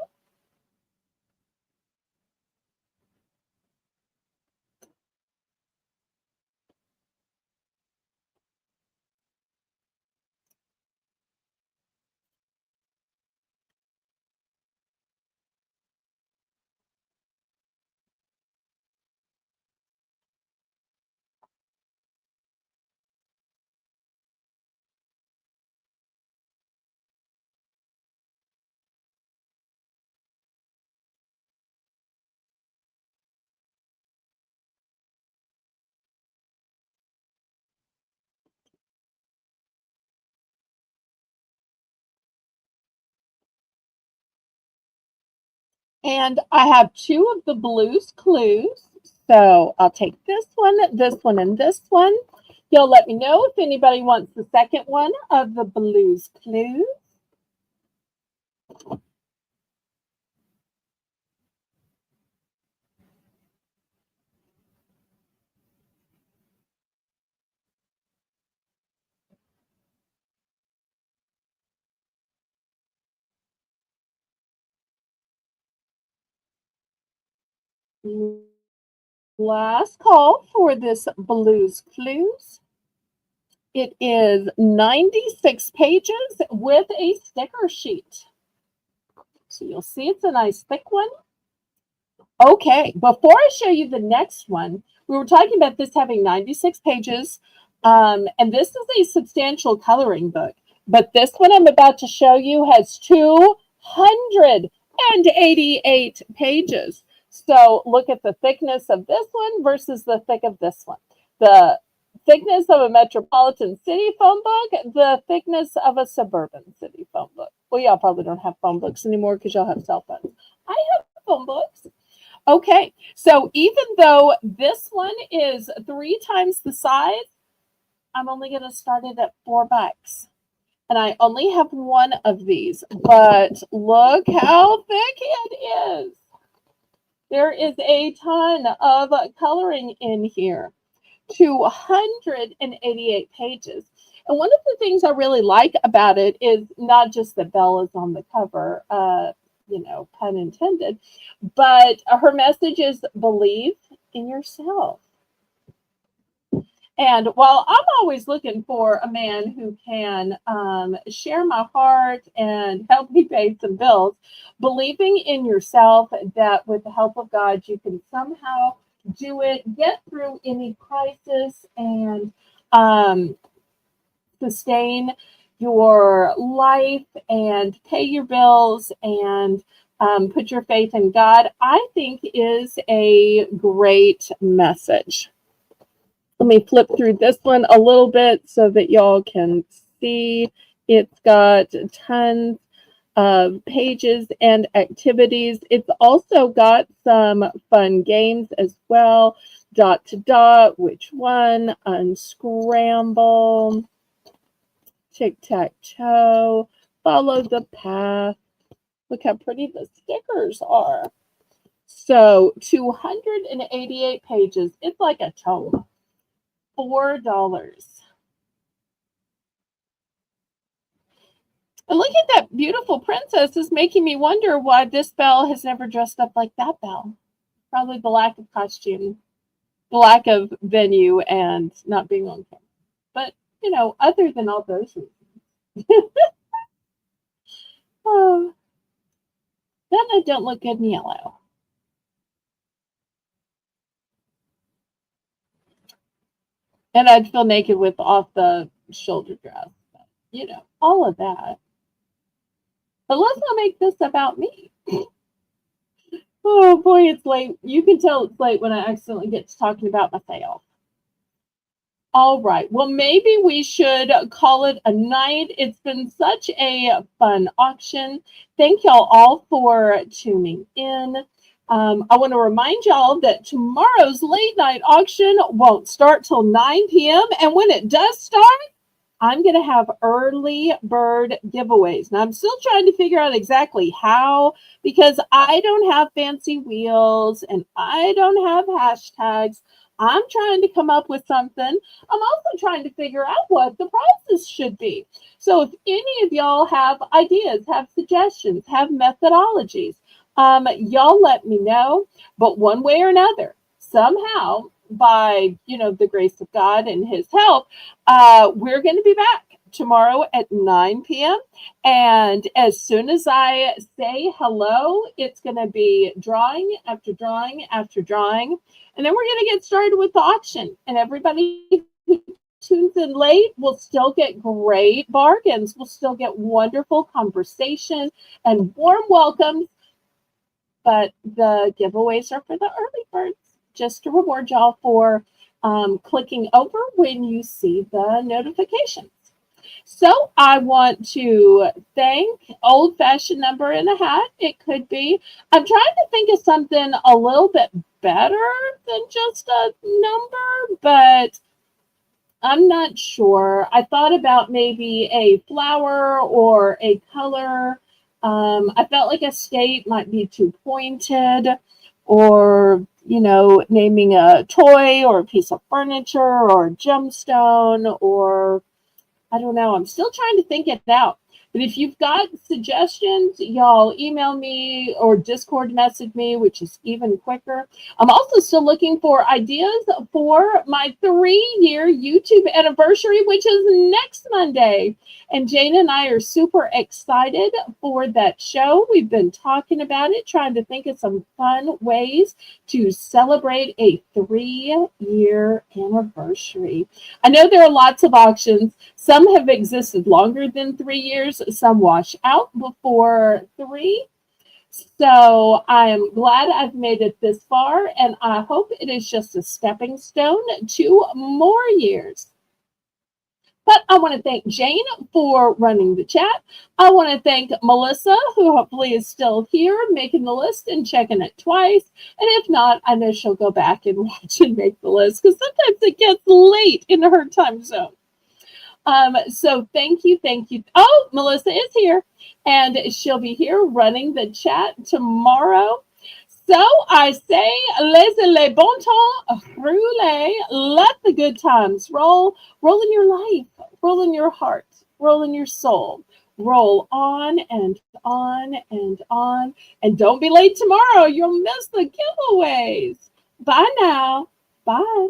And I have 2 of the Blues Clues. So I'll take this one, and this one. You'll let me know if anybody wants the second one of the Blues Clues. Last call for this Blues Clues. It is 96 pages with a sticker sheet. So you'll see it's a nice thick one. Okay, before I show you the next one, we were talking about this having 96 pages, and this is a substantial coloring book. But this one I'm about to show you has 288 pages. So look at the thickness of this one versus the thick of this one. The thickness of a metropolitan city phone book, the thickness of a suburban city phone book. Well, y'all probably don't have phone books anymore because y'all have cell phones. I have phone books. Okay, so even though this one is 3 times the size, I'm only going to start it at $4. And I only have one of these, but look how thick it is. There is a ton of coloring in here. 288 pages. And one of the things I really like about it is not just that Belle is on the cover, pun intended, but her message is believe in yourself. And while I'm always looking for a man who can share my heart and help me pay some bills, believing in yourself that with the help of God, you can somehow do it, get through any crisis, and sustain your life and pay your bills and put your faith in God, I think is a great message. Let me flip through this one a little bit so that y'all can see. It's got tons of pages and activities. It's also got some fun games as well. Dot to dot, which one? Unscramble, tic-tac-toe, follow the path. Look how pretty the stickers are. So 288 pages. It's like a tome. $4. And look at that beautiful princess is making me wonder why this Belle has never dressed up like that Belle. Probably the lack of costume, the lack of venue, and not being on camera. But, other than all those reasons. Oh, then I don't look good in yellow. And I'd feel naked with off the shoulder dress. But, all of that. But let's not make this about me. Oh boy, it's late. You can tell it's late when I accidentally get to talking about myself. All right. Well, maybe we should call it a night. It's been such a fun auction. Thank y'all all for tuning in. I want to remind y'all that tomorrow's late night auction won't start till 9 p.m. And when it does start, I'm going to have early bird giveaways. Now, I'm still trying to figure out exactly how because I don't have fancy wheels and I don't have hashtags. I'm trying to come up with something. I'm also trying to figure out what the prices should be. So, if any of y'all have ideas, have suggestions, have methodologies, y'all let me know. But one way or another, somehow, by the grace of God and His help, we're going to be back tomorrow at 9 p.m. And as soon as I say hello, it's going to be drawing after drawing after drawing. And then we're going to get started with the auction. And everybody who tunes in late will still get great bargains. We'll still get wonderful conversation and warm welcomes. But the giveaways are for the early birds, just to reward y'all for clicking over when you see the notifications. So I want to thank Old Fashioned Number in a Hat. It could be. I'm trying to think of something a little bit better than just a number, but I'm not sure. I thought about maybe a flower or a color. I felt like a state might be too pointed, or, naming a toy or a piece of furniture or a gemstone, or I don't know. I'm still trying to think it out. But if you've got suggestions, y'all email me or Discord message me, which is even quicker. I'm also still looking for ideas for my 3-year YouTube anniversary, which is next Monday. And Jane and I are super excited for that show. We've been talking about it, trying to think of some fun ways to celebrate a 3-year anniversary. I know there are lots of auctions. Some have existed longer than 3 years. Some wash out before 3. So I am glad I've made it this far, and I hope it is just a stepping stone to more years. But I want to thank Jane for running the chat. I want to thank Melissa, who hopefully is still here, making the list and checking it twice. And if not, I know she'll go back and watch and make the list because sometimes it gets late in her time zone. So thank you, thank you. Oh, Melissa is here, and she'll be here running the chat tomorrow. So I say, laissez les bon temps rouler. Let the good times roll. Roll in your life, roll in your heart, roll in your soul. Roll on and on and on. And don't be late tomorrow. You'll miss the giveaways. Bye now. Bye.